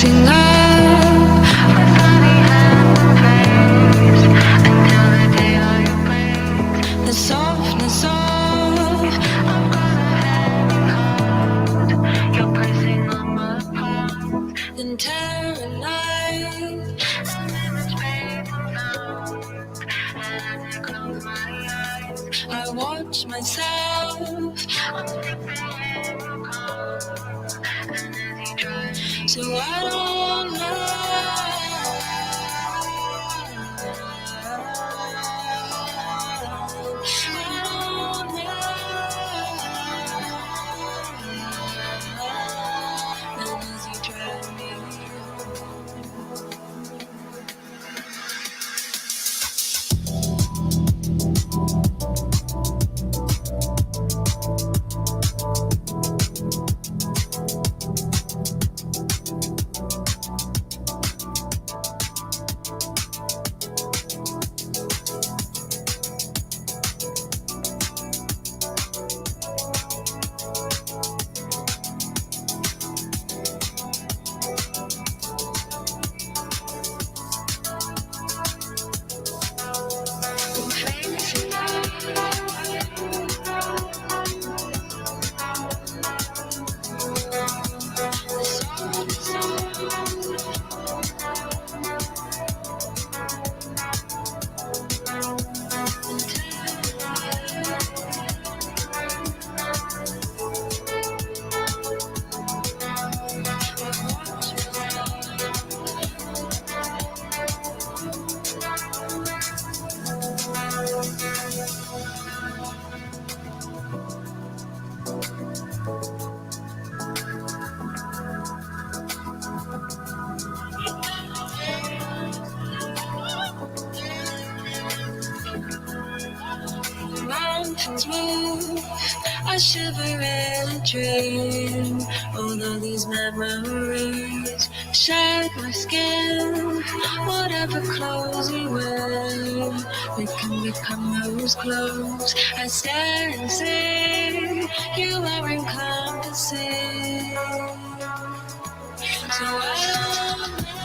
dressing up with funny hands and face until the day I embrace the softness of I've got a heavy heart. You're pressing on my palm, then tearing light. An image fades out as I close my eyes. I watch myself. I'm sleeping in your car, and as you drive, so I don't know. Mountains move, I shiver in a dream. All of these memories shed my skin. Whatever clothes we wear, we can become those clothes. I stare and see you are encompassing. So I don't know.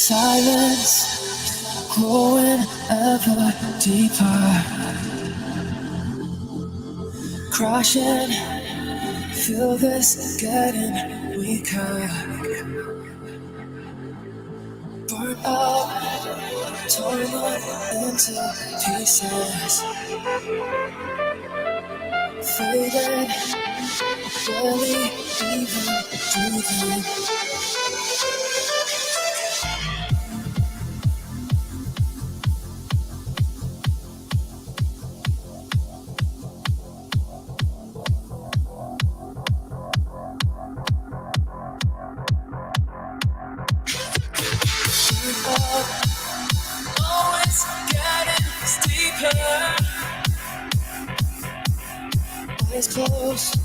Silence growing ever deeper, crashing, feel this getting weaker, burnt out, torn into pieces, faded, barely even breathing. Eyes closed,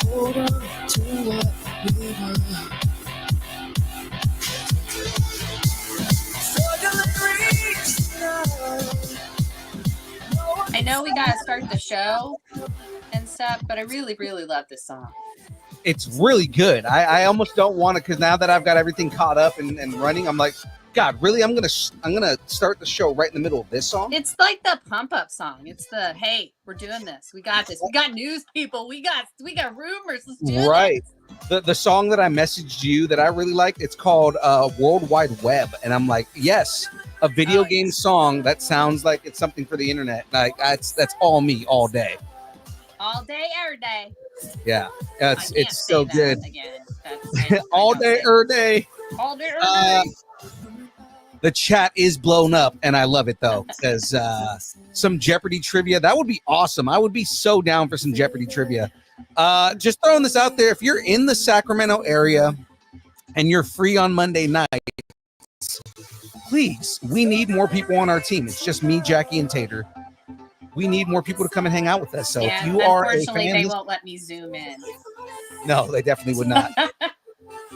hold on to what we were. I know we gotta start the show and stuff, but I really, really love this song. It's really good. I almost don't want to, because now that I've got everything caught up and running, I'm like, God, really? I'm gonna start the show right in the middle of this song. It's like the pump up song. It's the hey, we're doing this. We got this. We got news people. We got rumors. Let's do right. This. The song that I messaged you that I really like, it's called World Wide Web, and I'm like, yes, a video game song that sounds like it's something for the internet. Like that's all me all day. All day, every day. Yeah, it's so good. Again. All day, every day. All day, every day. The chat is blown up, and I love it, though. Says some Jeopardy trivia. That would be awesome. I would be so down for some Jeopardy trivia. Just throwing this out there. If you're in the Sacramento area and you're free on Monday nights, please, we need more people on our team. It's just me, Jackie, and Tater. We need more people to come and hang out with us. So if you are a fan, they won't let me zoom in. No, they definitely would not.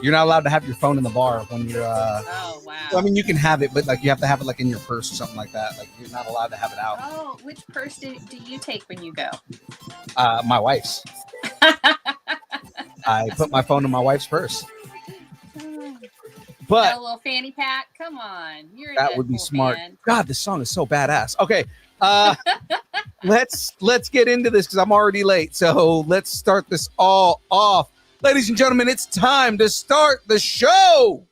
You're not allowed to have your phone in the bar when you're. Oh wow! I mean, you can have it, but like you have to have it like in your purse or something like that. Like you're not allowed to have it out. Oh, which purse do you take when you go? My wife's. I put my phone in my wife's purse. But got a little fanny pack. Come on, that would be smart. Fan. God, this song is so badass. Okay, let's get into this because I'm already late. So let's start this all off. Ladies and gentlemen, it's time to start the show.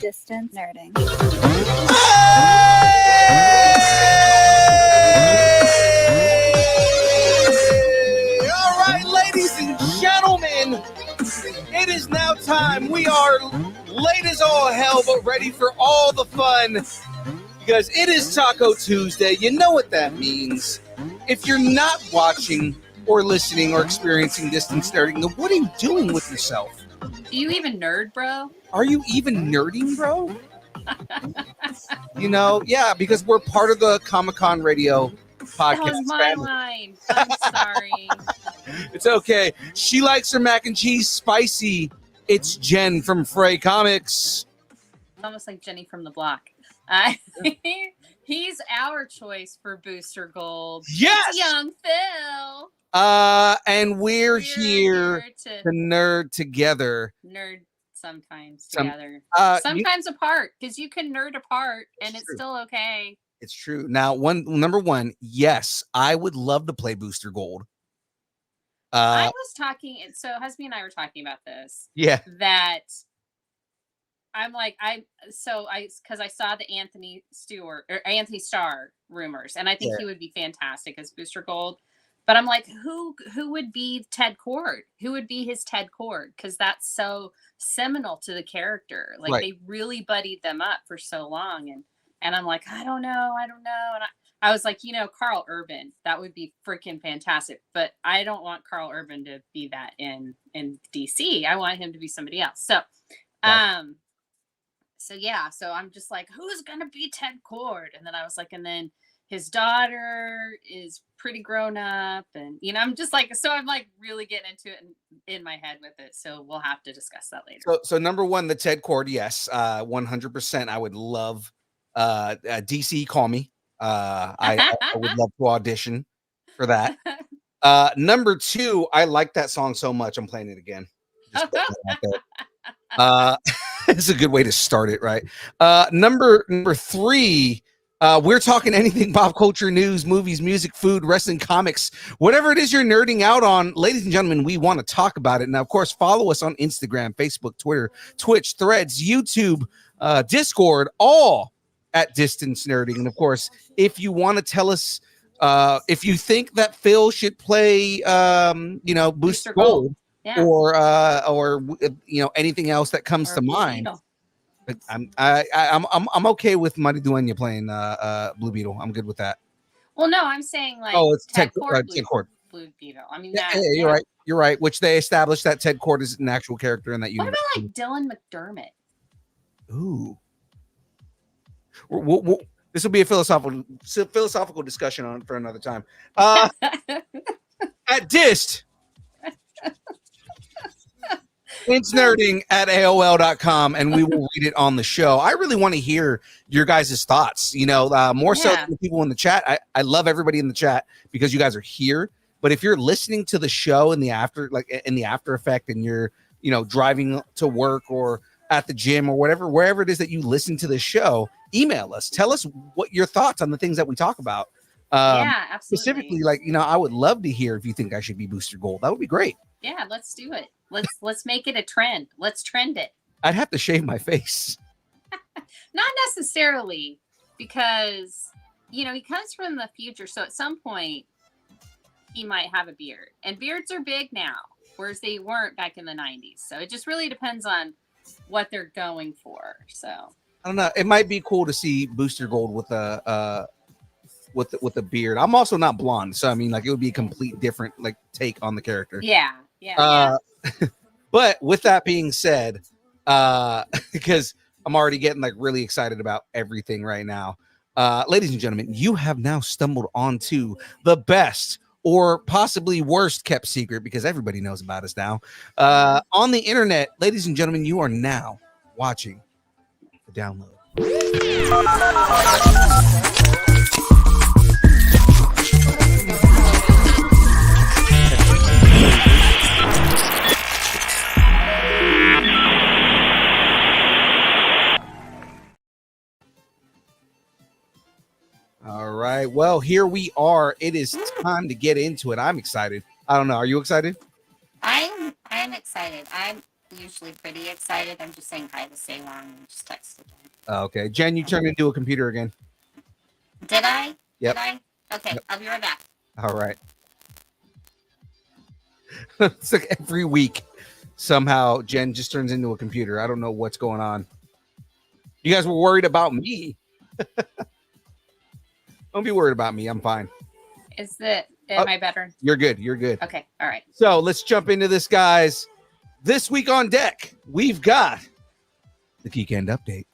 Distance nerding. All right, ladies and gentlemen, it is now time. We are late as all hell, but ready for all the fun because it is Taco Tuesday. You know what that means. If you're not watching or listening or experiencing distance nerding, then what are you doing with yourself? Do you even nerd, bro? Are you even nerding, bro? You know, yeah, because we're part of the Comic-Con Radio podcast. That was my family. line. I'm sorry. It's okay. She likes her mac and cheese spicy. It's Jenn from Frey Comics. It's almost like Jenny from the block. He's our choice for Booster Gold. Yes! It's young Phil. And we're here to nerd together. Nerd sometimes Some- together. Uh, Sometimes apart, because you can nerd apart and it's true. still okay. It's true. Now, number one, yes, I would love to play Booster Gold. I was talking, so Husby and I were talking about this. Yeah. That I'm like, because I saw the Anthony Starr rumors, and I think he would be fantastic as Booster Gold. But I'm like, who would be Ted Kord? Who would be his Ted Kord? Because that's so seminal to the character. Like Right. they really buddied them up for so long, and I'm like, I don't know, and I was like, Carl Urban, that would be freaking fantastic. But I don't want Carl Urban to be that in DC. I want him to be somebody else. So, Right. so I'm just like, who's gonna be Ted Kord? And then I was like, and then his daughter is pretty grown up, and I'm just like, so I'm like really getting into it in my head with it. So we'll have to discuss that later. So number one, the Ted Kord, yes, 100%. I would love DC. Call me. I would love to audition for that. Number two, I like that song so much. I'm playing it again. Just putting it out there. It's a good way to start it, right? Number three. We're talking anything pop culture, news, movies, music, food, wrestling, comics, whatever it is you're nerding out on. Ladies and gentlemen, we want to talk about it. Now, of course, follow us on Instagram, Facebook, Twitter, Twitch, Threads, YouTube, Discord, all at Distance Nerding. And of course, if you want to tell us if you think that Phil should play Booster Gold, yeah. or anything else that comes to mind. Beetle. But I'm okay with Mighty Duenya playing Blue Beetle. I'm good with that. Well, no, I'm saying like It's Ted Ted Kord, Kord. Blue Beetle. I mean, Yeah, you're right. You're right. Which they established that Ted Kord is an actual character in that What universe. about like Dylan McDermott? Ooh. This will be a philosophical discussion for another time. At Dist. It's nerding at AOL.com, and we will read it on the show. I really want to hear your guys' thoughts, more so than the people in the chat. I love everybody in the chat because you guys are here. But if you're listening to the show in the after effect, and you're, driving to work or at the gym or wherever it is that you listen to the show, email us. Tell us what your thoughts on the things that we talk about. Yeah, absolutely. Specifically, I would love to hear if you think I should be Booster Gold. That would be great. Yeah, let's do it. Let's make it a trend. Let's trend it. I'd have to shave my face. Not necessarily, because he comes from the future, so at some point he might have a beard. And beards are big now, whereas they weren't back in the 90s. So it just really depends on what they're going for. So I don't know. It might be cool to see Booster Gold with a beard. I'm also not blonde, so I mean, it would be a complete different take on the character. Yeah. But with that being said, because I'm already getting really excited about everything right now, ladies and gentlemen, you have now stumbled onto the best or possibly worst kept secret, because everybody knows about us now on the internet. Ladies and gentlemen, you are now watching the download. All right. Well, here we are. It is time to get into it. I'm excited. I don't know. Are you excited? I'm excited. usually pretty excited. I'm just saying hi to Say Long and just texted her. Okay, Jen, you turned into a computer again. Did I? Yep. Did I? Okay, Yep. I'll be right back. All right. It's like every week, somehow Jen just turns into a computer. I don't know what's going on. You guys were worried about me. Don't be worried about me. I'm fine. Am I better? You're good. You're good. Okay, all right. So let's jump into this, guys. This week on deck, we've got the Geekend Update.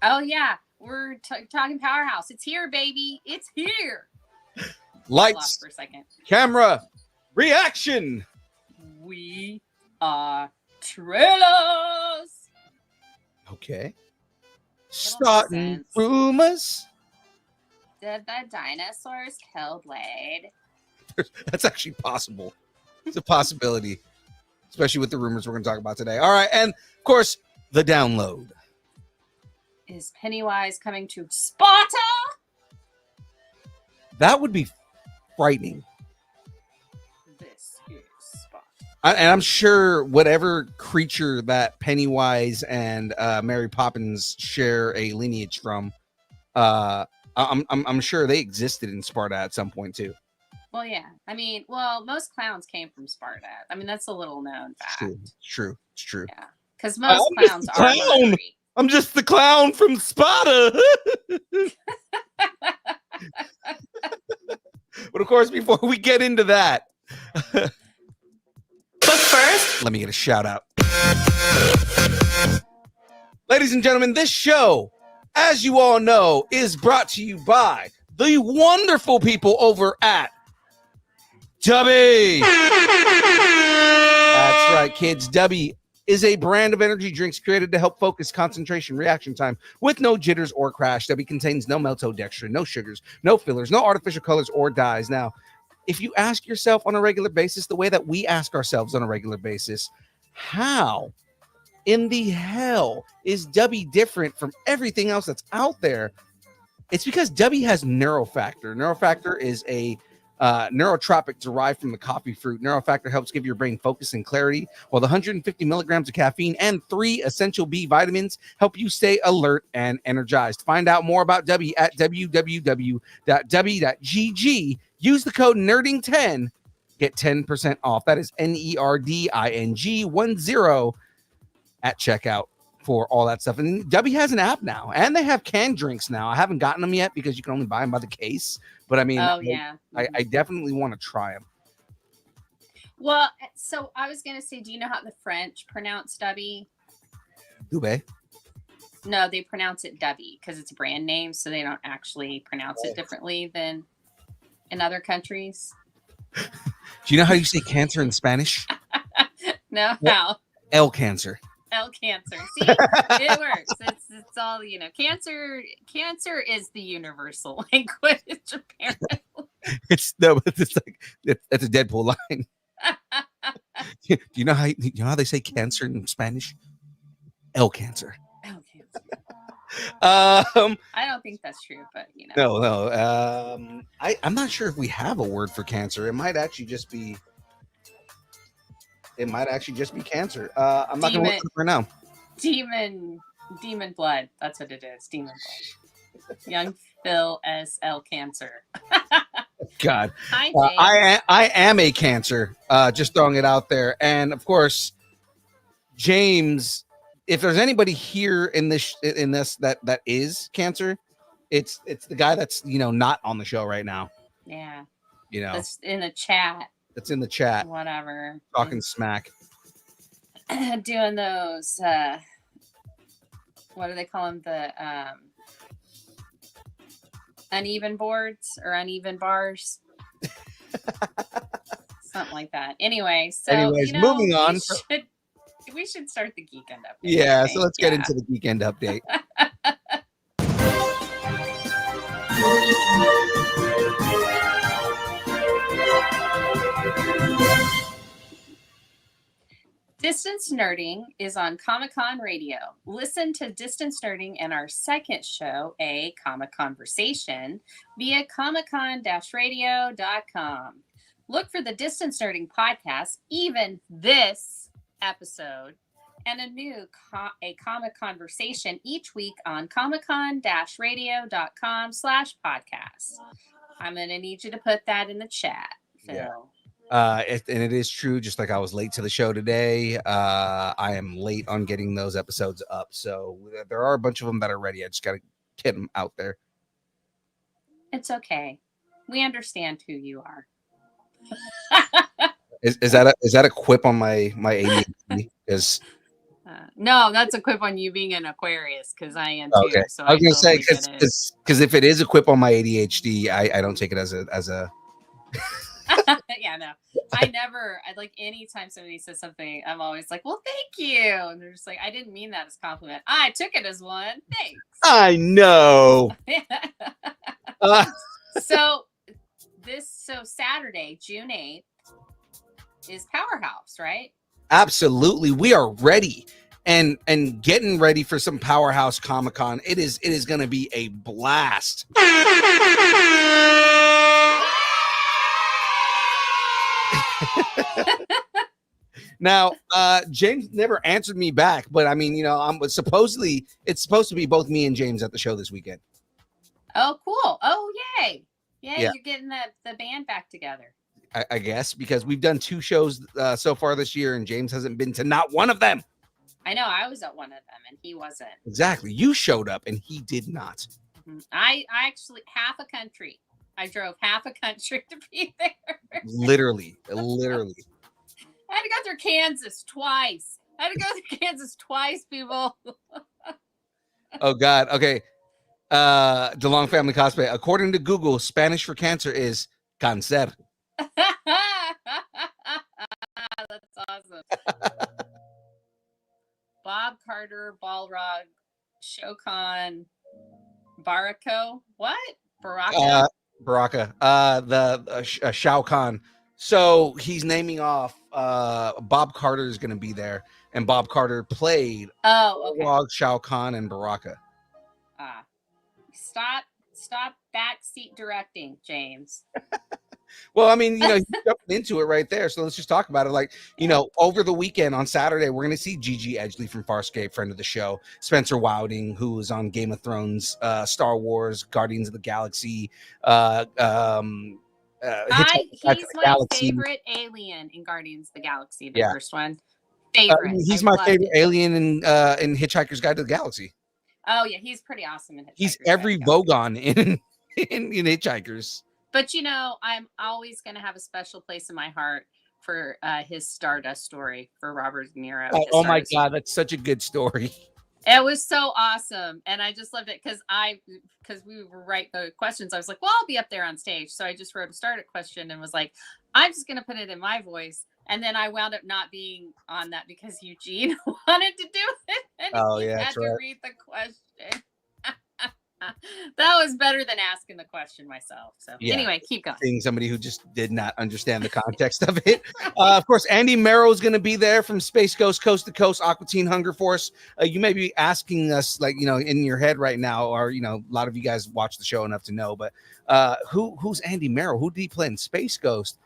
Oh, yeah. We're talking Powerhouse. It's here, baby. It's here. Lights, Lost for a second. camera, reaction. We are trailers. Okay. That Starting makes sense. rumors. Did the dinosaurs kill Blade? That's actually possible. It's a possibility, especially with the rumors we're going to talk about today. All right. And of course, the download. Is Pennywise coming to Sparta? That would be frightening. This is Sparta. And I'm sure whatever creature that Pennywise and Mary Poppins share a lineage from, I'm sure they existed in Sparta at some point too. Well, yeah. I mean, most clowns came from Sparta. I mean, that's a little known fact. It's true. Yeah. Because most I'm just clowns a are clown. murdery. I'm just the clown from Sparta. But of course, before we get into that, But first, let me get a shout out. Ladies and gentlemen, this show, as you all know, is brought to you by the wonderful people over at Dubby. That's right, kids. Dubby is a brand of energy drinks created to help focus concentration, reaction time with no jitters or crash. Dubby contains no maltodextrin, no sugars, no fillers, no artificial colors or dyes. Now, if you ask yourself on a regular basis, the way that we ask ourselves on a regular basis, how in the hell is Dubby different from everything else that's out there? It's because Dubby has Neurofactor. Neurofactor is a neurotropic derived from the coffee fruit. Neurofactor helps give your brain focus and clarity, while the 150 milligrams of caffeine and 3 essential B vitamins help you stay alert and energized. Find out more about Dubby at www.dubby.gg. Use the code NERDING10. Get 10% off. That is NERDING10 at checkout for all that stuff. And Dubby has an app now, and they have canned drinks now. I haven't gotten them yet because you can only buy them by the case. But I mean, yeah. I definitely want to try them. Well, so I was going to say, do you know how the French pronounce Dubby? Dubé. No, they pronounce it Dubby because it's a brand name, so they don't actually pronounce it differently than in other countries. Do you know how you say cancer in Spanish? No, how? El cancer. El cancer. See, it works. It's all, cancer is the universal language, apparently. It's like that's a Deadpool line. Do you know how they say cancer in Spanish? El cancer. El cancer. I I don't think that's true, but No. I'm not sure if we have a word for cancer. It might actually just be cancer. I'm not going to look it up right now. Demon blood. That's what it is. Demon blood. Young Phil S. L. Cancer. God. Hi, James. I am a cancer. Just throwing it out there. And of course, James, if there's anybody here in this that is cancer, it's the guy that's not on the show right now. Yeah. That's in the chat. That's in the chat. Whatever. Talking smack. Doing those what do they call them? The uneven boards or uneven bars. Something like that. Anyways, moving on. We should start the Geek End Update. Yeah, so let's get into the Geek End Update. Distance Nerding is on Comic-Con Radio. Listen to Distance Nerding and our second show, A Comic Conversation, via comiccon-radio.com. Look for the Distance Nerding podcast, even this episode and a new comic conversation each week on comiccon-radio.com/podcast. I'm going to need you to put that in the chat, Phil. Yeah. And it is true, just like I was late to the show today, I am late on getting those episodes up. So there are a bunch of them that are ready. I just got to get them out there. It's okay. We understand who you are. Is that a quip on my ADHD? Because no, that's a quip on you being an Aquarius, because I am too. okay. So I was gonna say totally because if it is a quip on my ADHD, I don't take it as a yeah, no. I like anytime somebody says something, I'm always like, well, thank you. And they're just like, I didn't mean that as a compliment. I took it as one. Thanks. I know. So Saturday, June 8th is Powerhouse, right? Absolutely. We are ready and getting ready for some Powerhouse Comic-Con. It is going to be a blast. Now, James never answered me back, but I mean, it's supposed to be both me and James at the show this weekend. Oh, cool. Oh, yay. Yeah. You're getting the band back together. I guess, because we've done 2 shows so far this year, and James hasn't been to not one of them. I know. I was at one of them, and he wasn't. Exactly. You showed up, and he did not. Mm-hmm. I actually half a country. I drove half a country to be there. Literally. I had to go through Kansas twice. People. Oh, God. Okay. DeLong Family Cosplay. According to Google, Spanish for cancer is cáncer. That's awesome. Bob Carter, Balrog, Shokan, Barako. What? Baraka? Baraka. Shao Kahn. So he's naming off Bob Carter is going to be there, and Bob Carter played Balrog, Shao Kahn, and Baraka. Stop backseat directing, James. Well, I mean, he's jumping into it right there. So let's just talk about it. Like, over the weekend on Saturday, we're going to see Gigi Edgley from Farscape, friend of the show, Spencer Wilding, who was on Game of Thrones, Star Wars, Guardians of the Galaxy. He's my favorite alien in Guardians of the Galaxy, the first one. Favorite. He's my favorite alien in Hitchhiker's Guide to the Galaxy. Oh yeah, he's pretty awesome in Hitchhiker's He's every Vogon in Hitchhikers. But I'm always going to have a special place in my heart for his Stardust story for Robert De Niro. Oh my God, that's such a good story. It was so awesome, and I just loved it because we were writing the questions. I was like, well, I'll be up there on stage, so I just wrote a starter question and was like, I'm just going to put it in my voice. And then I wound up not being on that because Eugene wanted to do it, and he had to read the question. That was better than asking the question myself. So anyway, keep going. Being somebody who just did not understand the context of it. Of course, Andy Merrow is going to be there from Space Ghost Coast to Coast, Aqua Teen Hunger Force. You may be asking us, like, in your head right now, or, a lot of you guys watch the show enough to know, but who's Andy Merrow? Who did he play in Space Ghost?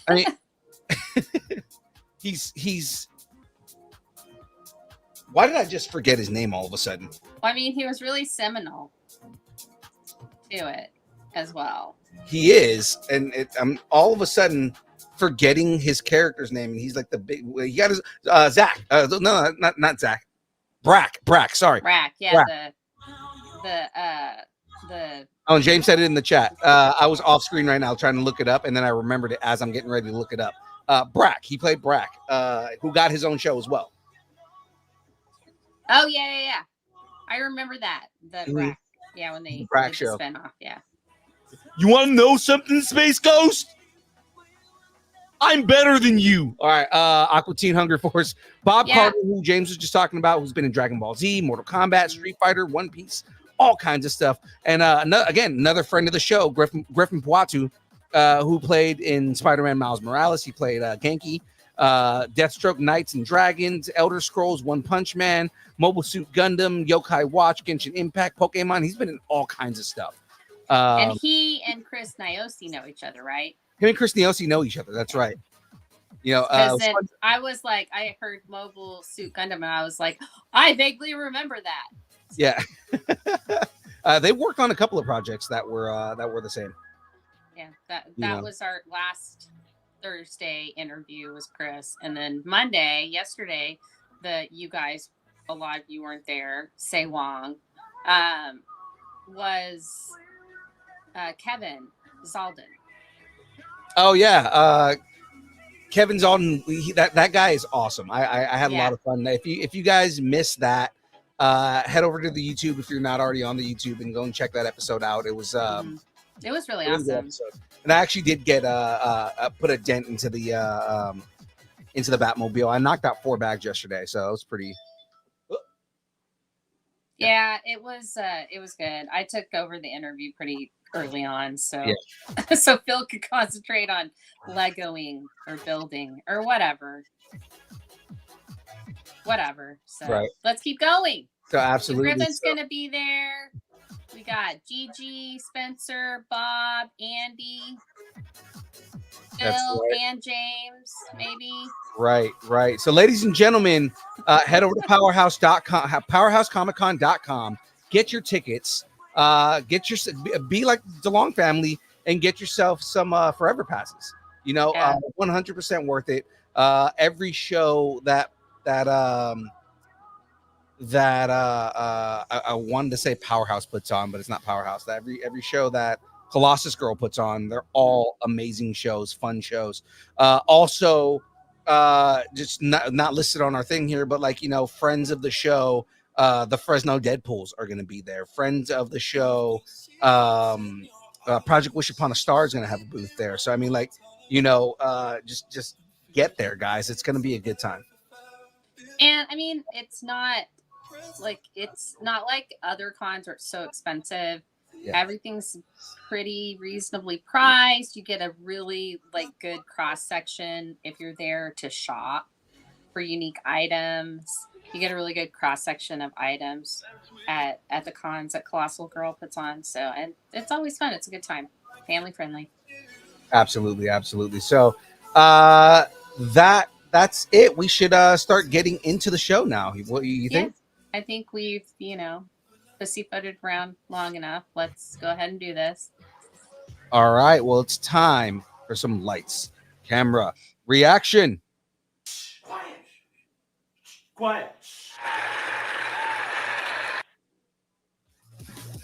I mean, he's why did I just forget his name all of a sudden? I mean, he was really seminal to it as well. He is, and I'm all of a sudden forgetting his character's name, and he's like the big. He got his Zach. No, not Zach. Brack. Sorry, Brack. Yeah, Brack. the. Oh, and James said it in the chat. I was off screen right now trying to look it up, and then I remembered it as I'm getting ready to look it up. Brack. He played Brack, who got his own show as well. Oh yeah. I remember that. The Brack. Yeah, when they Brack did show. the spinoff. Yeah. You want to know something, Space Ghost? I'm better than you. All right, Aqua Teen Hunger Force. Bob Carter, who James was just talking about, who's been in Dragon Ball Z, Mortal Kombat, Street Fighter, One Piece, all kinds of stuff. And another friend of the show, Griffin Puatu, who played in Spider-Man Miles Morales. He played Genki, Deathstroke Knights and Dragons, Elder Scrolls, One Punch Man, Mobile Suit Gundam, Yokai Watch, Genshin Impact, Pokemon. He's been in all kinds of stuff. And he and Chris Niosi know each other, right? Him and Chris Niosi know each other. That's right. You know, Because then I was like, I heard Mobile Suit Gundam, and I was like, I vaguely remember that. yeah. They worked on a couple of projects that were the same. Yeah, that was our last Thursday interview was Chris, and then Monday, yesterday, you guys, a lot of you weren't there. Say Wong, was Kevin Zalden. Oh yeah, Kevin Zalden. That guy is awesome. I had a lot of fun. If you guys missed that, head over to the YouTube if you're not already on the YouTube and go and check that episode out. It was really awesome. And I actually did get put a dent into the Batmobile. I knocked out 4 bags yesterday, so it was pretty. Yeah, it was good. I took over the interview pretty early on, so so Phil could concentrate on Legoing or building or whatever. So let's keep going. So absolutely, Griffin's gonna be there. We got Gigi, Spencer, Bob, Andy, Phil, and James, maybe. Right. So, ladies and gentlemen, head over to powerhouse.com, powerhousecomiccon.com. Get your tickets. Be like the Long family and get yourself some forever passes. 100% worth it. Every show that I wanted to say Powerhouse puts on, but it's not Powerhouse. That every show that Colossus Girl puts on, they're all amazing shows, fun shows. Also, just not listed on our thing here, but friends of the show, the Fresno Deadpools are going to be there. Friends of the show, Project Wish Upon a Star is going to have a booth there. So I mean, just get there, guys. It's going to be a good time. And I mean, it's not like other cons where it's so expensive. Yeah. Everything's pretty reasonably priced. You get a really good cross section if you're there to shop for unique items. You get a really good cross section of items at the cons that Colossal Girl puts on. So, and it's always fun. It's a good time, family friendly. Absolutely. So, that's it. We should start getting into the show now. What do you think? I think we've, pussyfooted around long enough. Let's go ahead and do this. All right. Well, it's time for some lights, camera, reaction. Quiet.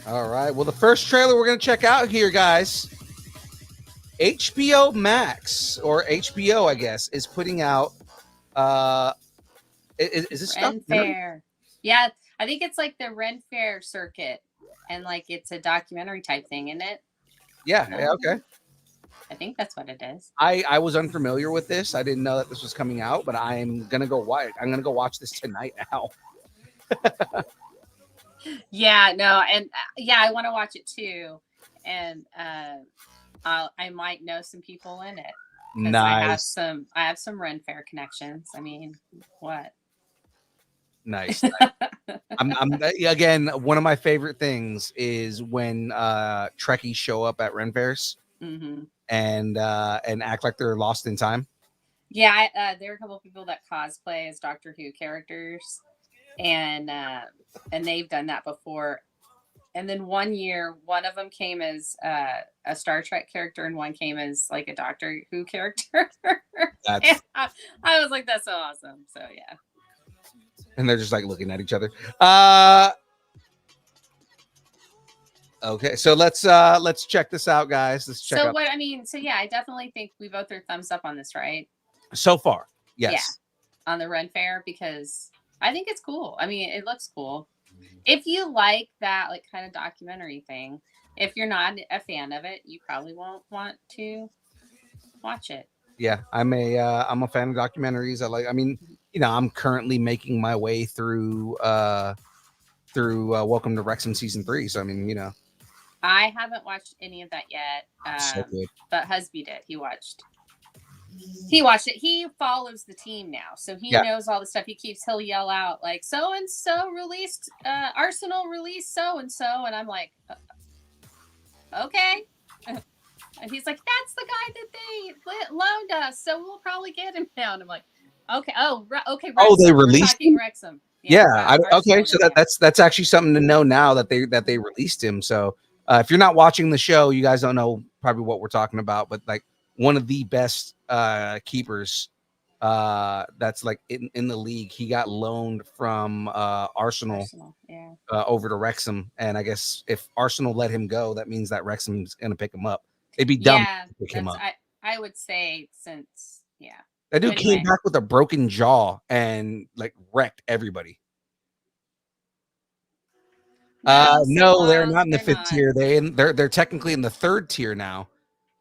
All right. Well, the first trailer we're going to check out here, guys, HBO Max, or HBO, I guess, is putting out. Is this stuff? Ren Fair. Yeah, I think it's like the Ren Fair circuit, and it's a documentary type thing, isn't it? Yeah. Okay. I think that's what it is. I was unfamiliar with this. I didn't know that this was coming out, but I'm gonna go watch this tonight now. Yeah. No. And I want to watch it too, and I might know some people in it. Nice. I have some Ren Fair connections. I mean, what? Nice. I'm again, one of my favorite things is when Trekkies show up at Ren Fairs and act like they're lost in time. Yeah, there are a couple of people that cosplay as Doctor Who characters, and they've done that before. And then one year, one of them came as a Star Trek character, and one came as a Doctor Who character. I was like, that's so awesome. So yeah. And they're just looking at each other. Okay, so let's check this out, guys. Let's check. I definitely think we both are thumbs up on this, right? So far, yes. Yeah, on the Ren Fair, because I think it's cool. I mean, it looks cool. If you like that kind of documentary thing, if you're not a fan of it, you probably won't want to watch it. Yeah, I'm a fan of documentaries. I'm currently making my way through Welcome to Wrexham season 3. So I haven't watched any of that yet. So good. But Husby did. He watched it. He follows the team now, so he knows all the stuff. He'll yell out so and so released Arsenal released so and so, and I'm like, okay. And he's like, that's the guy that they loaned us, so we'll probably get him now. And I'm like, okay, okay. Oh, they Wrexham. We're released talking him? Wrexham. Yeah, our okay. So children, that's actually something to know now that they released him. So if you're not watching the show, you guys don't know probably what we're talking about. But like one of the best keepers that's like in the league, he got loaned from Arsenal yeah. over to Wrexham, and I guess if Arsenal let him go, that means that Wrexham's gonna pick him up. It'd be dumb to pick him up. I would say since That dude came back with a broken jaw and like wrecked everybody. No, they're not in the fifth tier. They're technically in the third tier now.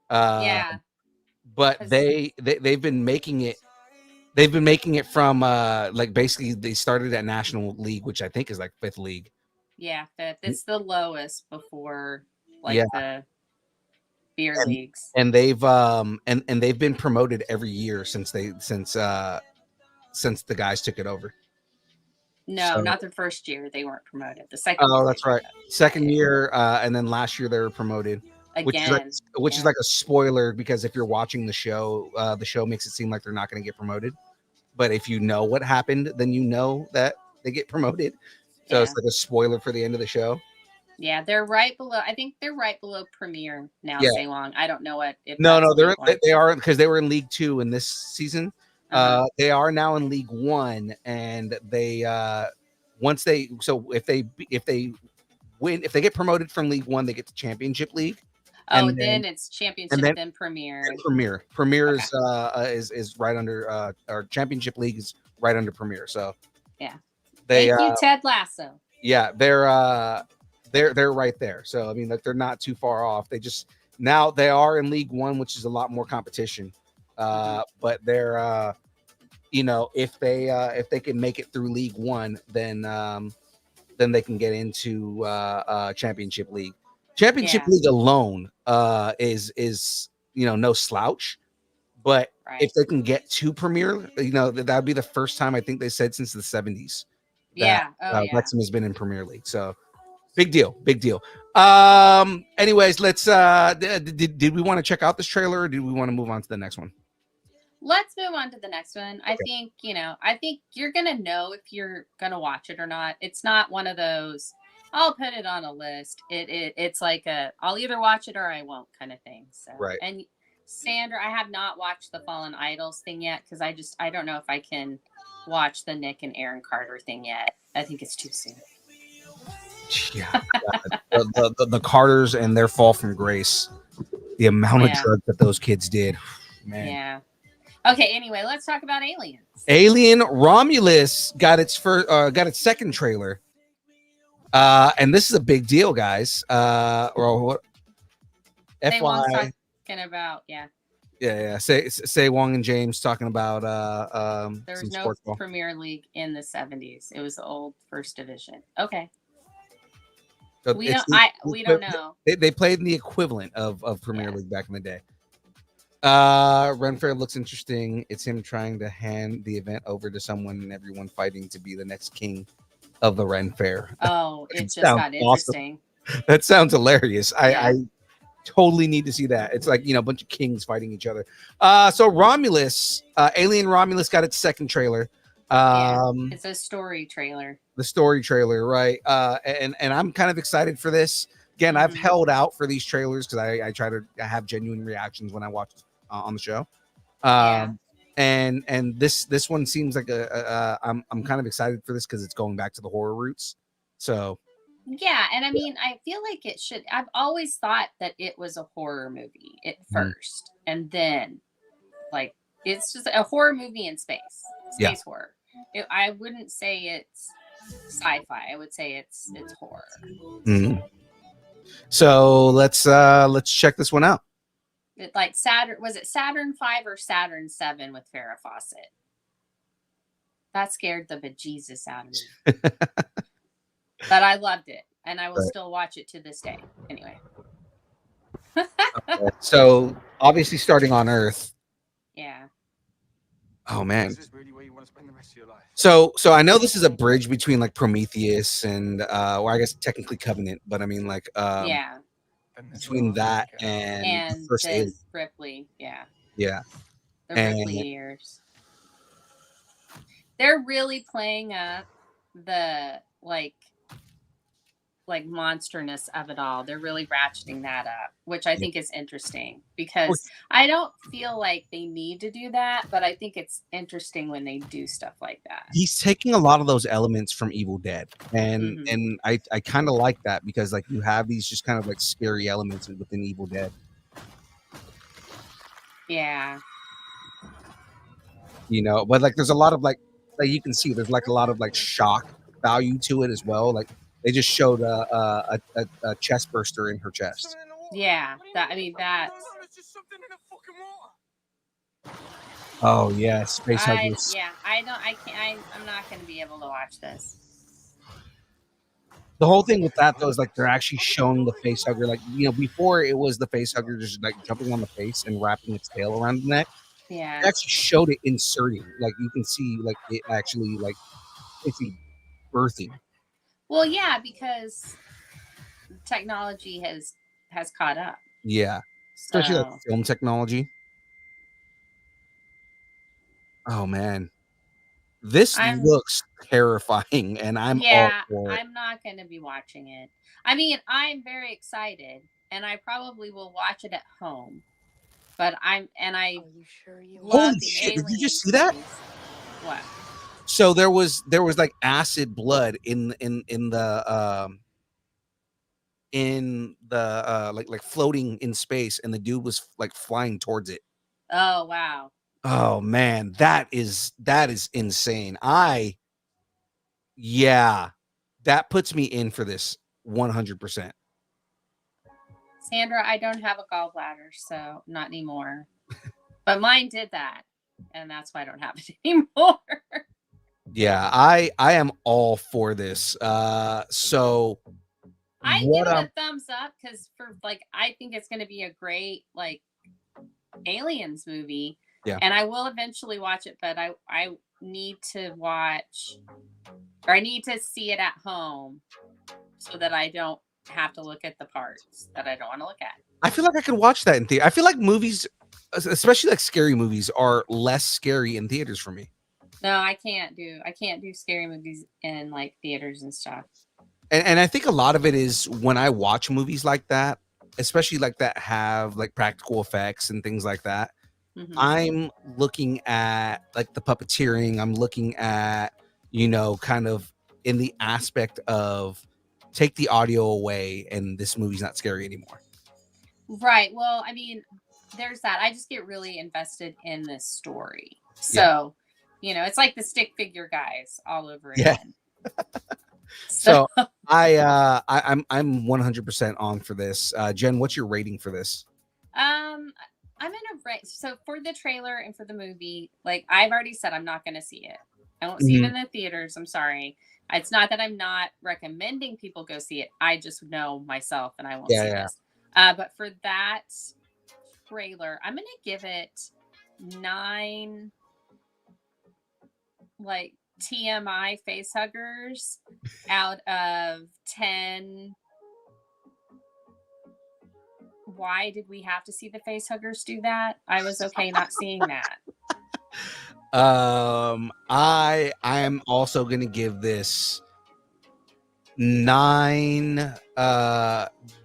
But they've been making it. They've been making it from like basically they started at National League, which I think is like fifth league. Yeah, fifth. It's the lowest before like the beer leagues. And they've and they've been promoted every year since the guys took it over. No, not the first year. They weren't promoted. The second. Oh, that's right. Second year, and then last year they were promoted. Again, which is like a spoiler because if you're watching the show makes it seem like they're not going to get promoted. But if you know what happened, then you know that they get promoted. So it's like a spoiler for the end of the show. Yeah, they're right below. I think they're right below Premier now. Say long. I don't know what. No, they are because they were in League 2 in this season. They are now in League 1, and they if they win, if they get promoted from League 1, they get to Championship League. Oh, then it's Championship, then Premier. Premier is right under our Championship League is right under Premier. So thank you, Ted Lasso. Yeah, they're right there. So I mean, like they're not too far off. They just now they are in League 1, which is a lot more competition. But they're if they can make it through League 1, then they can get into Championship League. Championship League alone is no slouch, but if they can get to Premier, that would be the first time I think they said since the 70s. Wrexham has been in Premier League, so big deal. Anyways, let's did we want to check out this trailer or did we want to move on to the next one? Let's move on to the next one. I think you're gonna know if you're gonna watch it or not. It's not one of those I'll put it on a list. It's like I'll either watch it or I won't kind of thing. So and Sandra, I have not watched the Fallen Idols thing yet because I don't know if I can watch the Nick and Aaron Carter thing yet. I think it's too soon. Yeah, the Carters and their fall from grace. The amount of drugs that those kids did, man. Yeah. Okay. Anyway, let's talk about Aliens. Alien Romulus got its second trailer. And this is a big deal, guys. Or what? FY talking about, Say Wong and James talking about there was no Premier League in the 70s. It was the old First Division. Okay. So we don't know. They played in the equivalent of Premier League back in the day. Ren Fair looks interesting. It's him trying to hand the event over to someone and everyone fighting to be the next king of the Ren Fair. Oh, it just got interesting. Awesome. That sounds hilarious. I totally need to see that. It's like, a bunch of kings fighting each other. So Romulus, Alien Romulus got its second trailer. It's a story trailer. The story trailer, right? And I'm kind of excited for this. Again, I've held out for these trailers because I try to have genuine reactions when I watch on the show. And this one seems like I'm kind of excited for this because it's going back to the horror roots. So and I mean I feel like it should. I've always thought that it was a horror movie at first, and then like it's just a horror movie in space horror. I wouldn't say it's sci-fi. I would say it's horror. Mm-hmm. So let's check this one out. Like Saturn, was it Saturn 5 or Saturn 7 with Farrah Fawcett? That scared the bejesus out of me. But I loved it, and I will still watch it to this day. Anyway. Okay. So obviously starting on Earth. Yeah. Oh man. Is this really where you want to spend the rest of your life? So I know this is a bridge between like Prometheus and or I guess technically Covenant, but I mean like between that and And the first Alien. Ripley, yeah, Yeah. the And- Ripley years. They're really playing up the like monsterness of it all. They're really ratcheting that up, which I think is interesting because I don't feel like they need to do that, but I think it's interesting when they do stuff like that. He's taking a lot of those elements from Evil Dead, and Mhm. and I kind of like that because like you have these just kind of like scary elements within Evil Dead. Yeah. You know, but like there's a lot of like you can see there's like a lot of like shock value to it as well. Like they just showed a chest burster in her chest. Yeah. That, I mean, that's. Oh yeah, space huggers. Yeah, I don't. I can't. I'm not going to be able to watch this. The whole thing with that though is like they're actually showing the face hugger. Like, you know, before it was the face hugger just like jumping on the face and wrapping its tail around the neck. Yeah. They actually showed it inserting. Like you can see like it actually like it's birthing. Well, yeah, because technology has caught up. Yeah. Especially So like film technology. Oh man. This looks terrifying, and I'm all for it. I'm not going to be watching it. I mean, I'm very excited, and I probably will watch it at home. But I Are you sure you love Holy the shit, did you Alien just see that? movies. What? So there was like acid blood in the like floating in space, and the dude was like flying towards it. Oh wow. Oh man, that is insane. That puts me in for this 100%. Sandra, I don't have a gallbladder, so not anymore. But mine did that, and that's why I don't have it anymore. Yeah, I am all for this. So I what give it a thumbs up because I think it's going to be a great like Aliens movie. Yeah. And I will eventually watch it, but I need to watch, or I need to see it at home so that I don't have to look at the parts that I don't want to look at. I feel like I could watch that in theater. I feel like movies, especially like scary movies, are less scary in theaters for me. No, I can't do scary movies in like theaters and stuff. And I think a lot of it is when I watch movies like that, especially like that have like practical effects and things like that. Mhm. I'm looking at like the puppeteering. I'm looking at, you know, kind of in the aspect of take the audio away and this movie's not scary anymore. Right. Well, I mean, there's that. I just get really invested in this story. So, you know, it's like the stick figure guys all over again. So I'm 100% on for this. Jen, what's your rating for this? I'm in a rate. So for the trailer and for the movie, like I've already said, I'm not going to see it. I won't see it in the theaters. I'm sorry. It's not that I'm not recommending people go see it. I just know myself and I won't see this. But for that trailer, I'm going to give it 9 like TMI face huggers out of 10. Why did we have to see the face huggers do that? I was okay not seeing that. I am also gonna give this 9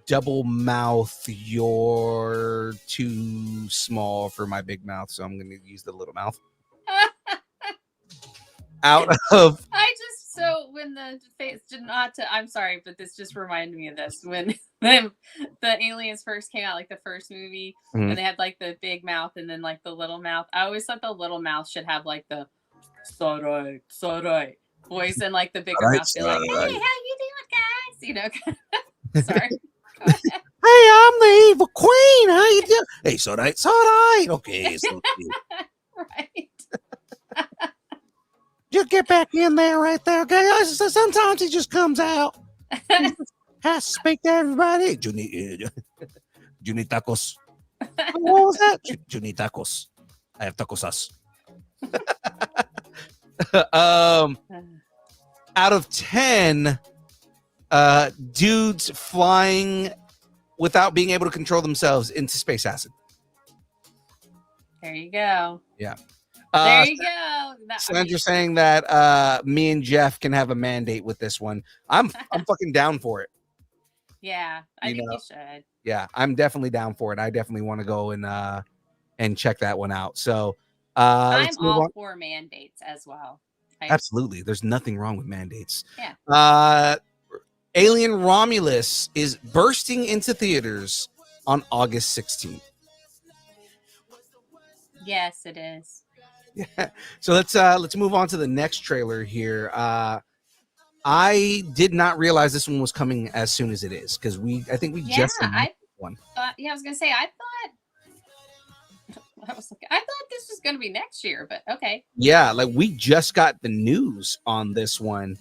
double mouth. You're too small for my big mouth, so I'm gonna use the little mouth. Out of So when the face did not I'm sorry, but this just reminded me of this when the aliens first came out, like the first movie, and they had like the big mouth and then like the little mouth. I always thought the little mouth should have like the sorry voice, and like the bigger mouth be like, hey, how you doing, guys? You know, sorry. Hey, I'm the evil queen. How you doing? Hey, it's all right. Okay, so Right. just get back in there right there, okay? Sometimes he just comes out. Has to speak to everybody. Do you need tacos? What was that? Do you need tacos? I have tacos sauce. Out of 10 dudes flying without being able to control themselves into space acid. There you go. Yeah. There you go. Sandra saying that me and Jeff can have a mandate with this one. I'm fucking down for it. Yeah, I think you should. Yeah, I'm definitely down for it. I definitely want to go and check that one out. So I'm all for mandates as well. Absolutely. There's nothing wrong with mandates. Yeah. Alien Romulus is bursting into theaters on August 16th. Yes, it is. Yeah. So let's move on to the next trailer here. I did not realize this one was coming as soon as it is because I think we just one. I was gonna say I thought this was gonna be next year, but okay. Yeah, like we just got the news on this one,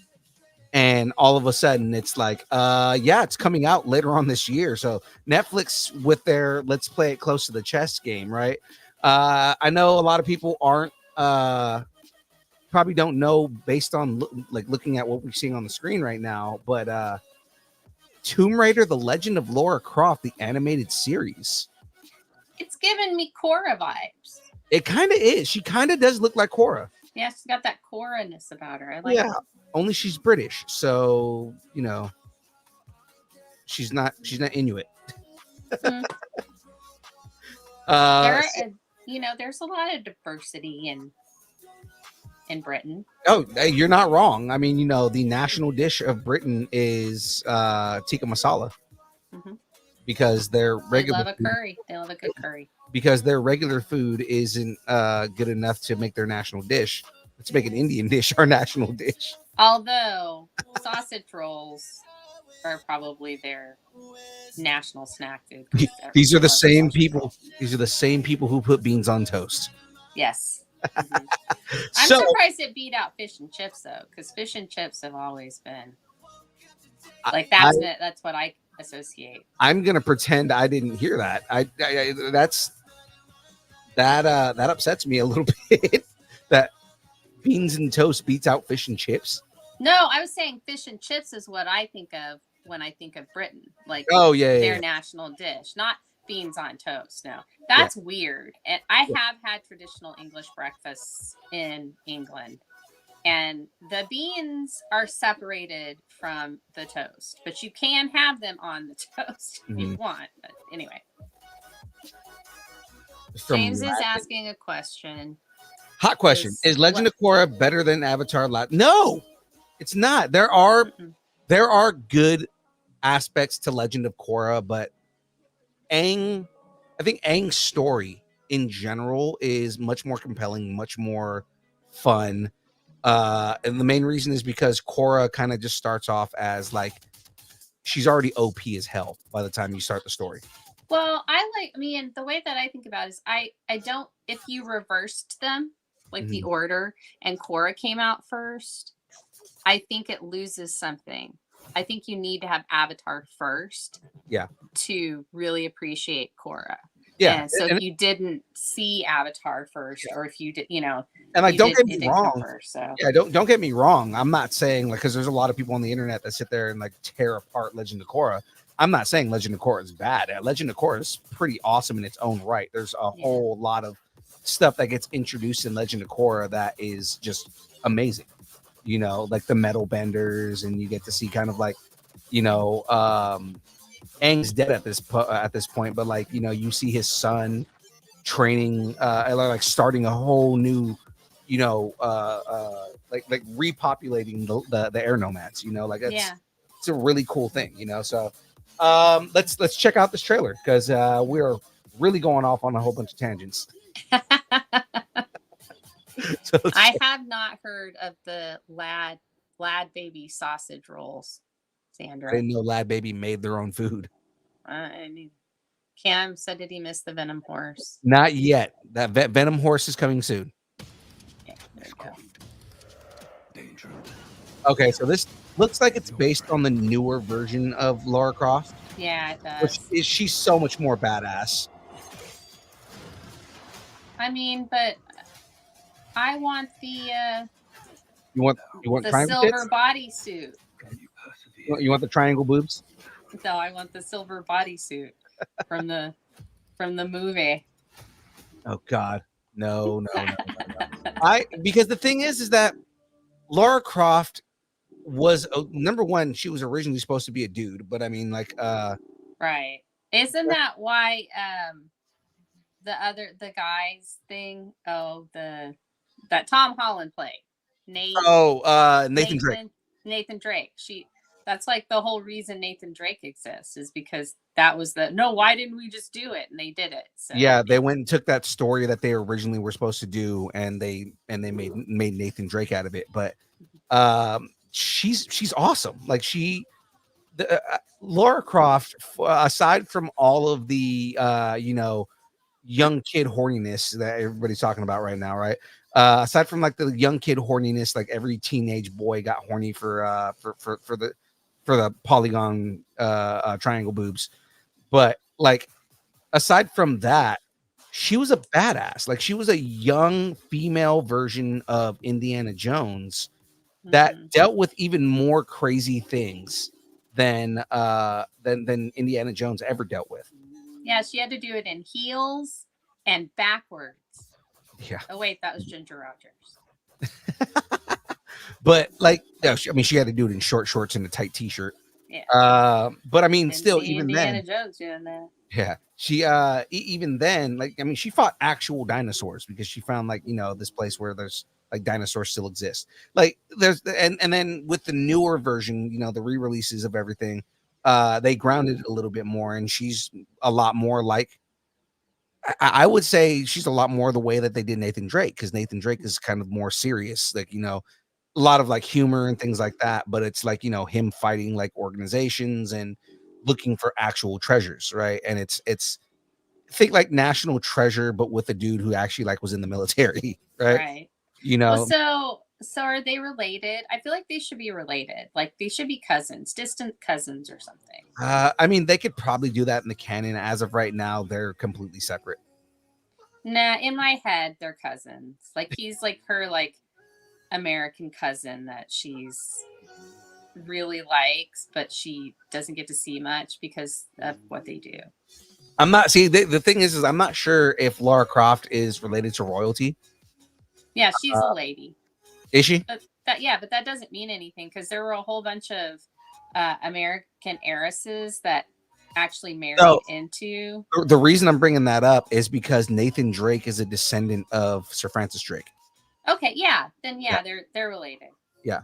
and all of a sudden it's like, yeah, it's coming out later on this year. So Netflix with their let's play it close to the chest game, right? I know a lot of people aren't probably don't know based on looking at what we're seeing on the screen right now, but Tomb Raider: The Legend of Lara Croft, the animated series. It's giving me Korra vibes. It kind of is. She kind of does look like Korra. Yeah, she's got that Korra-ness about her. I like it. Only she's British, so you know she's not Inuit. Mm. There's a lot of diversity in Britain. Oh, you're not wrong. I mean, the national dish of Britain is tikka masala. Mm-hmm. Because their regular they love a curry. They love a good curry. Because their regular food isn't good enough to make their national dish. Let's make an Indian dish our national dish. Although sausage rolls are probably their national snack food. These are the same people. These are the same people who put beans on toast. Yes. Mm-hmm. I'm surprised it beat out fish and chips though, because fish and chips have always been like that's what I associate. I'm gonna pretend I didn't hear that. That upsets me a little bit. That beans and toast beats out fish and chips. No, I was saying fish and chips is what I think of when I think of Britain, like their national dish, not beans on toast. No, that's weird. And I have had traditional English breakfasts in England. And the beans are separated from the toast, but you can have them on the toast if you want. But anyway, James is asking a question. Hot question: is Legend of Korra better than Avatar? No, it's not. There are good aspects to Legend of Korra, but I think Aang's story in general is much more compelling, much more fun. And the main reason is because Korra kind of just starts off as like she's already OP as hell by the time you start the story. Well, and the way that I think about it is I don't, if you reversed them, like the order, and Korra came out first, I think it loses something. I think you need to have Avatar first to really appreciate Korra. Yeah. And so if you didn't see Avatar first, or if you did, and like, don't get me wrong. Don't get me wrong. I'm not saying because there's a lot of people on the internet that sit there and like tear apart Legend of Korra. I'm not saying Legend of Korra is bad. Legend of Korra is pretty awesome in its own right. There's a whole lot of stuff that gets introduced in Legend of Korra that is just amazing. Like the metal benders, and you get to see kind of like, Aang's dead at this point, but like you see his son training, like starting a whole new, like repopulating the air nomads. Like it's a really cool thing. So let's check out this trailer because we're really going off on a whole bunch of tangents. I have not heard of the lad baby sausage rolls. Sandra. I didn't know Lad Baby made their own food. Cam said, did he miss the Venom horse? Not yet. That Venom horse is coming soon. Okay, there you go. Danger. Okay, so this looks like it's based on the newer version of Lara Croft. Yeah, it does. She's so much more badass. I mean, but I want the you want the triangle silver bodysuit. You want the triangle boobs? No, I want the silver bodysuit from the movie. Oh God, no. Because the thing is that Lara Croft was number one. She was originally supposed to be a dude, but I mean, like, Right. Isn't that why the guys thing? Oh, that Tom Holland played. Nathan Drake. Nathan Drake. That's like the whole reason Nathan Drake exists is because that was why didn't we just do it? And they did it. So Yeah, they went and took that story that they originally were supposed to do, and they made Nathan Drake out of it. But she's awesome. Like Lara Croft, aside from all of the young kid horniness that everybody's talking about right now, right? Aside from like the young kid horniness, like every teenage boy got horny for the polygon triangle boobs. But like aside from that, she was a badass. Like she was a young female version of Indiana Jones that dealt with even more crazy things than Indiana Jones ever dealt with. Yeah, she had to do it in heels and backwards. Yeah. Oh wait, that was Ginger Rogers. But like, she had to do it in short shorts and a tight t-shirt. Yeah. But I mean, Didn't still, see even Indiana then, Jones doing that. yeah, she even then, like, I mean, she fought actual dinosaurs because she found like this place where there's like dinosaurs still exist. Like there's and then with the newer version, the re-releases of everything, they grounded it a little bit more, and she's a lot more like. I would say she's a lot more the way that they did Nathan Drake, because Nathan Drake is kind of more serious, like a lot of like humor and things like that, but it's like him fighting like organizations and looking for actual treasures, right? And it's think like National Treasure, but with a dude who actually like was in the military, right? Well, so are they related? I feel like they should be related. Like they should be cousins, distant cousins or something. I mean, they could probably do that in the canon. As of right now, they're completely separate. Nah, in my head, they're cousins. Like he's like her like American cousin that she's really likes, but she doesn't get to see much because of what they do. I'm not the thing is I'm not sure if Lara Croft is related to royalty. Yeah, she's a lady. Is she? But that doesn't mean anything because there were a whole bunch of American heiresses that actually married into. The reason I'm bringing that up is because Nathan Drake is a descendant of Sir Francis Drake. Okay, yeah, then they're related. Yeah.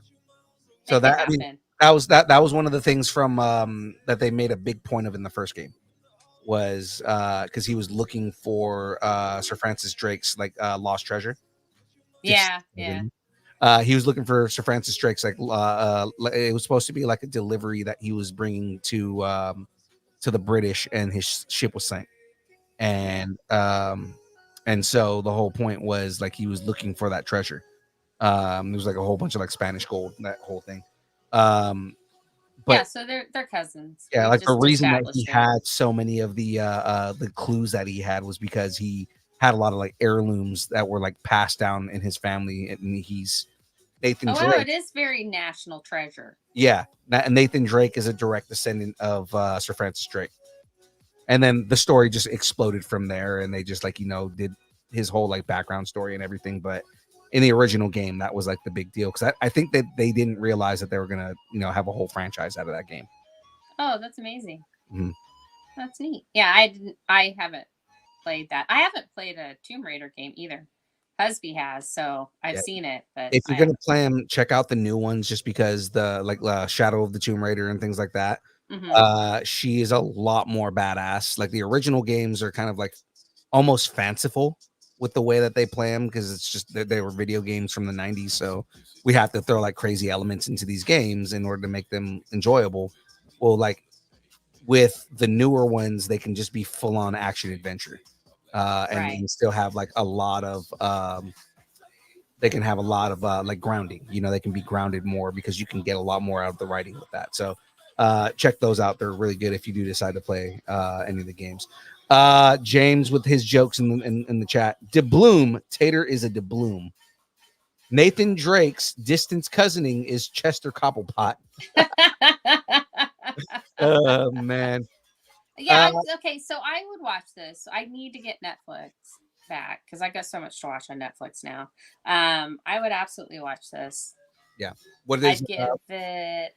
So that was one of the things from that they made a big point of in the first game was because he was looking for Sir Francis Drake's like lost treasure. Yeah. He was looking for Sir Francis Drake's like it was supposed to be like a delivery that he was bringing to the British, and his ship was sank, and so the whole point was like he was looking for that treasure. There was like a whole bunch of like Spanish gold, that whole thing. But so they're cousins. Yeah, like the reason that he had so many of the clues that he had was because he had a lot of like heirlooms that were like passed down in his family, and he's Nathan Drake. Oh, it is very national treasure. Yeah, Nathan Drake is a direct descendant of Sir Francis Drake, and then the story just exploded from there, and they just like did his whole like background story and everything. But in the original game, that was like the big deal because I think that they didn't realize that they were gonna have a whole franchise out of that game. Oh, that's amazing. Mm-hmm. That's neat. Yeah, I haven't played that. I haven't played a Tomb Raider game either. Husby has, so I've seen it. But if you're gonna play them, check out the new ones, just because the like Shadow of the Tomb Raider and things like that. Mm-hmm. She is a lot more badass. Like the original games are kind of like almost fanciful with the way that they play them, because it's just they were video games from the 90s, so we have to throw like crazy elements into these games in order to make them enjoyable. Well, like with the newer ones, they can just be full on action adventure. And you can still have like a lot of they can have a lot of like grounding. They can be grounded more because you can get a lot more out of the writing with that. So check those out. They're really good if you do decide to play any of the games. James with his jokes in the chat. DeBloom, Tater is a DeBloom. Nathan Drake's distance cousining is Chester Cobblepot. Oh man. Yeah. Okay. So I would watch this. I need to get Netflix back because I got so much to watch on Netflix now. I would absolutely watch this. Yeah. What is? I'd give it.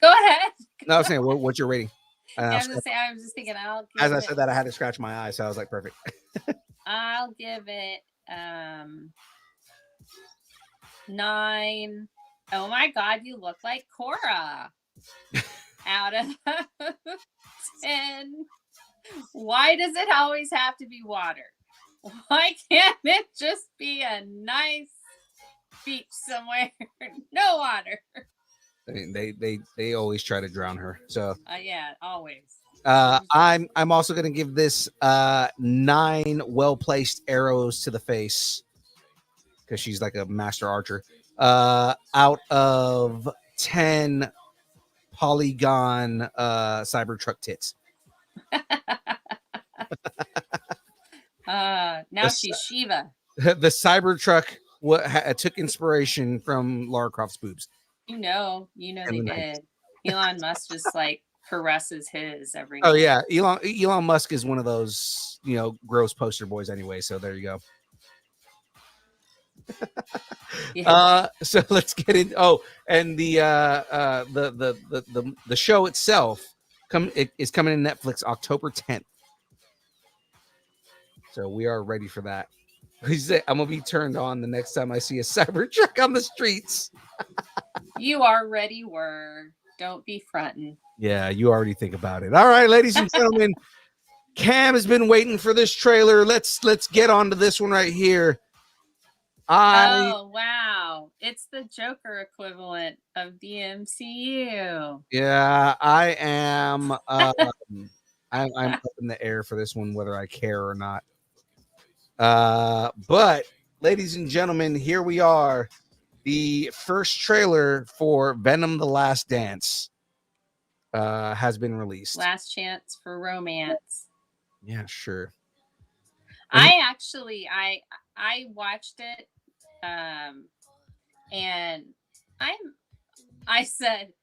Go ahead. No, I was saying, what's your rating? I was gonna say. I was just thinking. As I said that, I had to scratch my eye, so I was like, perfect. I'll give it 9. Oh my God, you look like Cora. Out of 10. Why does it always have to be water? Why can't it just be a nice beach somewhere? No water. I mean, they always try to drown her. So Yeah, always. I'm also gonna give this 9 well-placed arrows to the face because she's like a master archer. Out of 10 polygon Cybertruck tits. Now she's Shiva. The Cybertruck took inspiration from Lara Croft's boobs. You know they did. Elon Musk just like caresses his every Oh night. yeah, Elon Musk is one of those gross poster boys anyway. So there you go. Yeah. So let's get in. Oh, and the show itself is coming in Netflix October 10th. So we are ready for that. He said, I'm gonna be turned on the next time I see a Cybertruck on the streets. You already were. Don't be fronting. Yeah, you already think about it. All right, ladies and gentlemen, Cam has been waiting for this trailer. Let's get on to this one right here. Oh wow, it's the Joker equivalent of the MCU. Yeah, I am. I'm up in the air for this one, whether I care or not. But ladies and gentlemen, here we are. The first trailer for Venom: The Last Dance has been released. Last chance for romance. Yeah, sure. I watched it, and I said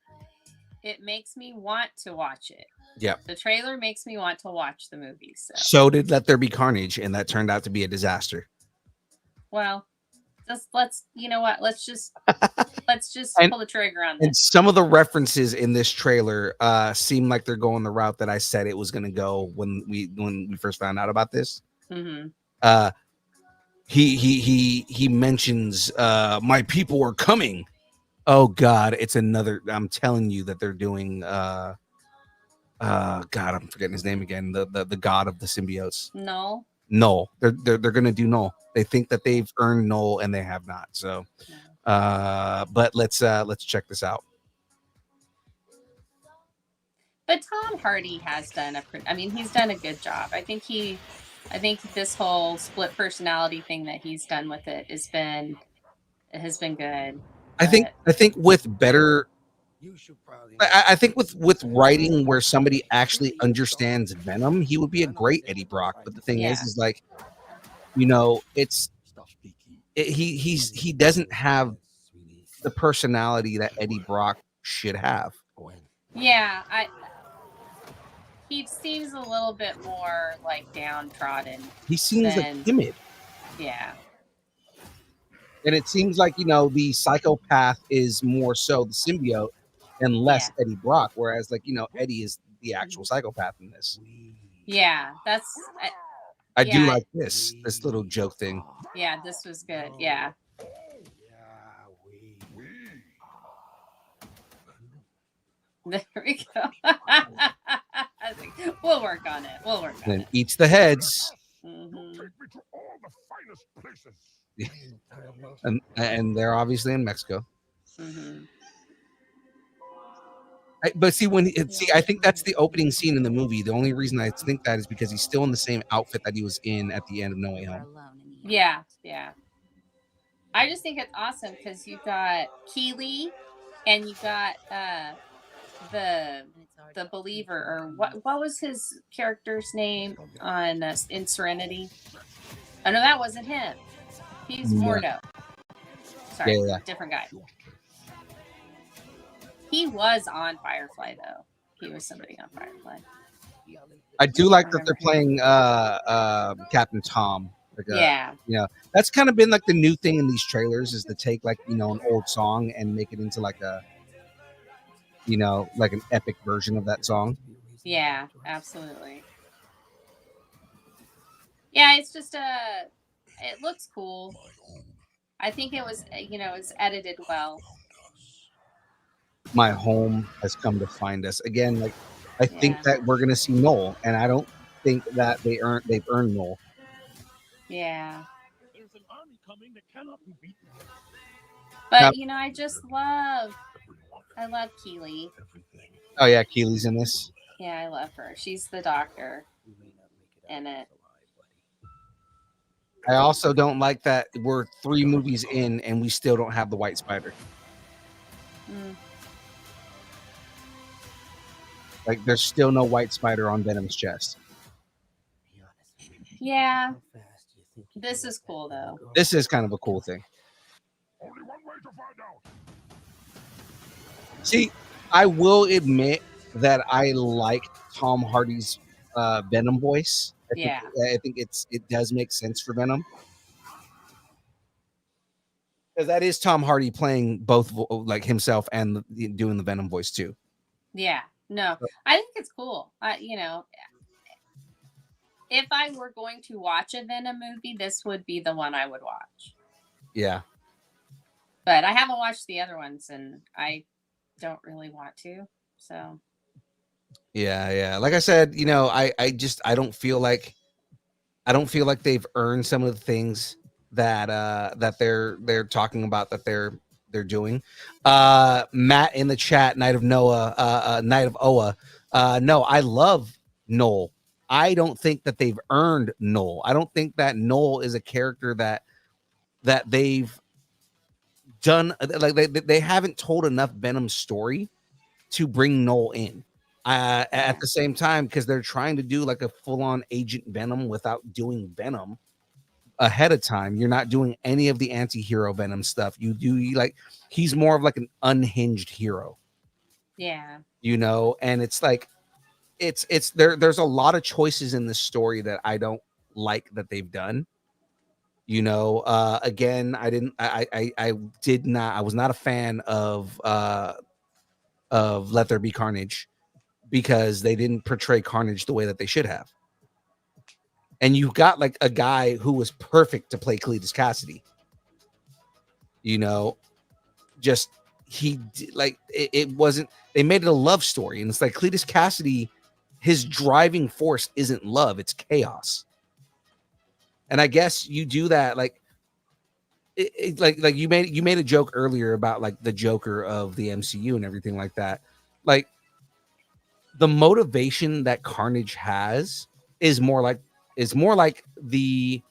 it makes me want to watch it. Yeah. The trailer makes me want to watch the movie. So did Let There Be Carnage, and that turned out to be a disaster. Well, let's just pull the trigger on this. And some of the references in this trailer seem like they're going the route that I said it was going to go when we first found out about this. Mm-hmm. He mentions my people are coming. Oh God, it's another. I'm telling you that they're doing. God, I'm forgetting his name again. The god of the symbiotes. No, they're gonna do Null. They think that they've earned Null and they have not. So, but let's check this out. But Tom Hardy has done he's done a good job. I think this whole split personality thing that he's done with it has been good. I think with better. I think with writing where somebody actually understands Venom, he would be a great Eddie Brock. But the thing is like, he doesn't have the personality that Eddie Brock should have. Yeah, he seems a little bit more like downtrodden. He seems like timid. Yeah. And it seems like, the psychopath is more so the symbiote and less Eddie Brock, whereas Eddie is the actual psychopath in this. Yeah, I do like this little joke thing. Yeah, this was good. Yeah. There we go. We'll work on it. And eats the heads. Mm-hmm. And they're obviously in Mexico. Mm-hmm. But see, I think that's the opening scene in the movie. The only reason I think that is because he's still in the same outfit that he was in at the end of No Way Home. Yeah. I just think it's awesome because you got Keeley and you got the believer, or what was his character's name on in Serenity? Oh no, that wasn't him. He's Mordo. Sorry, different guy. He was on Firefly though. He was somebody on Firefly. I do like that they're Remember him. playing Captain Tom. Like Yeah. you know, that's kind of been like the new thing in these trailers is to take like, you know, an old song and make it into like a, you know, like an epic version of that song. Yeah, absolutely. Yeah, it's just it looks cool. I think it was, you know, it's edited well. My home has come to find us again. Like, I think Yeah. that we're gonna see Noel, and I don't think that they've earned Noel. Yeah. There's an army coming that cannot be beaten. But Now- you know, I love Keely. Oh yeah, Keely's in this. Yeah, I love her. She's the doctor in it. I also don't like that we're 3 movies in and we still don't have the White Spider. Mm. Like, there's still no White Spider on Venom's chest. Yeah. This is cool though. This is kind of a cool thing. Only one way to find out. See, I will admit that I like Tom Hardy's Venom voice. Yeah. I think it does make sense for Venom. Because that is Tom Hardy playing both like himself and doing the Venom voice too. Yeah. No, I think it's cool. You know, if I were going to watch a Venom movie, this would be the one I would watch. Yeah. But I haven't watched the other ones and I don't really want to. So Yeah. Like I said, you know, I don't feel like they've earned some of the things that that they're talking about that they're doing. Matt in the chat, Night of Oa. No, I love Noel. I don't think that they've earned Noel. I don't think that Noel is a character that they've done, like they haven't told enough Venom story to bring Noel in. At the same time, because they're trying to do like a full-on Agent Venom without doing Venom ahead of time. You're not doing any of the anti-hero Venom stuff. He's more of like an unhinged hero. yeah. You know, and it's like there's a lot of choices in this story that I don't like that they've done. You know, again, I was not a fan of Let There Be Carnage because they didn't portray Carnage the way that they should have. And you've got like a guy who was perfect to play Cletus Cassidy. You know, just it wasn't, they made it a love story, and it's like Cletus Cassidy, his driving force isn't love, it's chaos. And I guess you do that like you made a joke earlier about like the Joker of the MCU and everything like that. Like, the motivation that Carnage has is more like the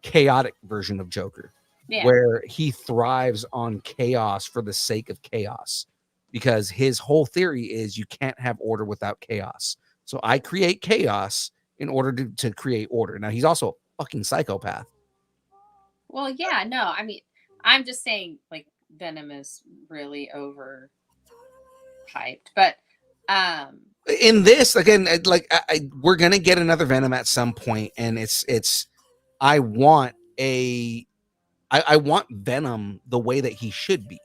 chaotic version of Joker, where he thrives on chaos for the sake of chaos, because his whole theory is you can't have order without chaos. So I create chaos in order to create order. Now, he's also a fucking psychopath. Well, yeah, no, I mean, I'm just saying like Venom is really overhyped, but in this again, like we're gonna get another Venom at some point, and I want Venom the way that he should be.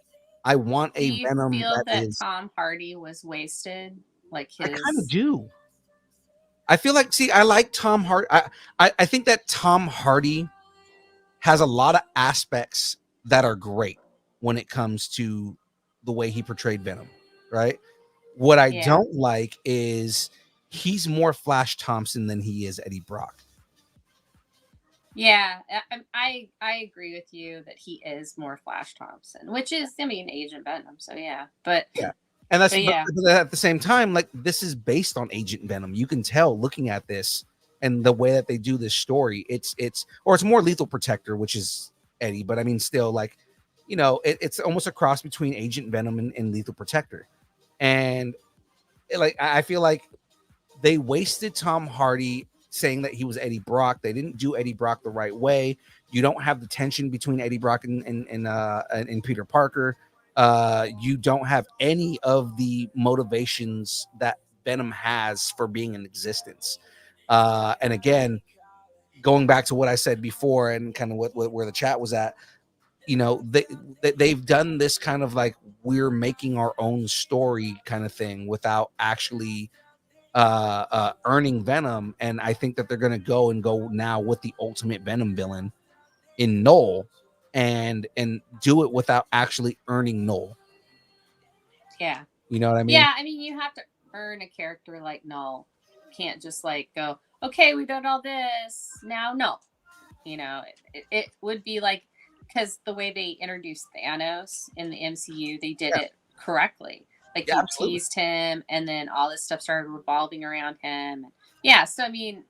I want do you Venom feel that is, Tom Hardy was wasted? Like I his kind of do. I feel like, see, I like Tom Hardy. I think that Tom Hardy has a lot of aspects that are great when it comes to the way he portrayed Venom, right? What I don't like is he's more Flash Thompson than he is Eddie Brock. Yeah, I agree with you that he is more Flash Thompson, which is, I mean, Agent Venom. So yeah, but yeah, and that's but at the same time, like, this is based on Agent Venom. You can tell looking at this and the way that they do this story. It's more Lethal Protector, which is Eddie, but I mean, still, like, you know, it's almost a cross between Agent Venom and Lethal Protector. And like, I feel like they wasted Tom Hardy saying that he was Eddie Brock. They didn't do Eddie Brock the right way. You don't have the tension between Eddie Brock and Peter Parker. you don't have any of the motivations that Venom has for being in existence. And again, going back to what I said before and kind of what where the chat was at, you know, they've done this kind of like we're making our own story kind of thing without actually earning Venom. And I think that they're going to go now with the ultimate Venom villain in Null and do it without actually earning Null. Yeah. You know what I mean? Yeah, I mean, you have to earn a character like Null. Can't just like go, okay, we've done all this now. No, you know, it would be like, because the way they introduced Thanos in the MCU, they did it correctly. Like you teased him, and then all this stuff started revolving around him. Yeah, so I mean,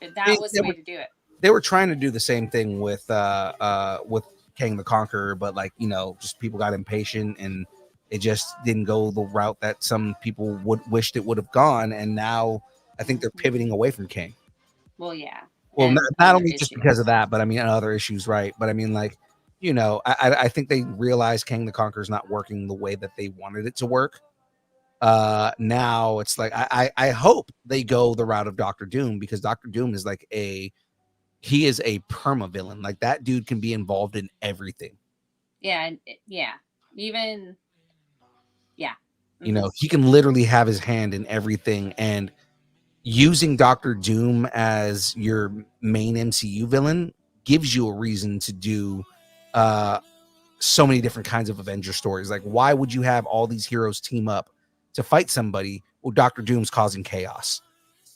that was the way to do it. They were trying to do the same thing with Kang the Conqueror, but like, you know, just people got impatient and it just didn't go the route that some people wished it would have gone. And now I think they're pivoting away from Kang. Well, yeah. Well, not only just because of that, but I mean, other issues, right? But I mean, like, you know, I think they realized Kang the Conqueror is not working the way that they wanted it to work. Now it's like, I hope they go the route of Doctor Doom, because Doctor Doom is like he is a perma villain. Like that dude can be involved in everything. Yeah. And yeah. Even, yeah. You know, he can literally have his hand in everything, and using Doctor Doom as your main MCU villain gives you a reason to do so many different kinds of Avenger stories. Like, why would you have all these heroes team up to fight somebody? Well, Doctor Doom's causing chaos.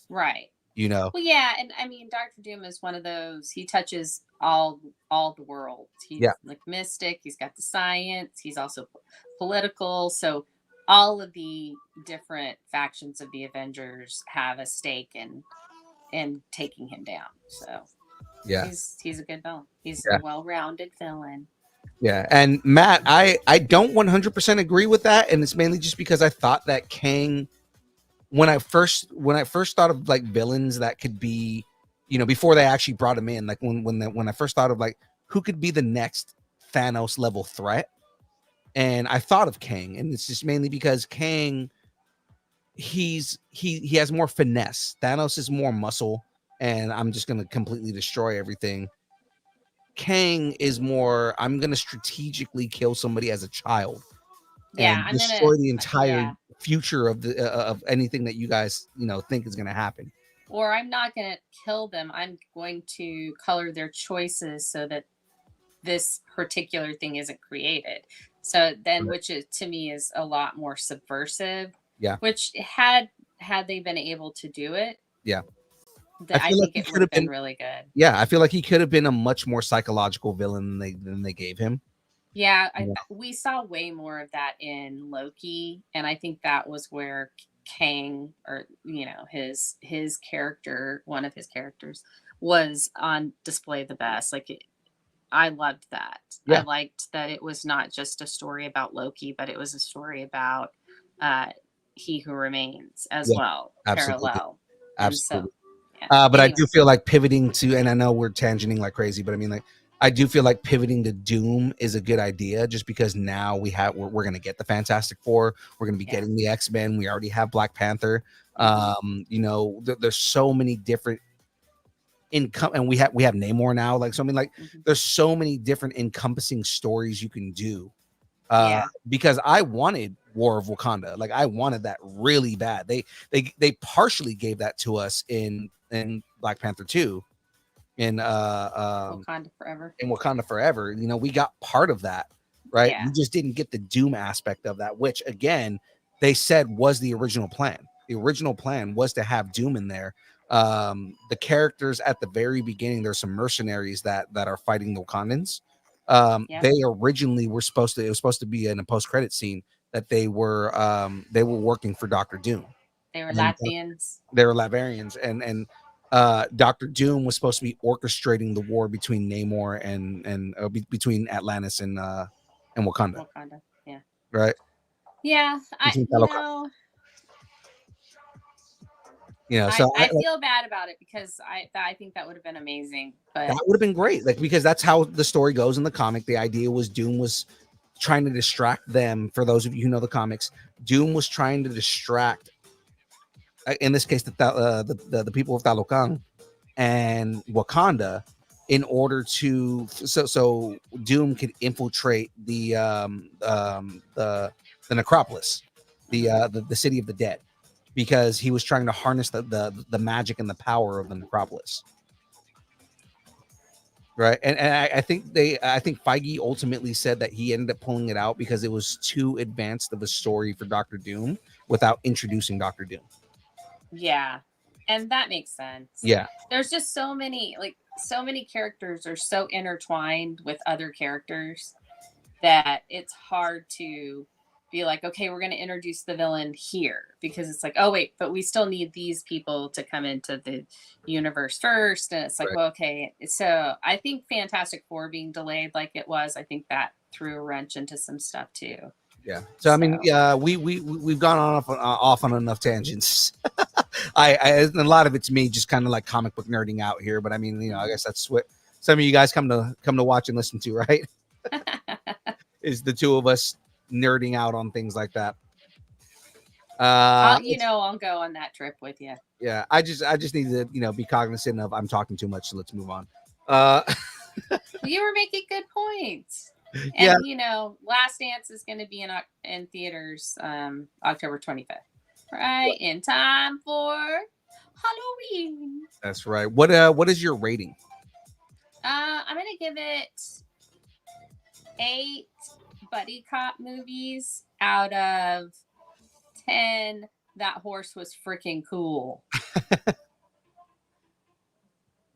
Right. You know? Well, yeah, and I mean, Doctor Doom is one of those. He touches all the world. He's like mystic. He's got the science. He's also political. So all of the different factions of the Avengers have a stake in taking him down. So yeah, he's a good villain. He's a well-rounded villain. Yeah, and Matt, I don't 100% agree with that, and it's mainly just because I thought that Kang, when I first thought of like villains that could be, you know, before they actually brought him in, like when I first thought of like who could be the next Thanos level threat, and I thought of Kang, and it's just mainly because Kang, he has more finesse. Thanos is more muscle, and I'm just gonna completely destroy everything. Kang is more, I'm gonna strategically kill somebody as a child, and destroy the entire future of the of anything that you guys, you know, think is gonna happen. Or I'm not gonna kill them. I'm going to color their choices so that this particular thing isn't created. So then, which is, to me, is a lot more subversive. Yeah. Which had they been able to do it, yeah, I think it would have been really good. Yeah, I feel like he could have been a much more psychological villain than they gave him. Yeah, we saw way more of that in Loki, and I think that was where Kang, or you know, his character, one of his characters, was on display the best. Like, I loved that. Yeah. I liked that it was not just a story about Loki, but it was a story about He Who Remains as well. Absolutely. Parallel. Absolutely. But anyway. I do feel like pivoting to, and I know we're tangenting like crazy, but I mean, like, I do feel like pivoting to Doom is a good idea, just because now we're going to get the Fantastic Four. We're going to be getting the X-Men. We already have Black Panther. You know, there's so many different and we have Namor now. Like, so I mean, like, there's so many different encompassing stories you can do. Because I wanted War of Wakanda. Like, I wanted that really bad. They partially gave that to us in Black Panther 2. In Wakanda Forever. In Wakanda Forever, you know, we got part of that, right? Yeah. We just didn't get the Doom aspect of that, which again, they said was the original plan. The original plan was to have Doom in there. The characters at the very beginning, there's some mercenaries that are fighting the Wakandans. They originally were supposed to be in a post-credit scene that they were working for Dr. Doom. They were Latvians. They were Latvians, and Dr. Doom was supposed to be orchestrating the war between Namor and between Atlantis and Wakanda. Wakanda, yeah. Right. Yeah, so I feel bad about it, because I think that would have been amazing. But that would have been great, like, because that's how the story goes in the comic. The idea was Doom was trying to distract them. For those of you who know the comics, Doom was trying to distract, in this case, the people of Talocan and Wakanda, in order to so Doom could infiltrate the necropolis, the city of the dead, because he was trying to harness the magic and the power of the necropolis. Right. And I think Feige ultimately said that he ended up pulling it out because it was too advanced of a story for Doctor Doom without introducing Doctor Doom. Yeah. And that makes sense. Yeah. There's just so many characters are so intertwined with other characters that it's hard to be like, okay, we're going to introduce the villain here, because it's like, oh wait, but we still need these people to come into the universe first. And it's like, Right. well, okay. So I think Fantastic Four being delayed like it was, I think that threw a wrench into some stuff too. Yeah. So I mean, we've gone off on enough tangents. I and a lot of it's me just kind of like comic book nerding out here, but I mean, I guess that's what some of you guys come to watch and listen to, right? Is the two of us nerding out on things like that. I'll go on that trip with you. Yeah, I just need to be cognizant of I'm talking too much, so let's move on. You were making good points. Yeah. And Last Dance is going to be in theaters October 25th, right in time for Halloween. That's right. What is your rating? I'm going to give it 8 buddy cop movies out of 10. That horse was freaking cool.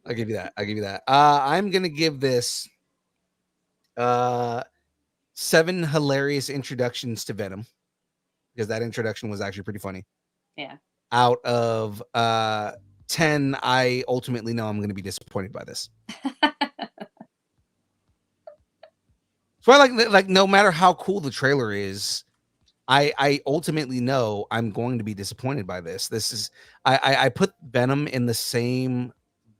I'll give you that. I'm gonna give this 7 hilarious introductions to Venom, because that introduction was actually pretty funny. Yeah. Out of 10, I ultimately know I'm gonna be disappointed by this. So I like no matter how cool the trailer is, I ultimately know I'm going to be disappointed by this. This is I put Venom in the same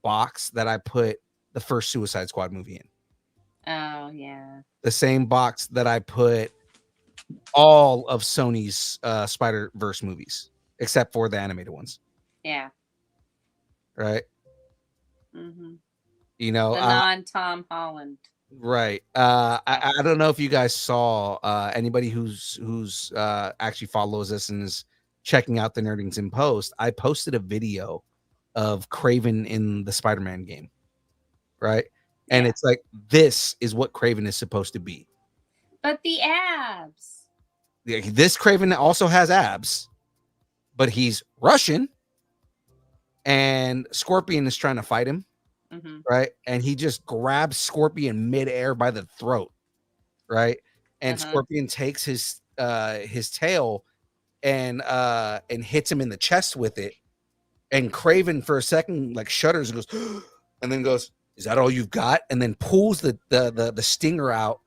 box that I put the first Suicide Squad movie in. Oh yeah. The same box that I put all of Sony's Spider-Verse movies, except for the animated ones. Yeah. Right. Mm-hmm. The non-Tom Holland. Right. I don't know if you guys saw anybody who's actually follows us and is checking out the Nerdings in Post. I posted a video of Kraven in the Spider-Man game. Right. And it's like, this is what Kraven is supposed to be. But the abs. This Kraven also has abs, but he's Russian, and Scorpion is trying to fight him. Mm-hmm. Right. And he just grabs Scorpion midair by the throat. Right. And Scorpion takes his tail and hits him in the chest with it. And Kraven for a second like shudders and goes, and then goes, "Is that all you've got?" And then pulls the stinger out,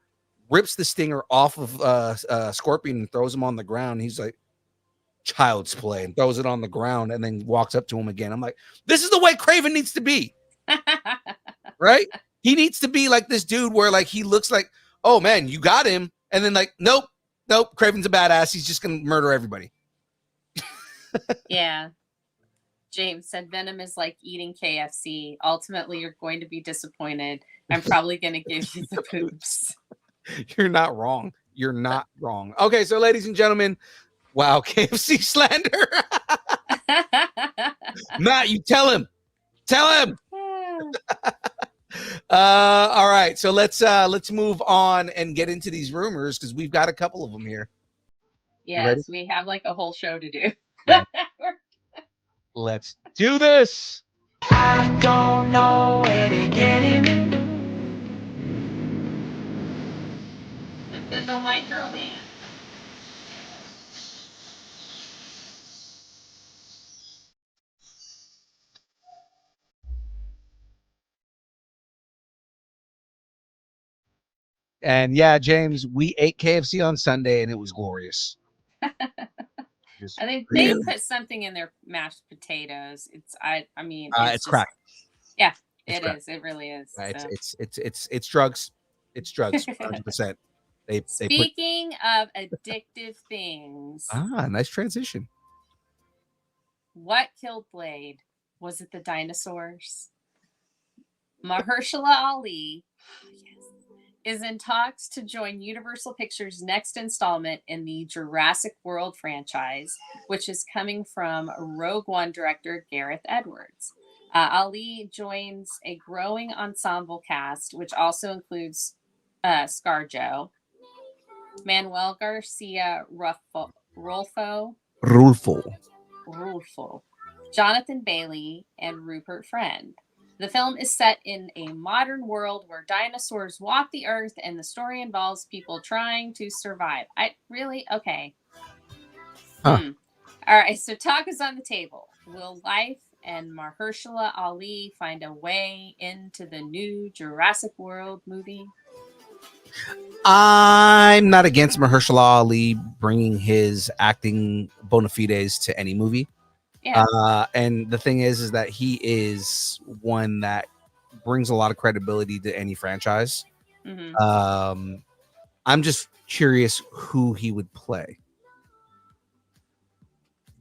rips the stinger off of Scorpion and throws him on the ground. He's like, child's play, and throws it on the ground and then walks up to him again. I'm like, this is the way Kraven needs to be. Right? He needs to be like this dude where like he looks like, oh man, you got him. And then like, nope, Kraven's a badass. He's just going to murder everybody. Yeah. James said Venom is like eating KFC. Ultimately, you're going to be disappointed. I'm probably going to give you the poops. You're not wrong. You're not wrong. Okay, so ladies and gentlemen, wow, KFC slander. Matt, you tell him. Tell him. All right, so let's move on and get into these rumors, because we've got a couple of them here. Yes, we have like a whole show to do. Yeah. Let's do this. I don't know where to get him. The white girl band. And yeah, James, we ate KFC on Sunday and it was glorious. I think they put something in their mashed potatoes. It's it's crack. Yeah, it's it crack. is. It really is. Right. So. It's drugs. It's drugs. 100%. They put Speaking of addictive things, nice transition. what killed Blade? Was it the dinosaurs? Mahershala Ali is in talks to join Universal Pictures' next installment in the Jurassic World franchise, which is coming from Rogue One director Gareth Edwards. Ali joins a growing ensemble cast, which also includes ScarJo, Manuel Garcia Rulfo, Jonathan Bailey, and Rupert Friend. The film is set in a modern world where dinosaurs walk the earth and the story involves people trying to survive. Okay. Huh. All right, so talk is on the table. Will Life and Mahershala Ali find a way into the new Jurassic World movie? I'm not against Mahershala Ali bringing his acting bona fides to any movie. Yeah. And the thing is that he is one that brings a lot of credibility to any franchise. Mm-hmm. I'm just curious who he would play.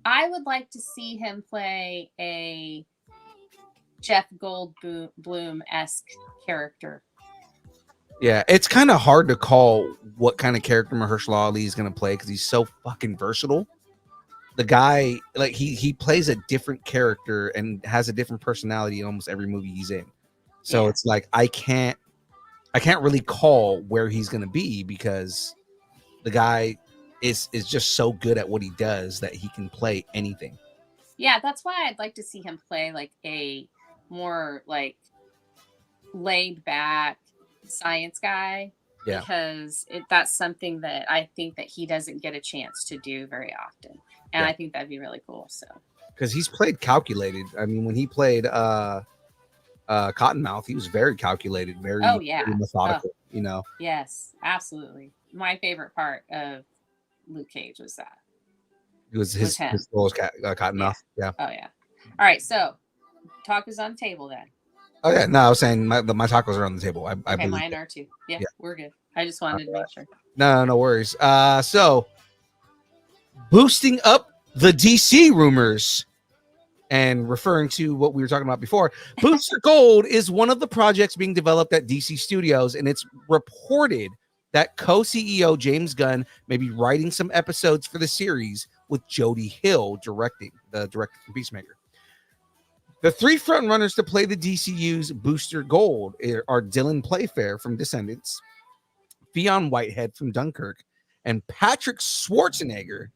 I would like to see him play a Jeff Goldblum-esque character. Yeah, it's kind of hard to call what kind of character Mahershala Ali is going to play because he's so fucking versatile. The guy, like he plays a different character and has a different personality in almost every movie he's in. So it's like I can't really call where he's going to be because the guy is just so good at what he does that he can play anything. Yeah, that's why I'd like to see him play like a more like laid back science guy. Yeah. Because that's something that I think that he doesn't get a chance to do very often. And I think that'd be really cool. So because he's played calculated. I mean, when he played Cottonmouth, he was very calculated, very methodical, you know. Yes, absolutely. My favorite part of Luke Cage was that. It was his role as Cottonmouth. Yeah. Oh yeah. All right, so talk is on the table then. Oh yeah, no, I was saying my tacos are on the table. I believe mine are too. Yeah, we're good. I just wanted to make sure. No worries. So boosting up the DC rumors and referring to what we were talking about before, Booster Gold is one of the projects being developed at DC Studios, and it's reported that co-CEO James Gunn may be writing some episodes for the series with Jody Hill directing, the director from Peacemaker. The three frontrunners to play the DCU's Booster Gold are Dylan Playfair from Descendants, Fionn Whitehead from Dunkirk, and Patrick Schwarzenegger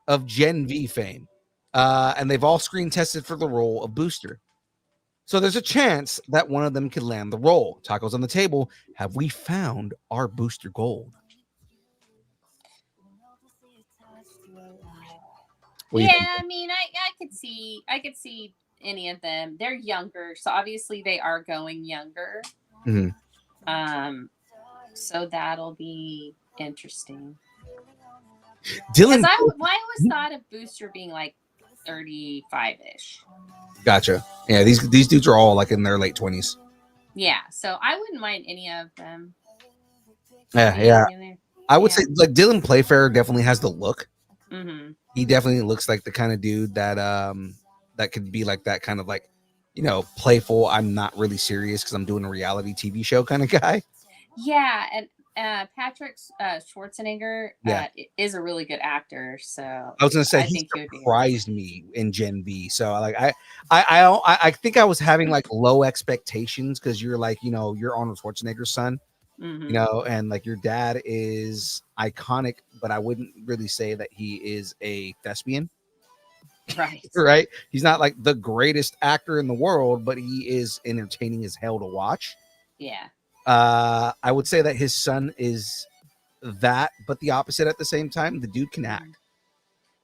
of Gen V fame. And they've all screen tested for the role of Booster. So there's a chance that one of them could land the role. Tacos on the table. Have we found our Booster Gold? I mean, I could see any of them. They're younger, so obviously they are going younger. Mm-hmm. So that'll be interesting. Dylan, I always thought of Booster being like 35-ish. Gotcha. Yeah, these dudes are all like in their late 20s. Yeah, so I wouldn't mind any of them. Yeah. I would say like Dylan Playfair definitely has the look. Mm-hmm. He definitely looks like the kind of dude that that could be like that kind of like, you know, playful. I'm not really serious because I'm doing a reality TV show kind of guy. Yeah, and Patrick Schwarzenegger is a really good actor. So I was gonna say he surprised me in Gen V. So like I think I was having like low expectations because you're like, you know, you're Arnold Schwarzenegger's son. Mm-hmm. You know, and like your dad is iconic, but I wouldn't really say that he is a thespian. Right. Right. He's not like the greatest actor in the world, but he is entertaining as hell to watch. Yeah. I would say that his son is that, but the opposite at the same time. The dude can act.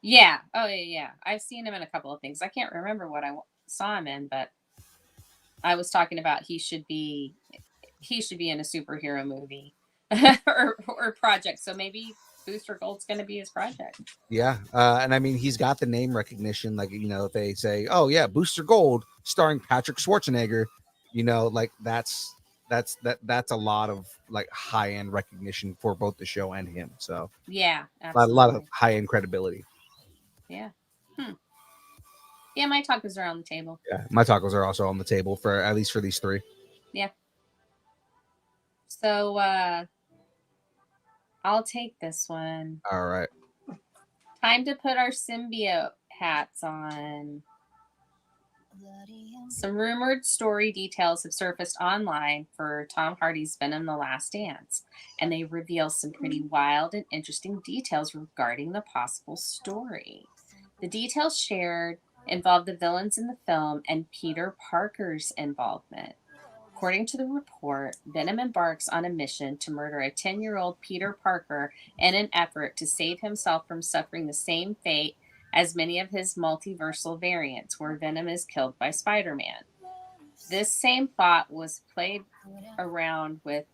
Yeah. Oh yeah. I've seen him in a couple of things. I can't remember what I saw him in, but I was talking about he should be in a superhero movie or project. So maybe Booster Gold's going to be his project. Yeah. And I mean, he's got the name recognition. Like, you know, if they say, oh yeah, Booster Gold starring Patrick Schwarzenegger, you know, like that's that's a lot of like high end recognition for both the show and him. So Yeah, a lot of absolutely. high end credibility. Yeah. Yeah, my tacos are on the table. Yeah, my tacos are also on the table for at least for these three. Yeah. So I'll take this one. All right. Time to put our symbiote hats on. Some rumored story details have surfaced online for Tom Hardy's Venom: The Last Dance, and they reveal some pretty wild and interesting details regarding the possible story. The details shared involve the villains in the film and Peter Parker's involvement. According to the report, Venom embarks on a mission to murder a 10-year-old Peter Parker in an effort to save himself from suffering the same fate as many of his multiversal variants, where Venom is killed by Spider-Man. This same plot was played around with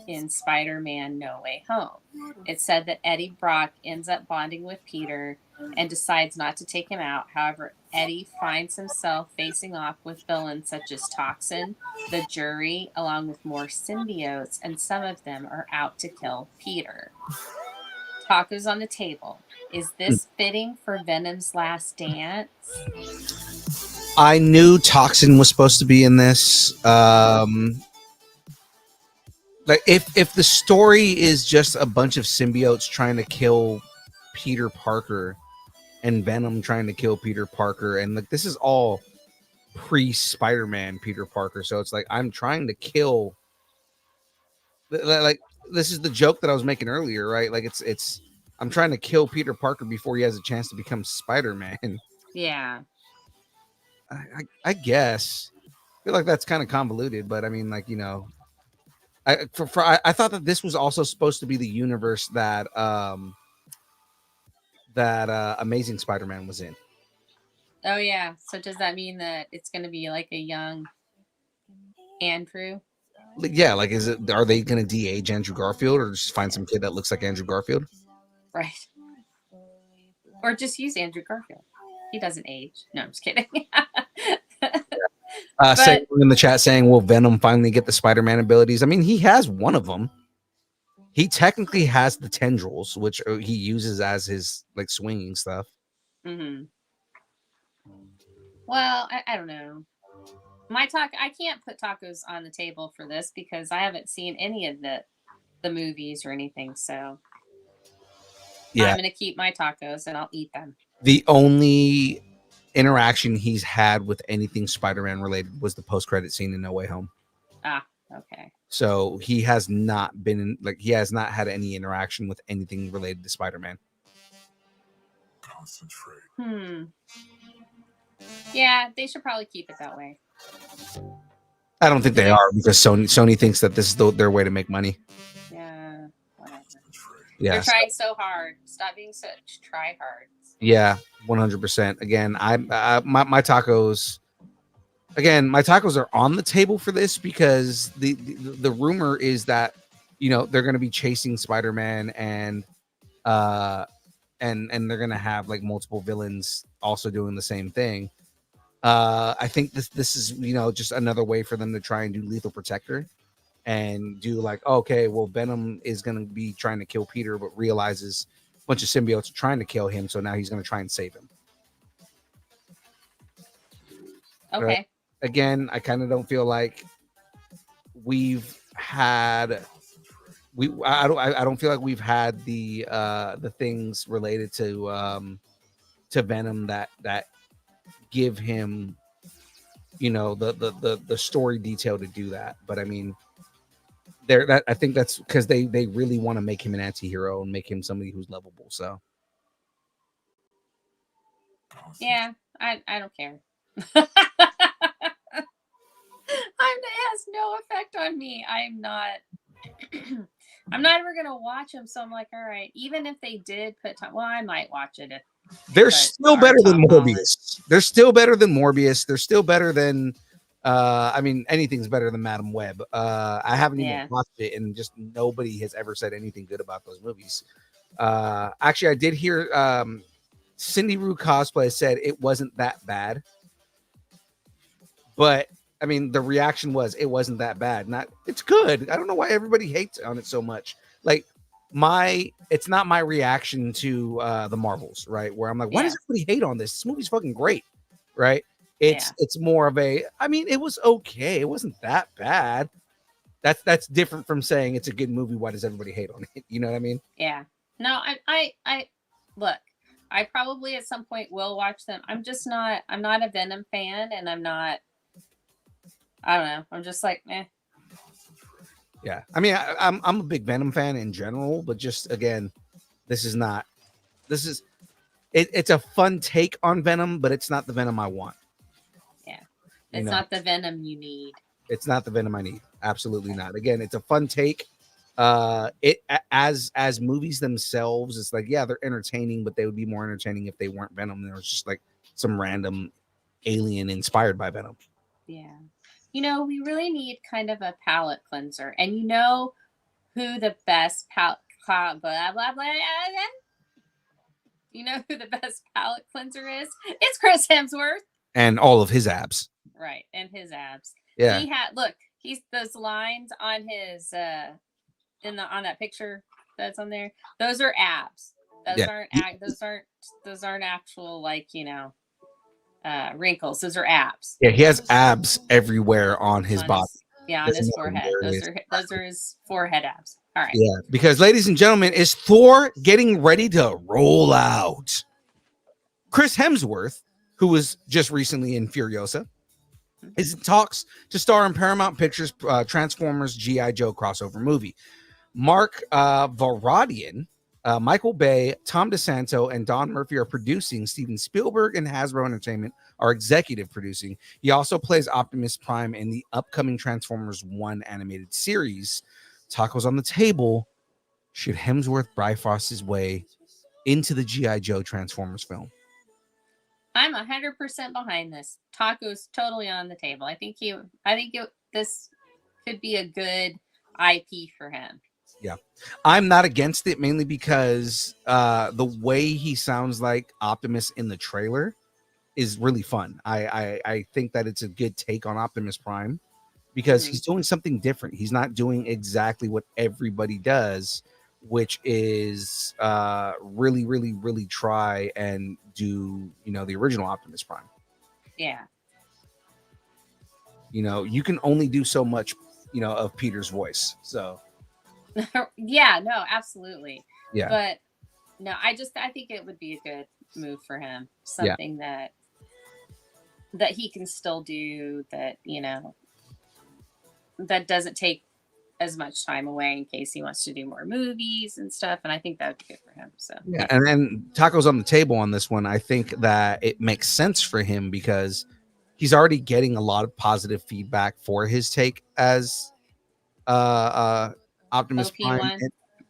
in Spider-Man No Way Home. It said that Eddie Brock ends up bonding with Peter and decides not to take him out. However, Eddie finds himself facing off with villains such as Toxin, the Jury, along with more symbiotes, and some of them are out to kill Peter. Tacos on the table. Is this fitting for Venom's last dance? I knew Toxin was supposed to be in this. Like if the story is just a bunch of symbiotes trying to kill Peter Parker and Venom trying to kill Peter Parker, and like this is all pre-Spider-Man Peter Parker, so it's like I'm trying to kill. Like this is the joke that I was making earlier, right? Like it's I'm trying to kill Peter Parker before he has a chance to become Spider-Man. Yeah. I guess. I feel like that's kind of convoluted, but I mean, like, you know, I thought that this was also supposed to be the universe that Amazing Spider-Man was in. Oh, yeah. So does that mean that it's going to be like a young Andrew? Yeah, like are they going to de-age Andrew Garfield or just find some kid that looks like Andrew Garfield? Right. Or just use Andrew Garfield. He doesn't age. No, I'm just kidding. Saying in the chat saying, will Venom finally get the Spider-Man abilities? I mean, he has one of them. He technically has the tendrils, which he uses as his like swinging stuff. Mm-hmm. Well, I don't know. I can't put tacos on the table for this because I haven't seen any of the movies or anything. So yeah, I'm going to keep my tacos and I'll eat them. The only interaction he's had with anything Spider-Man related was the post-credit scene in No Way Home. Ah, okay. So he has not been he has not had any interaction with anything related to Spider-Man. Concentrate. Yeah, they should probably keep it that way. I don't think they are because Sony thinks that this is their way to make money. Yeah, whatever. Yeah, They're trying so hard. Stop being such tryhards. Yeah, 100%. Again, my tacos. Again, my tacos are on the table for this because the rumor is that they're going to be chasing Spider-Man and they're going to have like multiple villains also doing the same thing. I think this is just another way for them to try and do Lethal Protector and do like, okay, well, Venom is going to be trying to kill Peter, but realizes a bunch of symbiotes are trying to kill him, so now he's going to try and save him. Okay. Right? Again, I kind of don't feel like we've had I don't feel like we've had the things related to Venom that give him the story detail to do that. But I mean, I think that's because they really want to make him an anti-hero and make him somebody who's lovable. So yeah, I don't care. It has no effect on me. I'm not ever gonna watch them, so I'm like, all right. Even if they did put time, well, I might watch it. They're still better than Morbius. They're still better than Morbius. They're still better than I mean, anything's better than Madam Web. I haven't even watched it, and just nobody has ever said anything good about those movies. Actually, I did hear Cindy Rue Cosplay said it wasn't that bad, but I I mean, the reaction was it wasn't that bad. Not it's good. I don't know why everybody hates on it so much. Like it's not my reaction to the Marvels, right? Where I'm like, why does everybody hate on this? This movie's fucking great, right? It's more of a. I mean, it was okay. It wasn't that bad. That's different from saying it's a good movie. Why does everybody hate on it? You know what I mean? Yeah. No, I look. I probably at some point will watch them. I'm just not. I'm not a Venom fan, and I'm not. I don't know. I'm just like, eh. Yeah. I mean, I'm a big Venom fan in general, but just again, this is it's a fun take on Venom, but it's not the Venom I want. Yeah. It's not the Venom you need. It's not the Venom I need. Absolutely not. Again, it's a fun take. As movies themselves, it's like, yeah, they're entertaining, but they would be more entertaining if they weren't Venom. There was just like some random alien inspired by Venom. Yeah. You know, we really need kind of a palate cleanser. And you know who the best palate blah, blah, blah, blah. You know who the best palate cleanser is? It's Chris Hemsworth. And all of his abs. Right. And his abs. Yeah. He's those lines on his on that picture that's on there. Those are abs. Those aren't actual, like, you know, wrinkles. Those are abs. Yeah, he has abs everywhere on his body. On his forehead. Those are his forehead abs. All right. Yeah, because ladies and gentlemen, is Thor getting ready to roll out? Chris Hemsworth, who was just recently in Furiosa, is in talks to star in Paramount Pictures' Transformers G.I. Joe crossover movie. Mark Varadian, Michael Bay, Tom DeSanto, and Don Murphy are producing. Steven Spielberg and Hasbro Entertainment are executive producing. He also plays Optimus Prime in the upcoming Transformers 1 animated series. Tacos on the table. Should Hemsworth Bifrost his way into the G.I. Joe Transformers film? I'm 100% behind this. Tacos totally on the table. I think this could be a good IP for him. Yeah, I'm not against it, mainly because the way he sounds like Optimus in the trailer is really fun. I think that it's a good take on Optimus Prime because he's doing something different. He's not doing exactly what everybody does, which is really, really, really try and do, you know, the original Optimus Prime. Yeah. You know, you can only do so much, you know, of Peter's voice. So yeah, no, absolutely. Yeah. But no, I think it would be a good move for him. Something that he can still do, that, you know, that doesn't take as much time away in case he wants to do more movies and stuff. And I think that would be good for him. So yeah. And then Tacos on the table on this one, I think that it makes sense for him because he's already getting a lot of positive feedback for his take as Optimus Prime,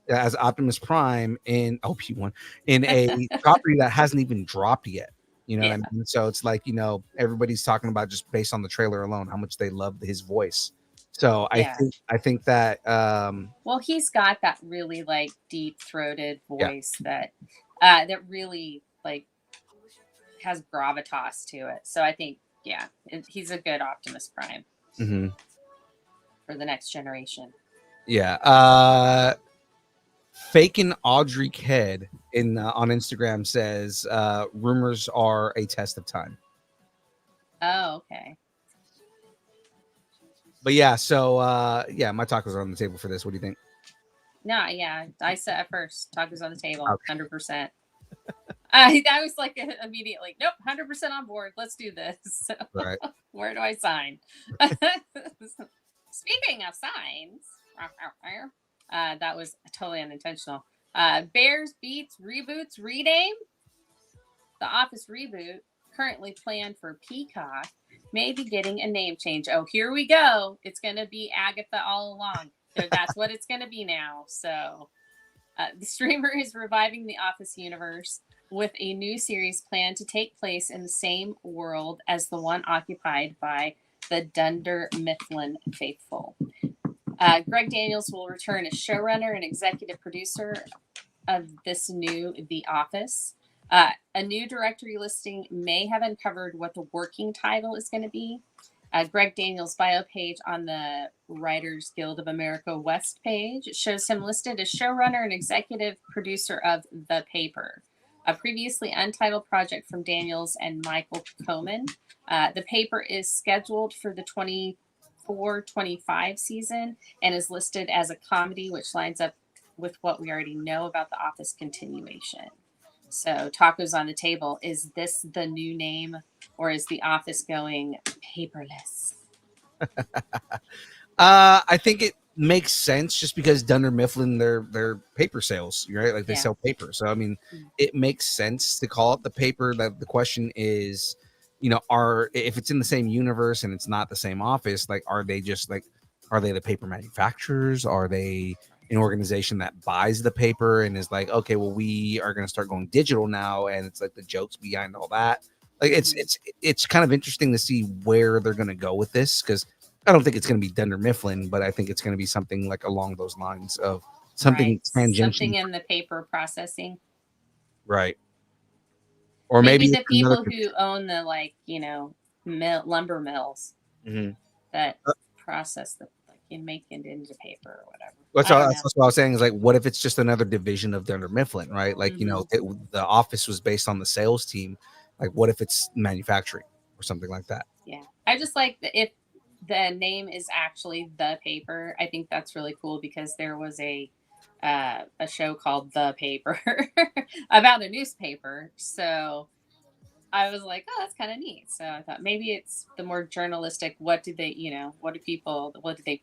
as Optimus Prime in OP1 in a property that hasn't even dropped yet. You know what I mean? So it's like, you know, everybody's talking about, just based on the trailer alone, how much they love his voice. So I think that well, he's got that really like deep throated voice that really like has gravitas to it. So I think he's a good Optimus Prime for the next generation. Yeah. Faking Audrey Kidd on Instagram says rumors are a test of time. Oh, okay. But yeah, so my tacos are on the table for this. What do you think? No, yeah, I said at first, tacos on the table, 100%. I was like immediately, nope, 100% on board. Let's do this. So, right. Where do I sign? Speaking of signs, that was totally unintentional. Bears Beats reboots rename. The Office reboot, currently planned for Peacock, may be getting a name change. Oh, here we go. It's going to be Agatha all along. That's what it's going to be now. So the streamer is reviving the Office universe with a new series planned to take place in the same world as the one occupied by the Dunder Mifflin faithful. Greg Daniels will return as showrunner and executive producer of this new The Office. A new directory listing may have uncovered what the working title is going to be. Greg Daniels' bio page on the Writers Guild of America West page shows him listed as showrunner and executive producer of The Paper, a previously untitled project from Daniels and Michael Coman. The Paper is scheduled for the 24-25 season and is listed as a comedy, which lines up with what we already know about The Office continuation. So, tacos on the table. Is this the new name, or is The Office going paperless? I think it makes sense just because Dunder Mifflin, they're paper sales, right? Like they Yeah. sell paper. So I mean, it makes sense to call it The Paper. That the question is, if it's in the same universe and it's not the same office, like are they the paper manufacturers? Are they an organization that buys the paper and is like, okay, well, we are going to start going digital now, and it's like the jokes behind all that. Like it's kind of interesting to see where they're going to go with this, because I don't think it's going to be Dunder Mifflin, but I think it's going to be something like along those lines of something tangential, something in the paper processing, right? Or maybe maybe the people who own the lumber mills that process the and make it into paper or whatever. That's what I was saying, is like, what if it's just another division of Dunder Mifflin, right? Like, the office was based on the sales team. Like, what if it's manufacturing or something like that? Yeah. I just like if the name is actually The Paper. I think that's really cool, because there was a show called The Paper about a newspaper. So I was like, oh, that's kind of neat. So I thought maybe it's the more journalistic. What do they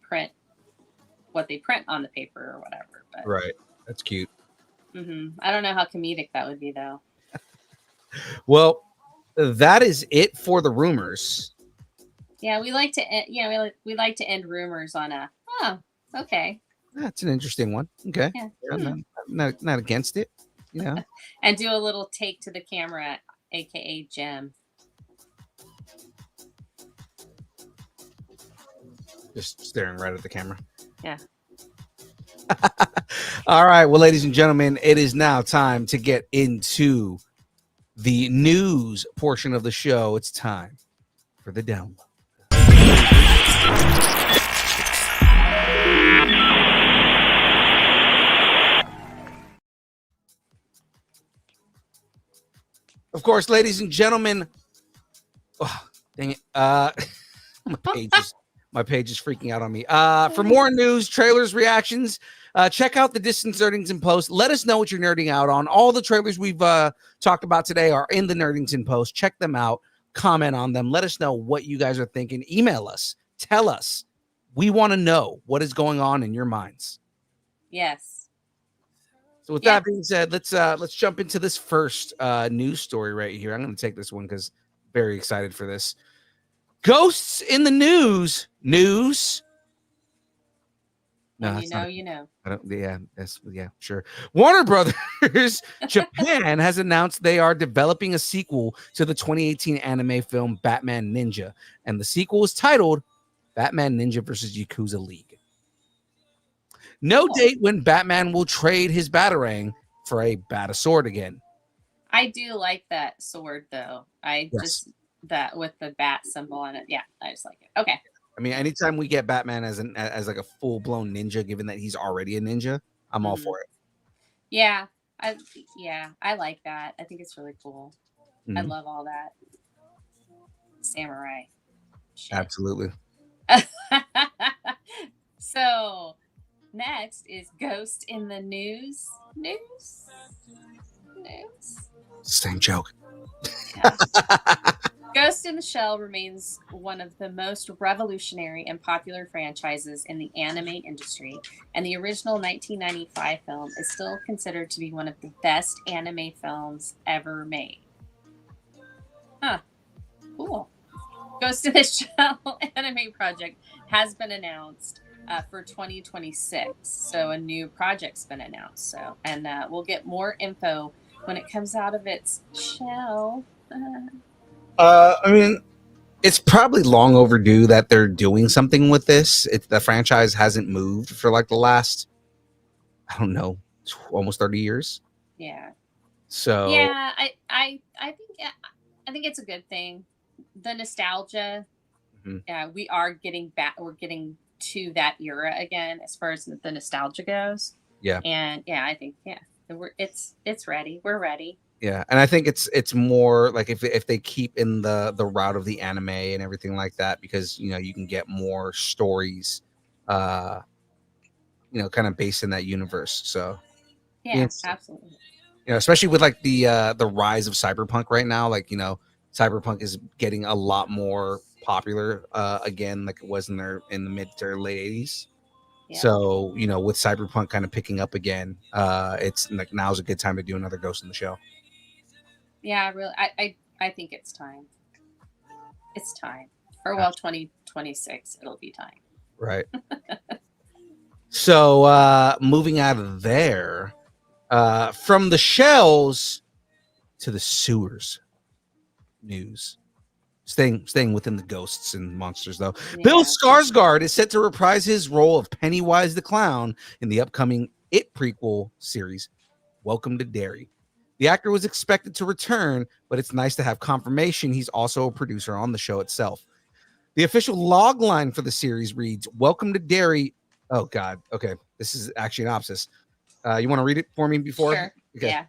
print? What they print on the paper or whatever. But, right. That's cute. I don't know how comedic that would be, though. Well, that is it for the rumors. Yeah, we like to we like to end rumors on a okay. That's an interesting one. Okay, yeah. I'm not against it. And do a little take to the camera, aka Jenn. Just staring right at the camera. Yeah. All right. Well, ladies and gentlemen, it is now time to get into the news portion of the show. It's time for the download. Of course, ladies and gentlemen. Oh, dang it. My page is freaking out on me. For more news, trailers, reactions, check out the Distance Nerdington post. Let us know what you're nerding out on. All the trailers we've talked about today are in the Nerdington post. Check them out. Comment on them. Let us know what you guys are thinking. Email us. Tell us. We want to know what is going on in your minds. Yes. So with that being said, let's jump into this first news story right here. I'm going to take this one because I'm very excited for this. Ghosts in the news. No, you know. I don't. Yeah, sure. Warner Brothers Japan has announced they are developing a sequel to the 2018 anime film Batman Ninja, and the sequel is titled Batman Ninja vs. Yakuza League. No date when Batman will trade his Batarang for a Bat-a-sword again. I do like that sword, though. Just that with the bat symbol on it. Yeah, I just like it. Okay. I mean, anytime we get Batman as like a full-blown ninja, given that he's already a ninja, I'm all for it. Yeah, I like that. I think it's really cool. I love all that samurai shit. Absolutely. So next is Ghost in the News. Same joke. Yeah. Ghost in the Shell remains one of the most revolutionary and popular franchises in the anime industry, and the original 1995 film is still considered to be one of the best anime films ever made. Huh. Cool. Ghost in the Shell anime project has been announced for 2026, so a new project's been announced. So, and we'll get more info when it comes out of its shell. I mean, it's probably long overdue that they're doing something with this. The franchise hasn't moved for like the last, I don't know, almost 30 years. Yeah. So yeah, I think it's a good thing. The nostalgia Yeah, we are getting back. We're getting to that era again as far as the nostalgia goes. Yeah. And yeah, I think it's ready. We're ready. Yeah, and I think it's more like if they keep in the route of the anime and everything like that, because you can get more stories, kind of based in that universe. So Yeah, absolutely. especially with like the rise of cyberpunk right now, like cyberpunk is getting a lot more popular again, like it was in the mid to late 80s. Yeah. So with cyberpunk kind of picking up again, it's like now's a good time to do another Ghost in the Shell. Yeah, really, I think it's time. It's time. Or well, 2026, it'll be time. Right. So moving out of there, from the shells to the sewers news. Staying within the ghosts and monsters, though. Yeah. Bill Skarsgard is set to reprise his role of Pennywise the Clown in the upcoming It prequel series, Welcome to Derry. The actor was expected to return, but it's nice to have confirmation he's also a producer on the show itself. The official log line for the series reads, Welcome to Derry. Oh, God. Okay. This is actually an synopsis. You want to read it for me before? Sure. Okay. Yeah.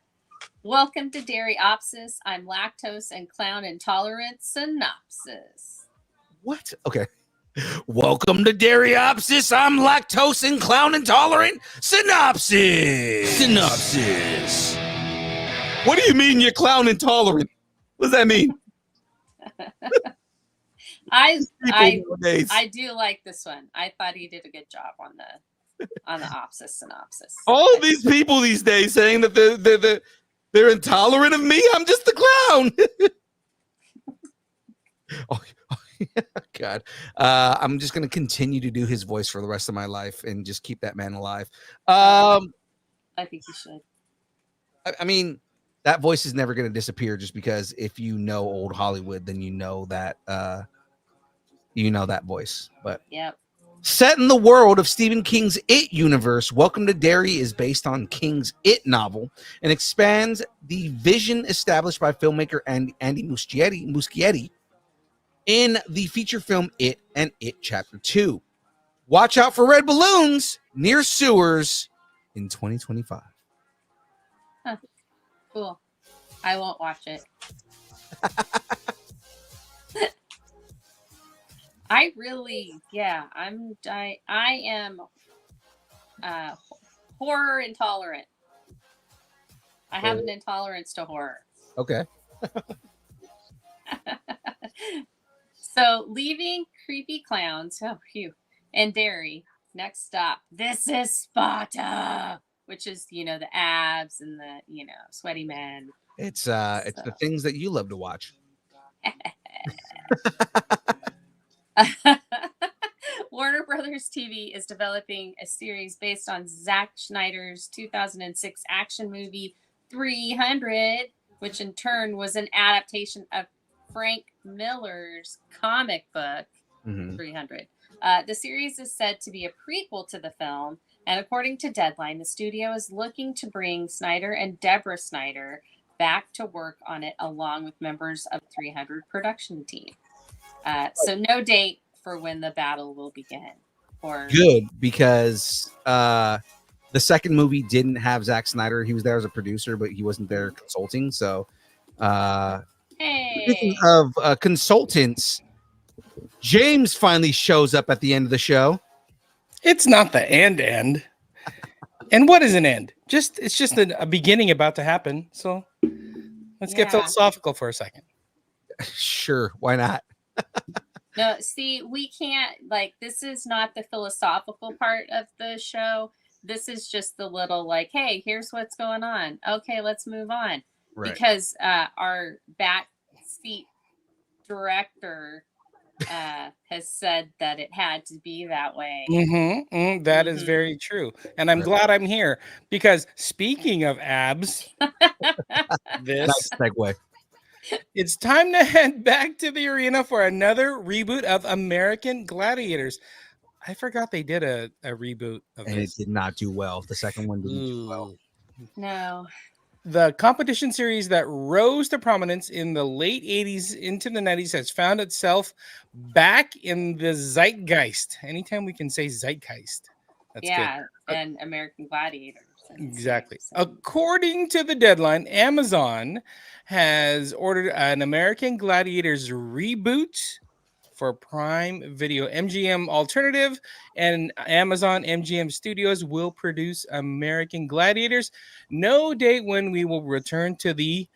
Welcome to Derry Opsis. I'm lactose and clown intolerant synopsis. What? Okay. Welcome to Derryopsis. I'm lactose and clown intolerant. Synopsis. What do you mean you're clown intolerant? What does that mean? I Nowadays. do like this one. I thought he did a good job on the Opsis synopsis. All these people these days saying that they're intolerant of me. I'm just the clown. Oh, God. I'm just going to continue to do his voice for the rest of my life and just keep that man alive. I think you should. I mean, that voice is never going to disappear, just because if you know old Hollywood, then you know that voice. But Yep. set in the world of Stephen King's It universe, Welcome to Derry is based on King's It novel and expands the vision established by filmmaker Andy Muschietti in the feature film It and It Chapter 2. Watch out for red balloons near sewers in 2025. Cool. I won't watch it. I am horror intolerant. I have an intolerance to horror. Okay. So leaving creepy clowns, and Derry. Next stop, this is Sparta, which is the abs and the sweaty men. It's the things that you love to watch. Warner Brothers TV is developing a series based on Zack Snyder's 2006 action movie 300, which in turn was an adaptation of Frank Miller's comic book 300. The series is said to be a prequel to the film, and according to Deadline, the studio is looking to bring Snyder and Deborah Snyder back to work on it along with members of 300 production team. So no date for when the battle will begin. Good, because the second movie didn't have Zack Snyder. He was there as a producer, but he wasn't there consulting. So speaking of consultants, James finally shows up at the end of the show. It's not the end. And what is an end? It's just a beginning about to happen. So let's get philosophical for a second. Sure, why not? No, see, we can't, this is not the philosophical part of the show. This is just the little, hey, here's what's going on. Okay, let's move on. Right. Because our backseat director has said that it had to be that way. That is very true. And I'm glad I'm here, because speaking of abs, nice segue. It's time to head back to the arena for another reboot of American Gladiators. I forgot they did a reboot of and this. It did not do well. The second one didn't do well. No. The competition series that rose to prominence in the late 80s into the 90s has found itself back in the zeitgeist. Anytime we can say zeitgeist, that's yeah, good. and American Gladiators. Exactly. So- According to the deadline, Amazon has ordered an American Gladiators reboot for Prime Video. MGM Alternative and Amazon MGM Studios will produce American Gladiators. No date when we will return to the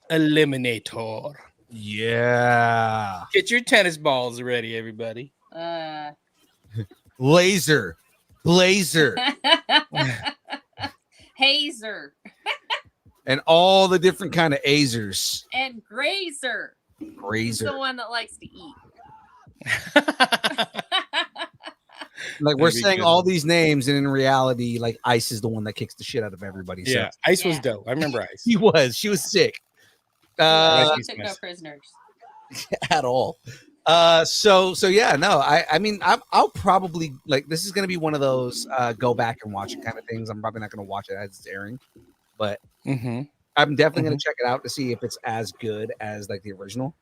Eliminator. Yeah. Get your tennis balls ready, everybody. Blazer. Hazer And all the different kind of Azers. and Grazer. He's the Grazer. one that likes to eat. Like we're That'd be saying good. all these names, and in reality, like Ice is the one that kicks the shit out of everybody. So Yeah, Ice was Yeah. dope. I remember Ice. she was sick. like She these took no guys. prisoners. At all. So yeah, no, I mean, I'll probably like this is gonna be one of those go back and watch it kind of things. I'm probably not gonna watch it as it's airing, but Mm-hmm. I'm definitely gonna check it out to see if it's as good as like the original.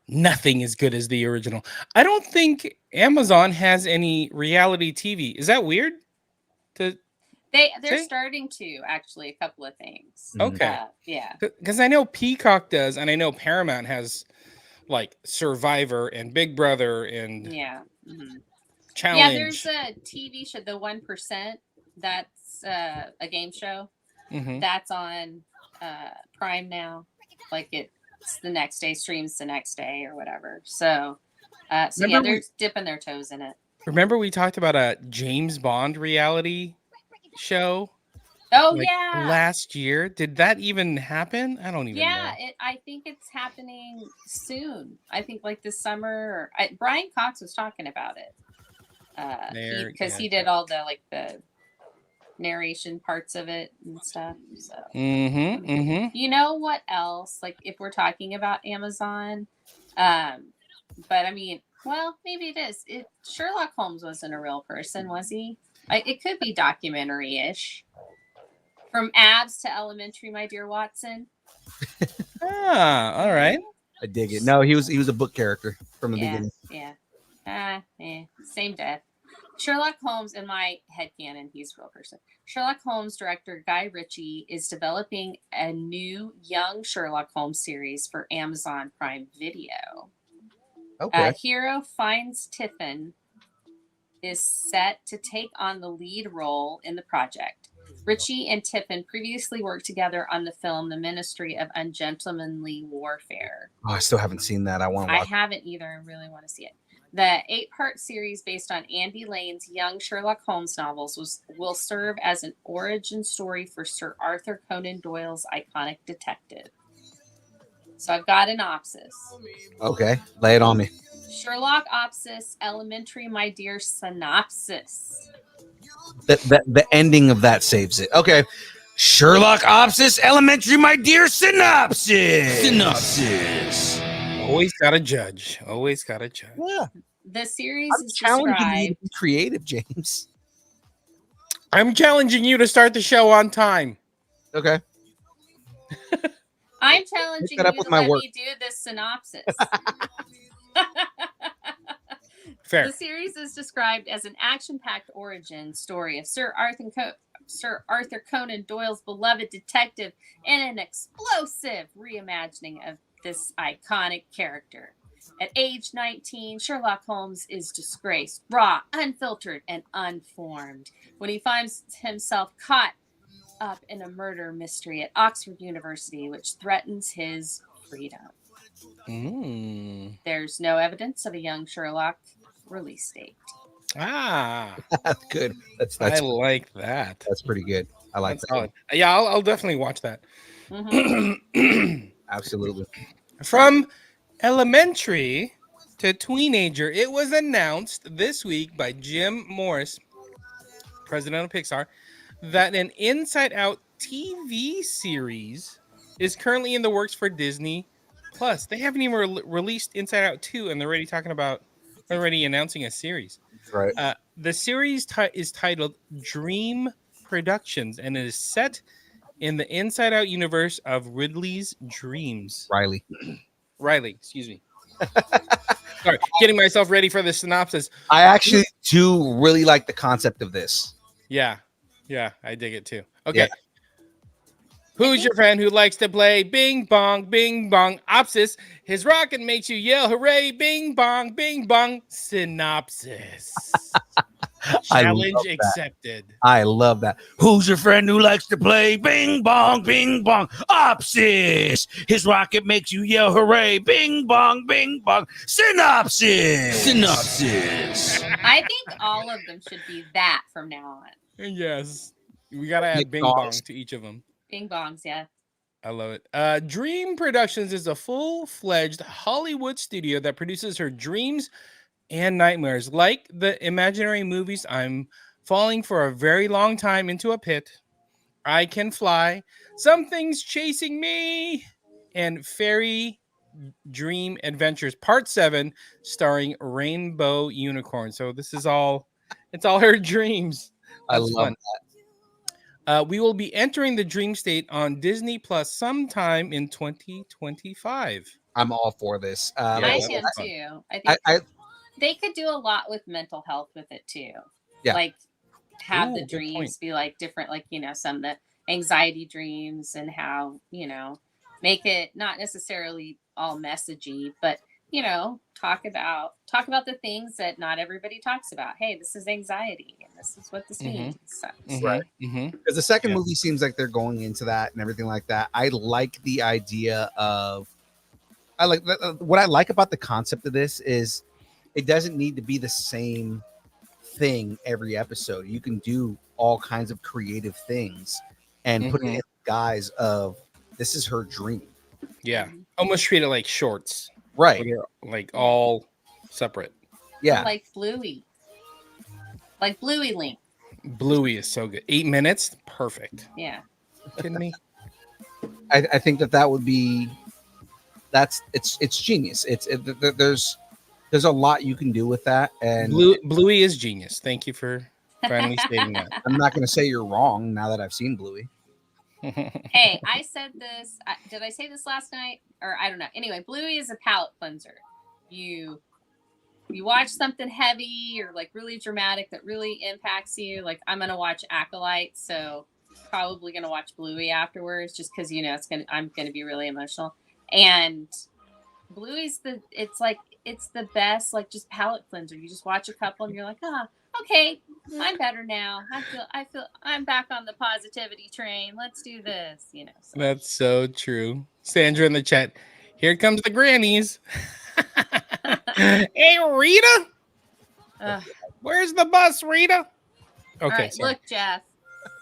Nothing as good as the original. I don't think Amazon has any reality TV. Is that weird? To They're See? starting to actually a couple of things. Okay. Yeah. Because I know Peacock does, and I know Paramount has like Survivor and Big Brother and Yeah. Mhm. Challenge. Yeah, there's a TV show, The 1%. That's a game show. Mhm. That's on Prime now. Like it's the next day, streams the next day or whatever. So yeah, Remember they're dipping their toes in it. Remember we talked about a James Bond reality show Oh like, yeah. last year? Did that even happen? I don't even Yeah, know. I think it's happening soon. I think like this summer. Brian Cox was talking about it There, because yeah. he did all the narration parts of it and stuff. So Mm-hmm. Mm-hmm. you know what else? Like if we're talking about Amazon, but I mean, well, maybe it is. Sherlock Holmes wasn't a real person, was he? It could be documentary-ish. From Abs to Elementary, my dear Watson. Ah, all right. I dig it. No, he was a book character from the Yeah, beginning. yeah. Same death. Sherlock Holmes, in my headcanon, he's a real person. Sherlock Holmes director Guy Ritchie is developing a new young Sherlock Holmes series for Amazon Prime Video. Okay. Hero Finds Tiffin is set to take on the lead role in the project. Ritchie and Tiffin previously worked together on the film The Ministry of Ungentlemanly Warfare. Oh, I still haven't seen that. I want to I watch. haven't either. I really want to see it. The 8-part series based on Andy Lane's young Sherlock Holmes novels will serve as an origin story for Sir Arthur Conan Doyle's iconic detective. So I've got an opsis. Okay, lay it on me. Sherlock Opsis Elementary, my dear synopsis. The ending of that saves it. Okay. Sherlock Opsis Elementary, my dear synopsis. Always gotta judge. Always gotta judge. Yeah. The series I'm is challenging you to described. be creative, James. I'm challenging you to start the show on time. Okay. I'm challenging that up you with to my let work. me do this synopsis. Fair. The series is described as an action-packed origin story of Sir Arthur Conan Doyle's beloved detective and an explosive reimagining of this iconic character. At age 19, Sherlock Holmes is disgraced, raw, unfiltered, and unformed when he finds himself caught up in a murder mystery at Oxford University, which threatens his freedom. Mm. There's no evidence of a young Sherlock release date. Ah, That's good. That's I like that. that's pretty good. I like That's that. solid. Yeah, I'll definitely watch that. Mhm. Absolutely. From elementary to teenager, it was announced this week by Jim Morris, president of Pixar, that an Inside Out TV series is currently in the works for Disney Plus. They haven't even released Inside Out 2, and they're already announcing a series. Right. The series is titled Dream Productions, and it is set in the Inside Out universe of Ridley's dreams. Riley. Riley, excuse me. Sorry, getting myself ready for the synopsis. I actually do really like the concept of this. Yeah, I dig it too. Okay. Yeah. Who's your friend who likes to play bing bong, opsis? His rocket makes you yell hooray, bing bong, synopsis. Challenge accepted. I love that. Who's your friend who likes to play bing bong, opsis? His rocket makes you yell hooray, bing bong, synopsis. I think all of them should be that from now on. Yes. We got to add bing bong to each of them. Bing bongs, yeah. I love it. Dream Productions is a full-fledged Hollywood studio that produces her dreams and nightmares. Like the imaginary movies, I'm falling for a very long time into a pit. I Can Fly, Something's Chasing Me, and Fairy Dream Adventures Part 7, starring Rainbow Unicorn. So this is all, it's all her dreams. I love that. We will be entering the dream state on Disney Plus sometime in 2025. I'm all for this. I am too. I think they could do a lot with mental health with it too. Yeah. Like have the Good point. dreams be like different, like, you know, some of the anxiety dreams and how, you know, make it not necessarily all messagey, but, you know, talk about the things that not everybody talks about. Hey, this is anxiety and this is what this means. So, Right. Because the second movie seems like they're going into that and everything like that. I like the idea of, what I like about the concept of this is it doesn't need to be the same thing every episode. You can do all kinds of creative things and put it in the guise of this is her dream. Yeah. Almost treat it like shorts. Right. Like all separate. Yeah. like Bluey. Like Bluey Link. Bluey is so good. 8 minutes? Perfect. Yeah. Kidding me? I think that would be it's genius. There's a lot you can do with that, and Bluey is genius. Thank you for finally stating that. I'm not going to say you're wrong now that I've seen Bluey. Hey, I said this. Did I say this last night? Or I don't know. Anyway, Bluey is a palate cleanser. You watch something heavy or like really dramatic that really impacts you. Like I'm gonna watch Acolyte, so probably gonna watch Bluey afterwards, just because you know I'm gonna be really emotional. And Bluey's it's the best, like just palate cleanser. You just watch a couple and you're like, okay, I'm better now. I feel I'm back on the positivity train. Let's do this, you know. So. That's so true. Sandra in the chat. Here comes the grannies. Hey, Rita. Where's the bus, Rita? Okay. All right, look, Jeff.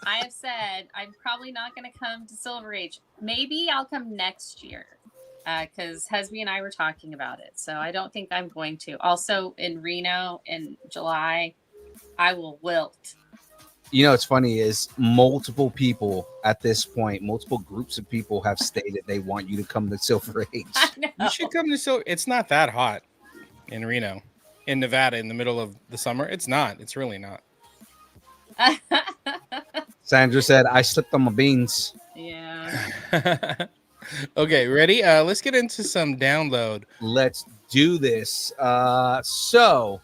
I have said I'm probably not going to come to Silver Age. Maybe I'll come next year. Because Hesby and I were talking about it. So I don't think I'm going to. Also in Reno in July, I will wilt. You know, what's funny is multiple people at this point, multiple groups of people have stated they want you to come to Silver Age. I know. You should come to Silver. It's not that hot in Reno, in Nevada, in the middle of the summer. It's not. It's really not. Sandra said, I slipped on my beans. Yeah. Okay, ready? Let's get into some download. Let's do this. So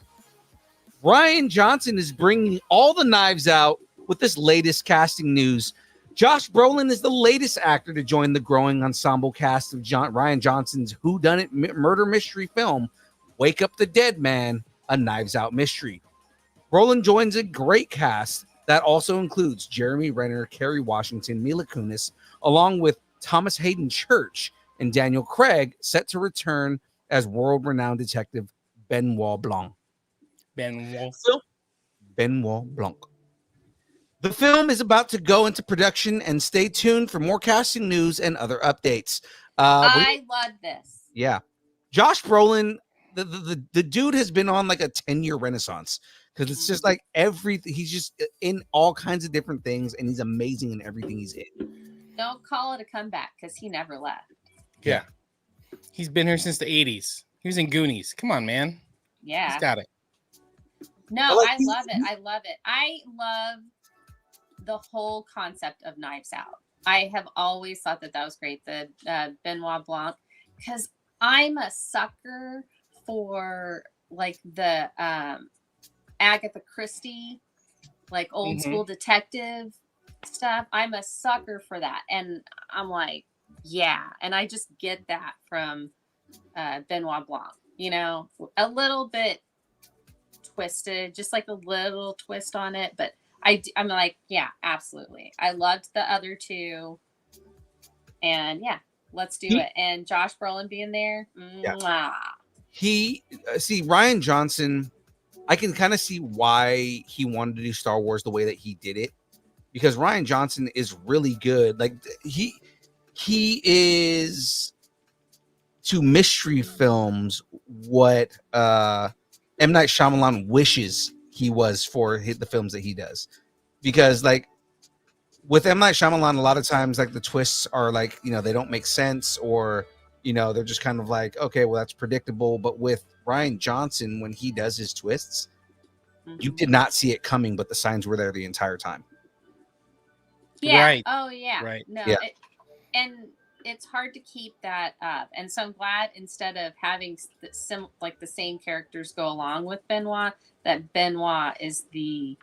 Rian Johnson is bringing all the knives out with this latest casting news. Josh Brolin is the latest actor to join the growing ensemble cast of Rian Johnson's whodunit murder mystery film, Wake Up the Dead Man, a Knives Out mystery. Brolin joins a great cast that also includes Jeremy Renner, Kerry Washington, Mila Kunis, along with Thomas Hayden Church and Daniel Craig, set to return as world-renowned detective Benoit Blanc. Benoit Blanc. The film is about to go into production, and stay tuned for more casting news and other updates. I love this. Yeah. Josh Brolin, the dude has been on like a 10-year renaissance, because it's just like everything. He's just in all kinds of different things, and he's amazing in everything he's in. Don't call it a comeback, because he never left. Yeah. He's been here since the 80s. He was in Goonies. Come on, man. Yeah. He's got it. No, I love it. I love it. I love the whole concept of Knives Out. I have always thought that was great, the Benoit Blanc, because I'm a sucker for like the Agatha Christie, like old school detective stuff. I'm a sucker for that, and I'm like, yeah, and I just get that from Benoit Blanc. You know, a little bit twisted, just like a little twist on it, but I'm like, yeah, absolutely. I loved the other two, and yeah, let's do it. And Josh Brolin being there, Yeah. mwah. He see Ryan Johnson. I can kind of see why he wanted to do Star Wars the way that he did it, because Ryan Johnson is really good. Like he is to mystery films what M. Night Shyamalan wishes he was for the films that he does, because like with M. Night Shyamalan, a lot of times like the twists are like, you know, they don't make sense, or you know, they're just kind of like, okay, well, that's predictable. But with Ryan Johnson, when he does his twists, you did not see it coming, but the signs were there the entire time. Yeah. Right. Oh yeah. Right. No. Yeah. And it's hard to keep that up. And so I'm glad, instead of having the same characters go along with Benoit, that Benoit is the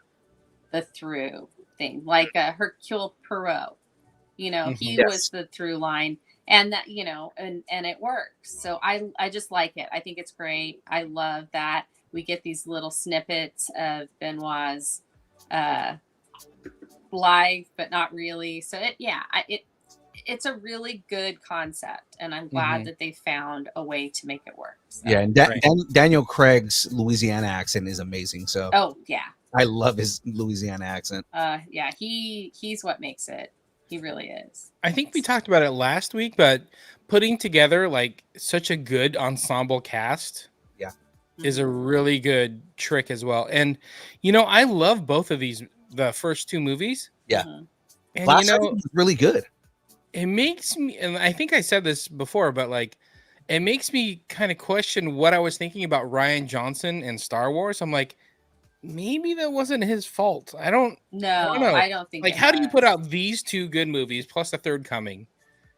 through thing, like Hercule Poirot. You know, he Yes. was the through line, and that, you know, and it works. So I just like it. I think it's great. I love that we get these little snippets of Benoit's life, but not really. So it's a really good concept, and I'm glad that they found a way to make it work. So. Yeah, and Daniel Craig's Louisiana accent is amazing. So Oh yeah, I love his Louisiana accent. yeah, he's what makes it. He really is. I think we talked about it last week, but putting together like such a good ensemble cast, is a really good trick as well. And you know, I love both of these, the first two movies. Yeah, and Last you know, one was really good. it makes me, and I think I said this before, but like, it makes me kind of question what I was thinking about Ryan Johnson and Star Wars. I'm like, maybe that wasn't his fault. I don't know. I don't think. Like, how do you put out these two good movies plus The Third Coming?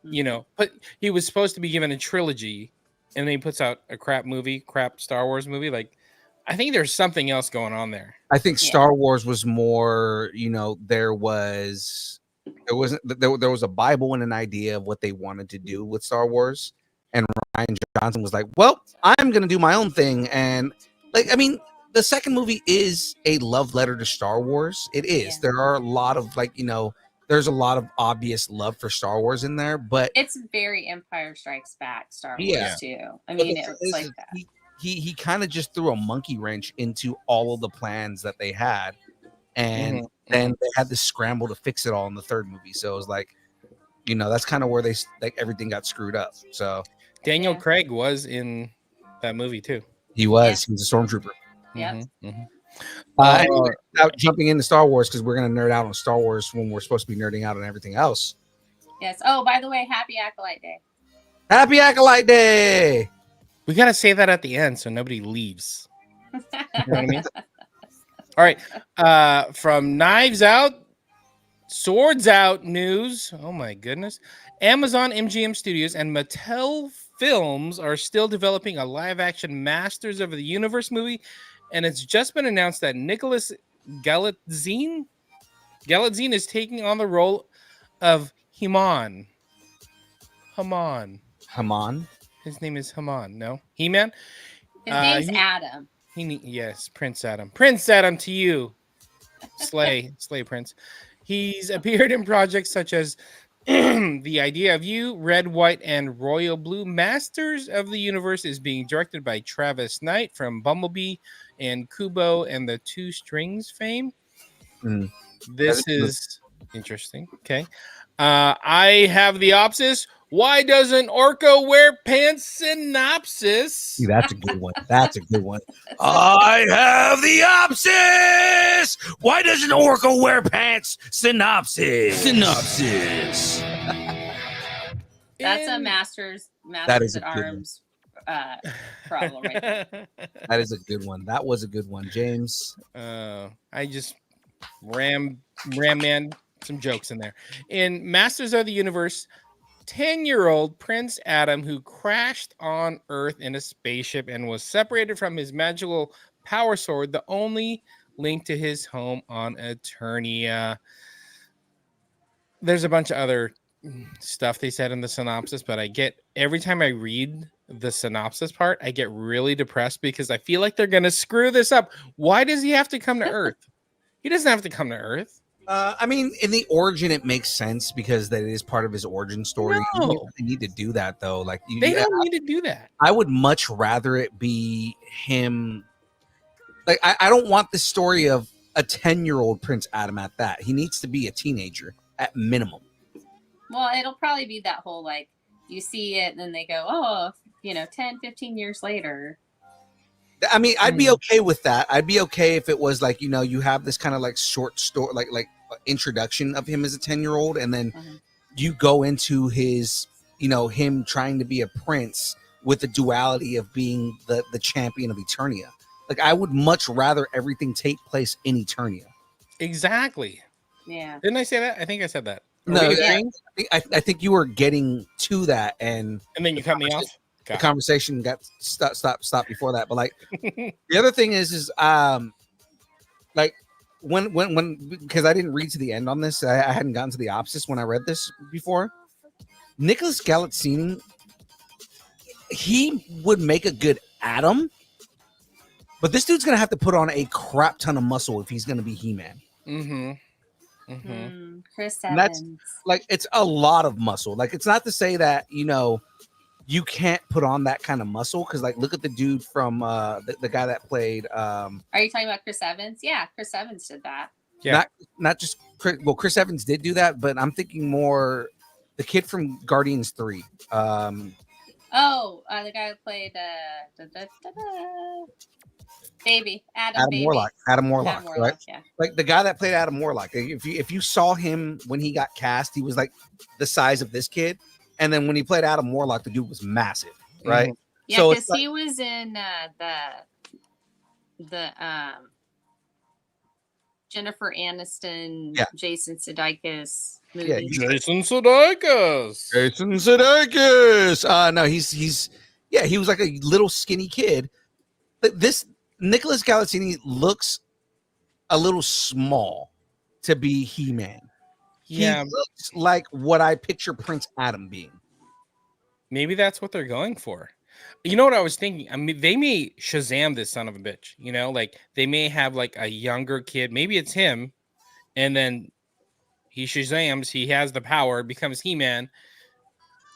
You know, but he was supposed to be given a trilogy, and then he puts out a crap Star Wars movie. Like, I think there's something else going on there. I think Star Wars was more, you know, there was a Bible and an idea of what they wanted to do with Star Wars, and Ryan Johnson was like, well, I'm gonna do my own thing. And like, I mean, the second movie is a love letter to Star Wars. It is. There are a lot of, like, you know, there's a lot of obvious love for Star Wars in there, but it's very Empire Strikes Back Star Wars too. I mean, it's like that. He kind of just threw a monkey wrench into all of the plans that they had, and then they had to scramble to fix it all in the third movie. So it was like, you know, that's kind of where they like everything got screwed up. So Daniel Craig was in that movie too. He was a stormtrooper. Yeah. Anyway, without jumping into Star Wars, because we're gonna nerd out on Star Wars when we're supposed to be nerding out on everything else. Yes. Oh, by the way, happy Acolyte Day. Happy Acolyte Day. We gotta say that at the end so nobody leaves. You know what I mean? All right. From Knives Out, Swords Out news. Oh my goodness. Amazon, MGM Studios, and Mattel Films are still developing a live-action Masters of the Universe movie, and it's just been announced that Nicholas Galitzine is taking on the role of Haman. His name is Haman. No, He-Man. His name's Adam. Yes, Prince Adam. Prince Adam to you. Slay Prince. He's appeared in projects such as The Idea of You, Red, White, and Royal Blue. Masters of the Universe is being directed by Travis Knight from Bumblebee and Kubo and the Two Strings fame. This is interesting. Okay. I have the opsis. Why doesn't Orko wear pants? Synopsis. See, that's a good one. That's a good one. I have the opsis. Why doesn't Orko wear pants? Synopsis. That's a Masters at Arms problem right there. That is a good one. That was a good one, James. I just Ram Man some jokes in there. In Masters of the Universe, 10-year-old Prince Adam, who crashed on Earth in a spaceship and was separated from his magical power sword, the only link to his home on Eternia. There's a bunch of other stuff they said in the synopsis, but every time I read the synopsis part, I get really depressed because I feel like they're going to screw this up. Why does he have to come to Earth? He doesn't have to come to Earth. I mean, in the origin, it makes sense because that is part of his origin story. No. You don't need to do that though. Like They don't need to do that. I would much rather it be him. Like I don't want the story of a 10-year-old Prince Adam at that. He needs to be a teenager at minimum. Well, it'll probably be that whole like you see it and then they go, oh, 10, 15 years later. I mean, I'd be okay with that. I'd be okay if it was like, you have this kind of like short story, like introduction of him as a 10-year-old, and then you go into his, him trying to be a prince with the duality of being the champion of Eternia. Like, I would much rather everything take place in Eternia. Exactly. Yeah. Didn't I say that? I think I said that. No, I think you were getting to that, and then you cut me off. The conversation got stopped before that. But like, the other thing is like when because I didn't read to the end on this, I hadn't gotten to the opsis when I read this before. Nicholas Galitzine, he would make a good Adam, but this dude's gonna have to put on a crap ton of muscle if he's gonna be He-Man. Chris And Evans. that's like, it's a lot of muscle. Like, it's not to say that you can't put on that kind of muscle, because like, look at the dude from the guy that played Are you talking about Chris Evans? Yeah, Chris Evans did that. Yeah. Not just Chris, well, Chris Evans did do that, but I'm thinking more the kid from Guardians 3. The guy who played Baby Adam Baby. Adam Warlock, right? Yeah. Like the guy that played Adam Warlock. If you saw him when he got cast, he was like the size of this kid, and then when he played Adam Warlock, the dude was massive, right? Yeah, So because he was in the Jennifer Aniston, Jason Sudeikis movie. Yeah, Jason Sudeikis. No, he was like a little skinny kid. But this Nicholas Galitzine looks a little small to be He-Man. Yeah, he looks like what I picture Prince Adam being. Maybe that's what they're going for. You know what I was thinking? I mean, they may Shazam this son of a bitch. Like they may have like a younger kid. Maybe it's him, and then he Shazams. He has the power, becomes He-Man,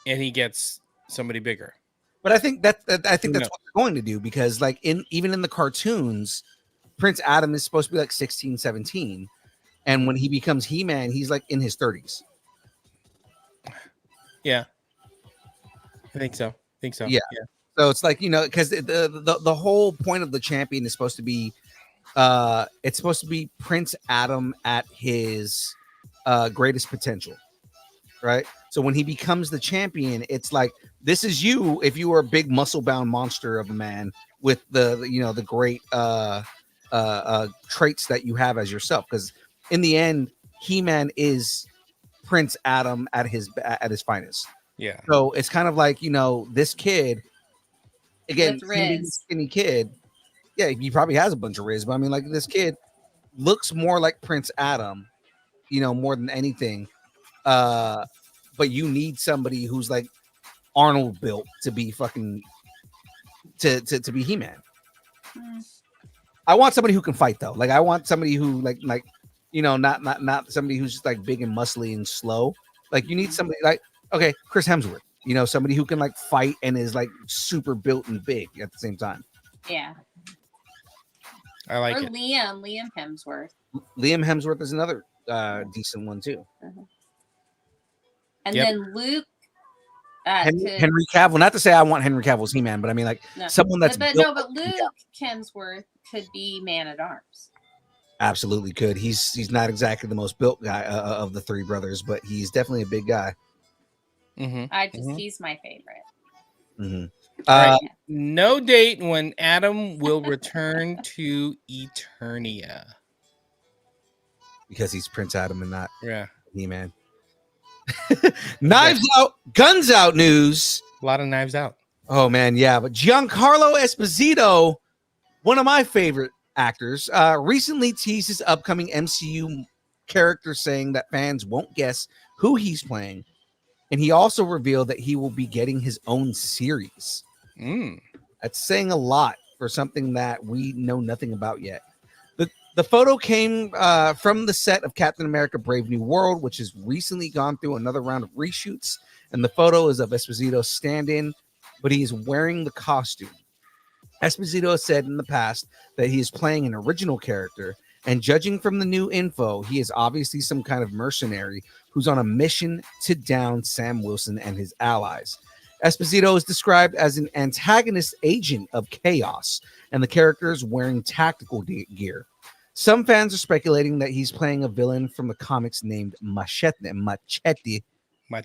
and he gets somebody bigger. But I think that's what they're going to do, because like even in the cartoons, Prince Adam is supposed to be like 16, 17. And when he becomes He-Man, he's like in his 30s. Yeah. I think so. Yeah. So it's like, because the whole point of the champion is supposed to be it's supposed to be Prince Adam at his greatest potential. Right? So when he becomes the champion, it's like, this is you if you were a big muscle-bound monster of a man with the great traits that you have as yourself. Because in the end, He-Man is Prince Adam at his finest. Yeah. So it's kind of like, this kid, again, skinny kid. Yeah, he probably has a bunch of riz, but I mean, like, this kid looks more like Prince Adam, more than anything. But you need somebody who's like Arnold built to be fucking to be He-Man. I want somebody who can fight though. Like, I want somebody who like not somebody who's just like big and muscly and slow. Like, you need somebody like, okay, Chris Hemsworth, somebody who can like fight and is like super built and big at the same time. Yeah. I like or it. Liam Hemsworth. Liam Hemsworth is another decent one too. And then Luke. Henry Cavill. Not to say I want Henry Cavill's He-Man, but I mean, like, someone that's but Luke Hemsworth could be Man at Arms. Absolutely could. He's not exactly the most built guy of the three brothers, but he's definitely a big guy. He's my favorite. Right. No date when Adam will return to Eternia. Because he's Prince Adam and not. Yeah. He-Man. Knives Out, Guns Out news. A lot of Knives Out. Oh man, yeah. But Giancarlo Esposito, one of my favorite actors, recently teased his upcoming MCU character, saying that fans won't guess who he's playing. And he also revealed that he will be getting his own series. That's saying a lot for something that we know nothing about yet. The photo came from the set of Captain America Brave New World, which has recently gone through another round of reshoots. And the photo is of Esposito stand-in, but he is wearing the costume. Esposito said in the past that he is playing an original character, and judging from the new info, he is obviously some kind of mercenary who's on a mission to down Sam Wilson and his allies. Esposito is described as an antagonist agent of chaos, and the character is wearing tactical gear. Some fans are speculating that he's playing a villain from the comics named Machete. We'll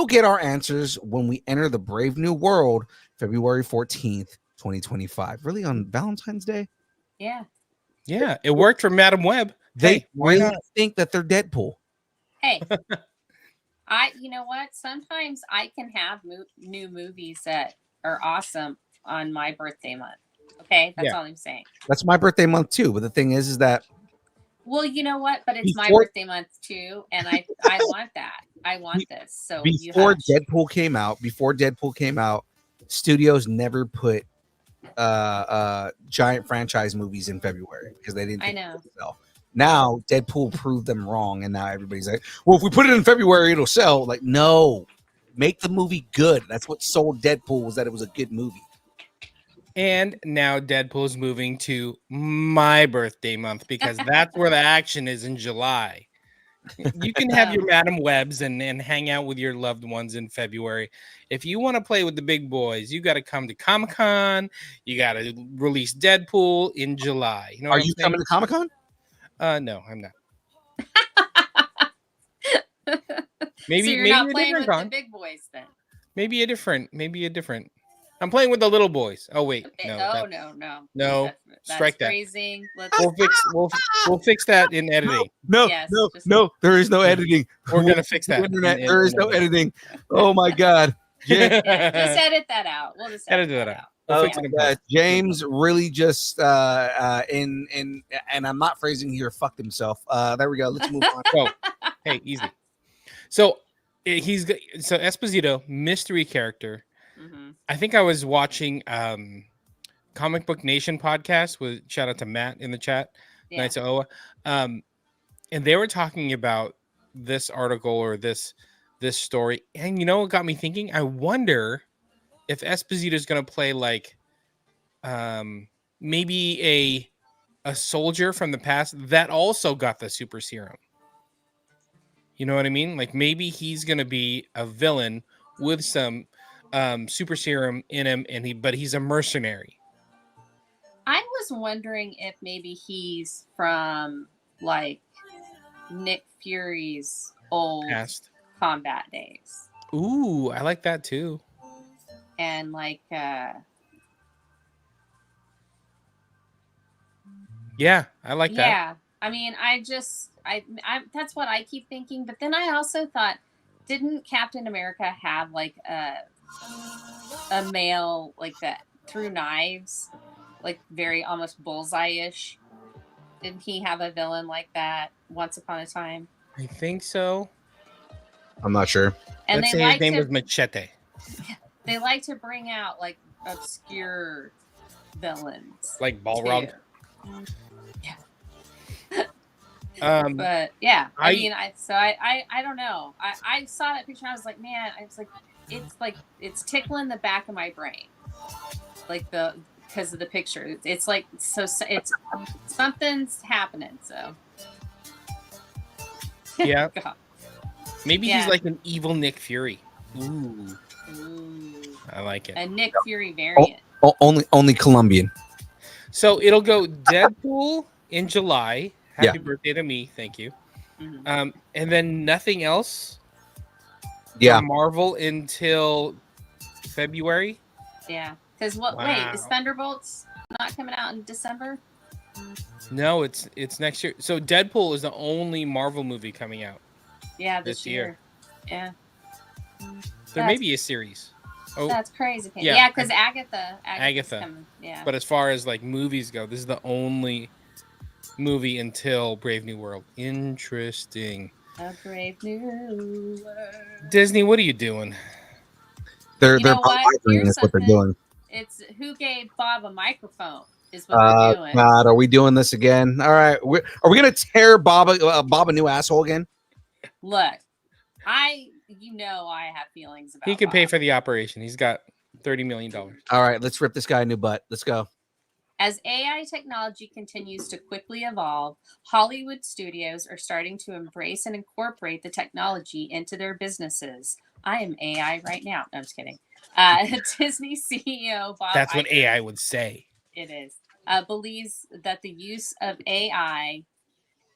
get our answers when we enter the Brave New World, February 14th, 2025. Really, on Valentine's Day? Yeah. Yeah, it worked for Madam Web. They why really not? think that they're Deadpool. Hey, you know what? Sometimes I can have new movies that are awesome on my birthday month. Okay, that's all I'm saying. That's my birthday month too. But the thing is that Well, you know what? But it's my Before- birthday month too, and I want that. I want this. So before Deadpool came out, studios never put giant franchise movies in February because they didn't. I think know. it would sell. Now Deadpool proved them wrong, and now everybody's like, "Well, if we put it in February, it'll sell." Like, no, make the movie good. That's what sold Deadpool, was that it was a good movie. And now Deadpool's moving to my birthday month because that's where the action is in July. You can have your Madam Webs and hang out with your loved ones in February. If you want to play with the big boys, you got to come to Comic-Con. You got to release Deadpool in July. You know, Are you coming to Comic-Con? No, I'm not. Maybe so you're maybe not a playing different with con. the big boys then. Maybe a different. I'm playing with the little boys. Oh wait, no. No, That's strike that. phrasing. Let's We'll fix that in editing. Yes, No. There is no editing. We're gonna fix that. Internet. There is no editing. Oh my God. just edit that out. We'll just edit that out. We'll Oh fix it in post. James really just and I'm not phrasing here, fucked himself. There we go. Let's move on. Oh, hey, easy. So Esposito, mystery character. Mhm. I think I was watching Comic Book Nation podcast with shout out to Matt in the chat. Yeah. Nights of Oa. And they were talking about this article or this story. And you know what got me thinking? I wonder if Esposito is going to play like maybe a soldier from the past that also got the super serum. You know what I mean? Like maybe he's going to be a villain with some super serum in him, but he's a mercenary. I was wondering if maybe he's from like Nick Fury's old Past. combat days. Ooh, I like that too. And like Yeah, I like that. yeah. I mean, I that's what I keep thinking. But then I also thought, didn't Captain America have like a male like that through knives, like very almost bullseye-ish? Didn't he have a villain like that once upon a time? I think so. I'm not sure. And Let's they say his like name to was Machete. they like to bring out like obscure villains, Like too. Balrog. But yeah, I I don't know. I saw that picture and I was like, man, it's tickling the back of my brain, like because of the picture. It's like it's something's happening. So Yeah. God. Maybe Yeah. he's like an evil Nick Fury. Ooh, Ooh, I like it. a Nick Fury variant. Only Colombian. So it'll go Deadpool in July. Happy Yeah. birthday to me. Thank you. Mhm. And then nothing else Yeah. from Marvel until February. Yeah, because wait, is Wow. Thunderbolts not coming out in December? No, it's next year. So Deadpool is the only Marvel movie coming out Yeah, this this year. year. Yeah. There may That's- be a series. Oh, That's crazy. yeah, Yeah, because Agatha's Agatha. coming. Yeah. But as far as like movies go, this is the only movie until Brave New World. Interesting. A brave new world. Disney, what are you doing? They're You know what? agreeing Here's is what they're something. doing. It's who gave Bob a microphone is what they're doing. God, are we doing this again? All right, are we gonna tear Bob a new asshole again? Look, I have feelings about He could pay Bob. for the operation. He's got $30 million. All right, let's rip this guy a new butt. Let's go. As AI technology continues to quickly evolve, Hollywood studios are starting to embrace and incorporate the technology into their businesses. I am AI right now. No, I'm just kidding. Disney CEO Bob That's what Iger, AI would say. it is, believes that the use of AI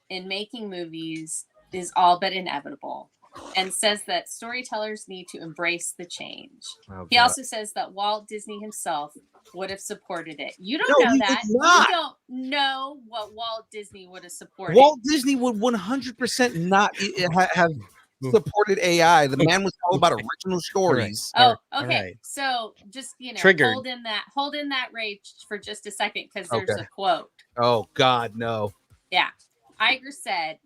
in making movies is all but inevitable and says that storytellers need to embrace the change. Oh, He God. also says that Walt Disney himself would have supported it. You don't No, know he that. did not. You don't know what Walt Disney would have supported. Walt Disney would 100% not have supported AI. The man was all about original stories. Oh, All okay. right. So just Triggered. hold in that rage for just a second because there's Okay. a quote. Oh God, no. Yeah. Iger said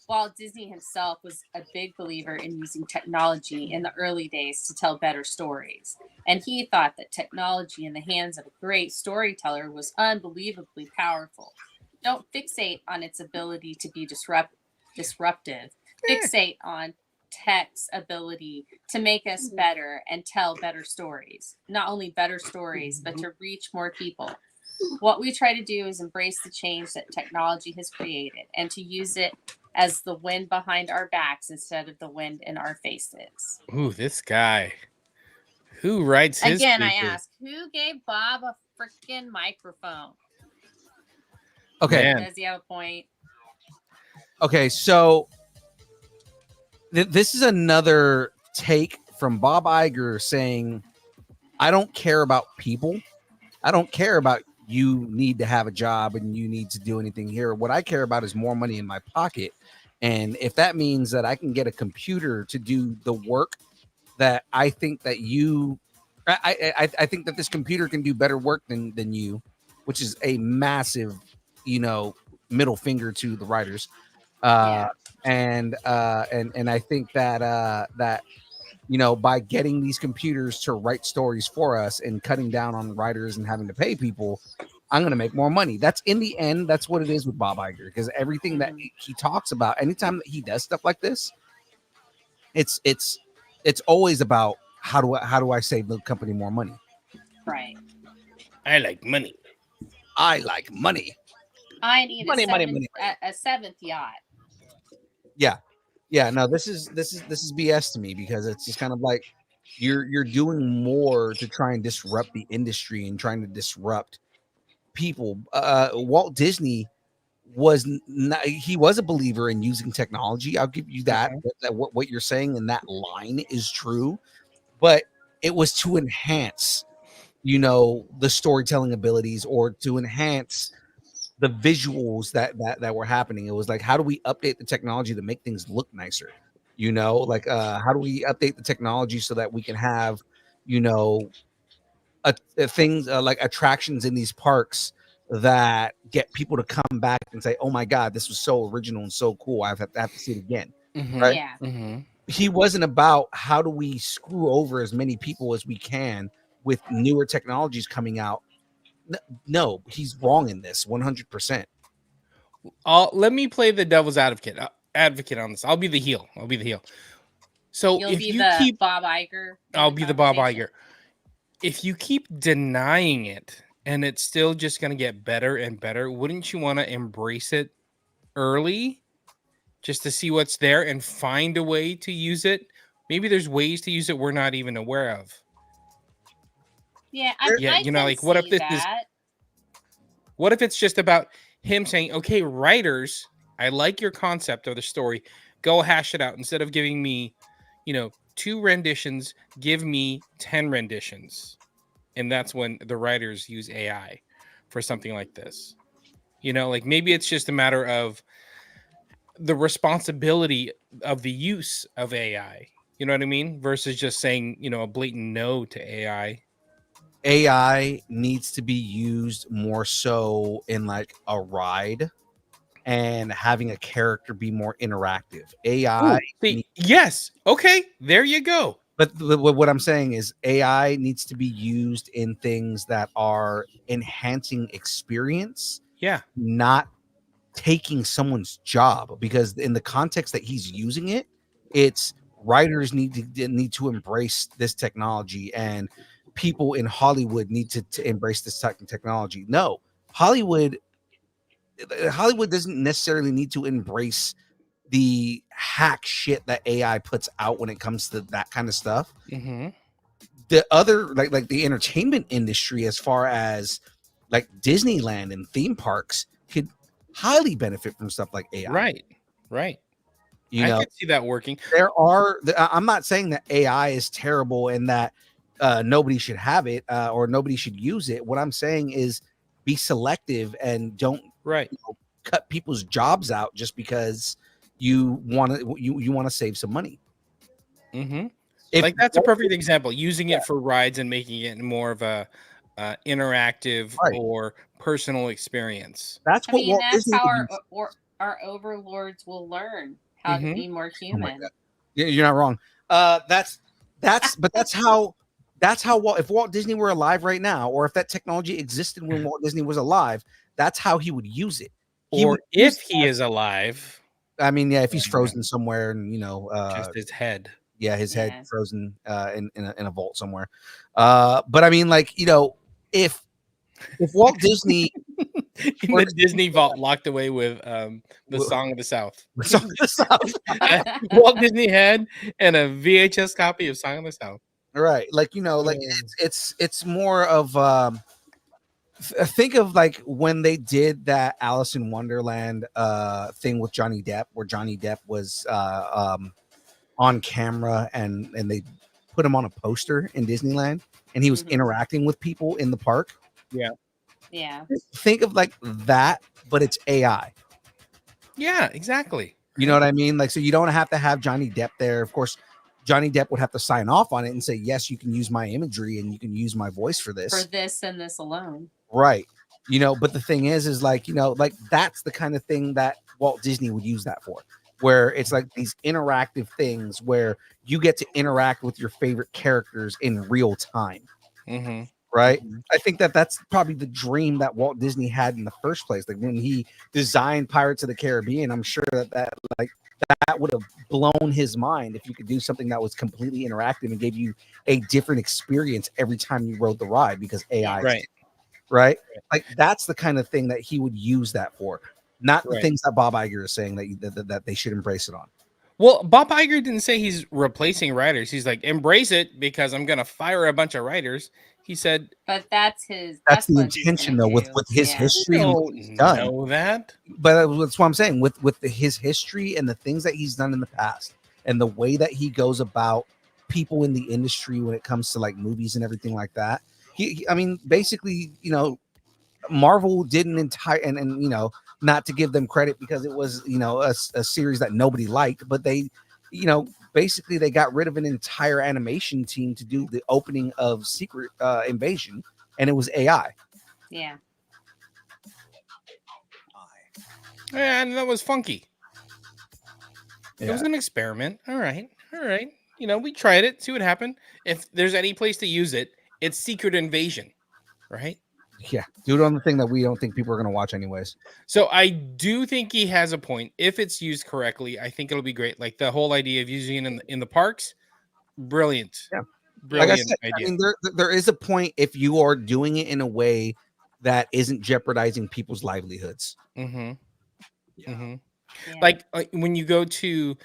Walt Disney himself was a big believer in using technology in the early days to tell better stories. And he thought that technology in the hands of a great storyteller was unbelievably powerful. Don't fixate on its ability to be disruptive. Fixate on tech's ability to make us better and tell better stories. Not only better stories, but to reach more people. What we try to do is embrace the change that technology has created and to use it as the wind behind our backs instead of the wind in our faces. Ooh, this guy. Who writes his Again, I paper? ask, who gave Bob a freaking microphone? Okay. Man. Does he have a point? Okay, so this is another take from Bob Iger saying, I don't care about people. I don't care about you need to have a job and you need to do anything here. What I care about is more money in my pocket. And if that means that I can get a computer to do the work that I think that I think that this computer can do better work than you, which is a massive, middle finger to the writers. Yeah. And I think that by getting these computers to write stories for us and cutting down on writers and having to pay people, I'm going to make more money. That's in the end, that's what it is with Bob Iger, because everything that he talks about, anytime that he does stuff like this, it's always about how do I save the company more money? Right. I like money. I like money. I need Money. a seventh yacht. Yeah, no, this is BS to me, because it's just kind of like you're doing more to try and disrupt the industry and trying to disrupt people. Walt Disney was a believer in using technology. I'll give you that. That what you're saying in that line is true, but it was to enhance, the storytelling abilities, or to enhance the visuals that were happening. It was like, how do we update the technology to make things look nicer? How do we update the technology so that we can have, things like attractions in these parks that get people to come back and say, oh my God, this was so original and so cool. I have to see it again. Right? Yeah. Mm-hmm. He wasn't about how do we screw over as many people as we can with newer technologies coming out. No, he's wrong in this 100%. Let me play the devil's advocate on this. I'll be the heel. So You'll if be you the keep, Bob Iger. I'll be the Bob Iger. If you keep denying it and it's still just going to get better and better, wouldn't you want to embrace it early just to see what's there and find a way to use it? Maybe there's ways to use it we're not even aware of. Yeah, what if it's just about him saying, okay, writers, I like your concept of the story, go hash it out. Instead of giving me 2 renditions, give me 10 renditions. And that's when the writers use AI for something like this. You know, like maybe it's just a matter of the responsibility of the use of AI. You know what I mean? Versus just saying, you know, a blatant no to AI. AI needs to be used more so in like a ride and having a character be more interactive. AI, Yes. Okay. There you go. but what I'm saying is AI needs to be used in things that are enhancing experience, Yeah. not taking someone's job. Because in the context that he's using it, it's writers need to embrace this technology, and people in Hollywood need to embrace this technology. No, Hollywood doesn't necessarily need to embrace the hack shit that AI puts out when it comes to that kind of stuff. Mm-hmm. The other like the entertainment industry, as far as like Disneyland and theme parks, could highly benefit from stuff like AI. Right. You I know, could see that working. I'm not saying that AI is terrible and that nobody should have it or nobody should use it. What I'm saying is be selective and don't cut people's jobs out just because you want to save some money. Mm-hmm. Like that's a perfect example. Using it for rides and making it more of a interactive or personal experience. That's what Walt that's Disney how would our overlords will learn how to be more human. Yeah, you're not wrong. But that's how if Walt Disney were alive right now, or if that technology existed when Walt Disney was alive, that's how he would use it. Or if he is alive. I mean, yeah, if he's frozen somewhere and just his head. Yeah, his head frozen in a vault somewhere. But I mean, like, if Walt Disney in the Disney vault locked away with the Song of the South. Song of the South. Walt Disney had and a VHS copy of Song of the South. Right. Like, like it's more of think of like when they did that Alice in Wonderland thing with Johnny Depp, where Johnny Depp was on camera and they put him on a poster in Disneyland and he was interacting with people in the park. Yeah. Think of like that, but it's AI. Yeah, exactly. You know what I mean? Like, so you don't have to have Johnny Depp there. Of course, Johnny Depp would have to sign off on it and say, yes, you can use my imagery and you can use my voice for this. For this and this alone. Right. But the thing is like, like that's the kind of thing that Walt Disney would use that for, where it's like these interactive things where you get to interact with your favorite characters in real time. Mm-hmm. Right. I think that's probably the dream that Walt Disney had in the first place. Like when he designed Pirates of the Caribbean, I'm sure that would have blown his mind if you could do something that was completely interactive and gave you a different experience every time you rode the ride, because AI, right? Like that's the kind of thing that he would use that for, not the things that Bob Iger is saying that they should embrace it on. Well, Bob Iger didn't say he's replacing writers. He's like, embrace it because I'm going to fire a bunch of writers. He said, but that's the intention though, with his history. Know that, but that's what I'm saying with his history and the things that he's done in the past and the way that he goes about people in the industry when it comes to like movies and everything like that. I mean, basically, Marvel did an entire and not to give them credit because it was a series that nobody liked, but they basically they got rid of an entire animation team to do the opening of Secret Invasion, and it was AI. Yeah. And that was funky. It was an experiment. All right. We tried it, see what happened. If there's any place to use it, it's Secret Invasion, right? Yeah, do it on the thing that we don't think people are going to watch anyways. So I do think he has a point. If it's used correctly, I think it'll be great. Like the whole idea of using it in the parks, brilliant. Yeah, brilliant like I said, idea. I mean, there is a point if you are doing it in a way that isn't jeopardizing people's livelihoods. Mm-hmm. Yeah. Mm-hmm. Yeah. Like when you go to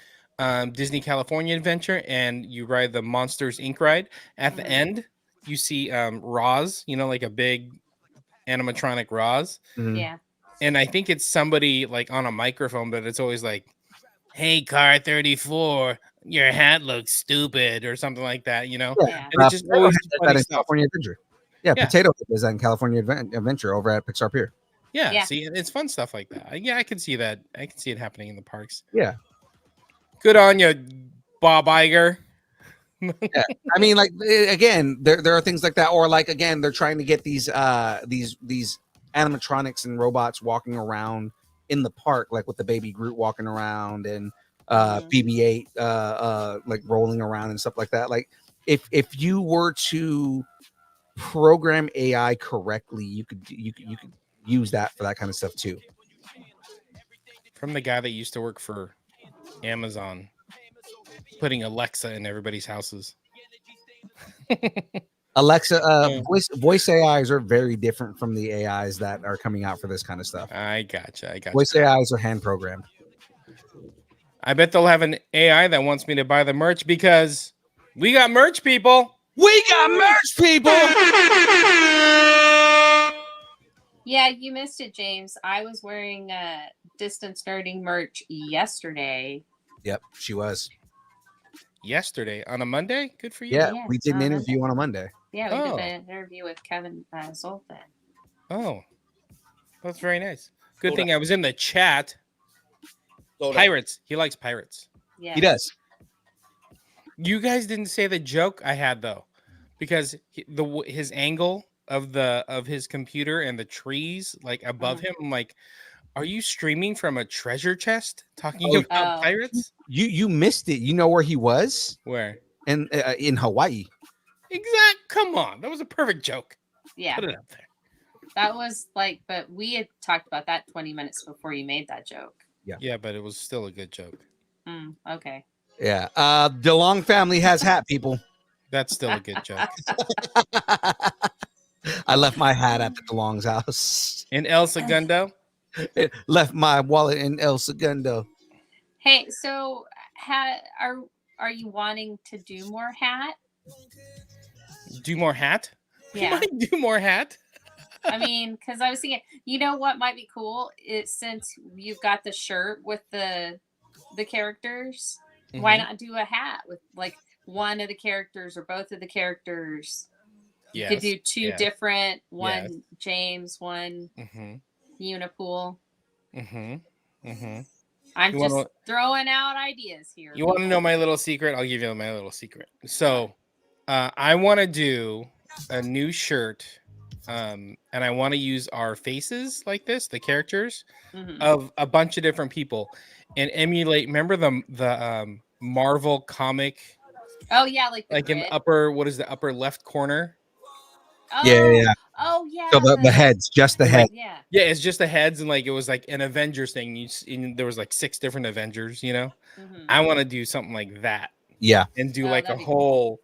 Disney California Adventure and you ride the Monsters Inc. ride, at the end you see Roz, like a big animatronic Roz. Yeah. And I think it's somebody like on a microphone, but it's always like, hey, car 34, your hat looks stupid or something like that, Yeah. And it's just always that in California Adventure. Yeah, Potato is that in California Adventure over at Pixar Pier. Yeah. See, it's fun stuff like that. Yeah, I can see that. I can see it happening in the parks. Yeah. Good on you, Bob Iger. Yeah. I mean, like again, there are things like that, or like again, they're trying to get these animatronics and robots walking around in the park, like with the baby Groot walking around and BB-8 like rolling around and stuff like that. Like if you were to program AI correctly, you could use that for that kind of stuff too. From the guy that used to work for Amazon, putting Alexa in everybody's houses. Alexa, voice AIs are very different from the AIs that are coming out for this kind of stuff. I gotcha. Voice AIs are hand programmed. I bet they'll have an AI that wants me to buy the merch because we got merch, people. We got merch, people. Yeah, you missed it, James. I was wearing distance nerding merch yesterday. Yep, she was. Yesterday on a Monday? Good for you. Yeah, Yeah, we did an on interview on a Monday. Yeah, we Oh. did an interview with Kevin Zoltan. Oh, that's very nice. Good thing I was in the chat. Pirates. He likes pirates. Yeah, He does. You guys didn't say the joke I had though, because his angle of his computer and the trees like above him. I'm like, are you streaming from a treasure chest talking about pirates? You missed it. You know where he was? Where? In Hawaii. Come on, that was a perfect joke. Yeah, Put it up there. that was like, but we had talked about that 20 minutes before you made that joke. Yeah, but it was still a good joke. Okay. Yeah. The Long family has hat, people. That's still a good joke. I left my hat at the DeLong's house. In El Segundo? Left my wallet in El Segundo. Hey, so are you wanting to do more hat? Do more hat? Yeah. Do more hat? I mean, because I was thinking, you know what might be cool is since you've got the shirt with the characters, why not do a hat with like one of the characters or both of the characters? You could do two different, one James, one Unipool. I'm just throwing out ideas here. You want to know my little secret? I'll give you my little secret. So I want to do a new shirt. And I want to use our faces like this, the characters of a bunch of different people, and emulate. Remember the Marvel comic? Oh yeah, like in the upper. What is the upper left corner? Oh, Yeah. Oh yeah. So the heads, just the head. Yeah. Yeah, it's just the heads, and like it was like an Avengers thing. There was like 6 different Avengers. You know, I want to do something like that. Yeah, and do like a whole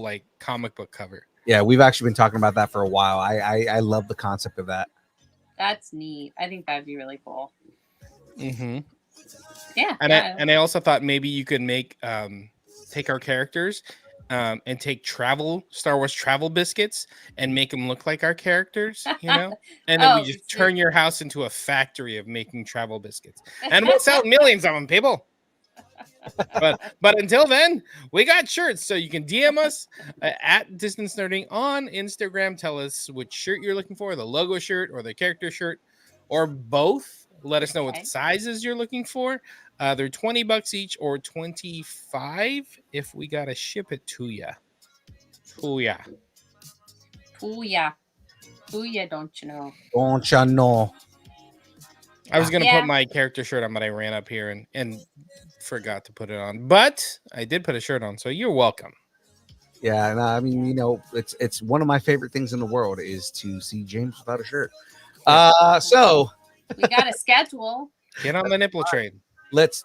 like comic book cover. Yeah, we've actually been talking about that for a while. I love the concept of that. That's neat. I think that'd be really cool. Yeah. And I also thought maybe you could make take our characters and take Star Wars travel biscuits and make them look like our characters, you know? And then we just turn your house into a factory of making travel biscuits. And we'll sell millions of them, people. But until then, we got shirts, so you can DM us at Distance Nerding on Instagram. Tell us which shirt you're looking for, the logo shirt or the character shirt, or both. Let us know what sizes you're looking for. They're $20 each or $25 if we gotta ship it to you. Booyah, don't you know? Don't you know? I was gonna put my character shirt on, but I ran up here and forgot to put it on. But I did put a shirt on, so you're welcome. Yeah, and I mean, you know, it's one of my favorite things in the world is to see James without a shirt. So we got a schedule. Get on the nipple train. Let's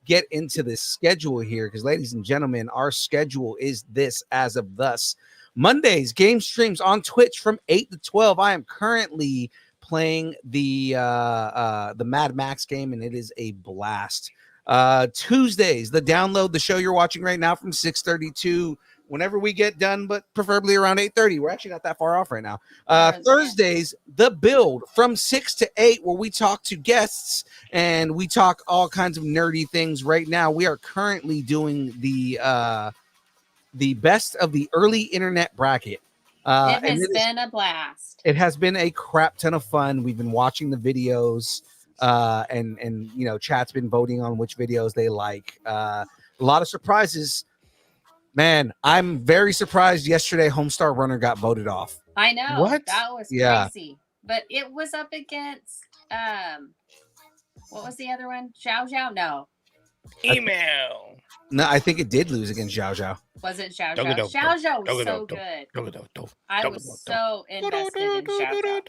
get into this schedule here, because ladies and gentlemen, our schedule is this as of thus. Mondays, game streams on Twitch from 8 to 12. I am currently playing the Mad Max game, and it is a blast. Tuesdays, the download, the show you're watching right now from 6:30 to whenever we get done, but preferably around 8:30. We're actually not that far off right now. Thursdays, the build from 6 to 8, where we talk to guests and we talk all kinds of nerdy things. Right now, we are currently doing the best of the early internet bracket. It And has been a blast. it has been a crap ton of fun. We've been watching the videos, and you know, chat's been voting on which videos they like. A lot of surprises. Man, I'm very surprised yesterday Homestar Runner got voted off. I know. What? That was Yeah. crazy. But it was up against what was the other one? Zhao Zhao? No. Email. No, I think it did lose against Zhao Zhao. Was it Zhao Dogo Zhao? dogo. Zhao Zhao was Dogo so dogo. good. Dogo dogo dogo. I Dogo was dogo. so invested in Zhao Zhao.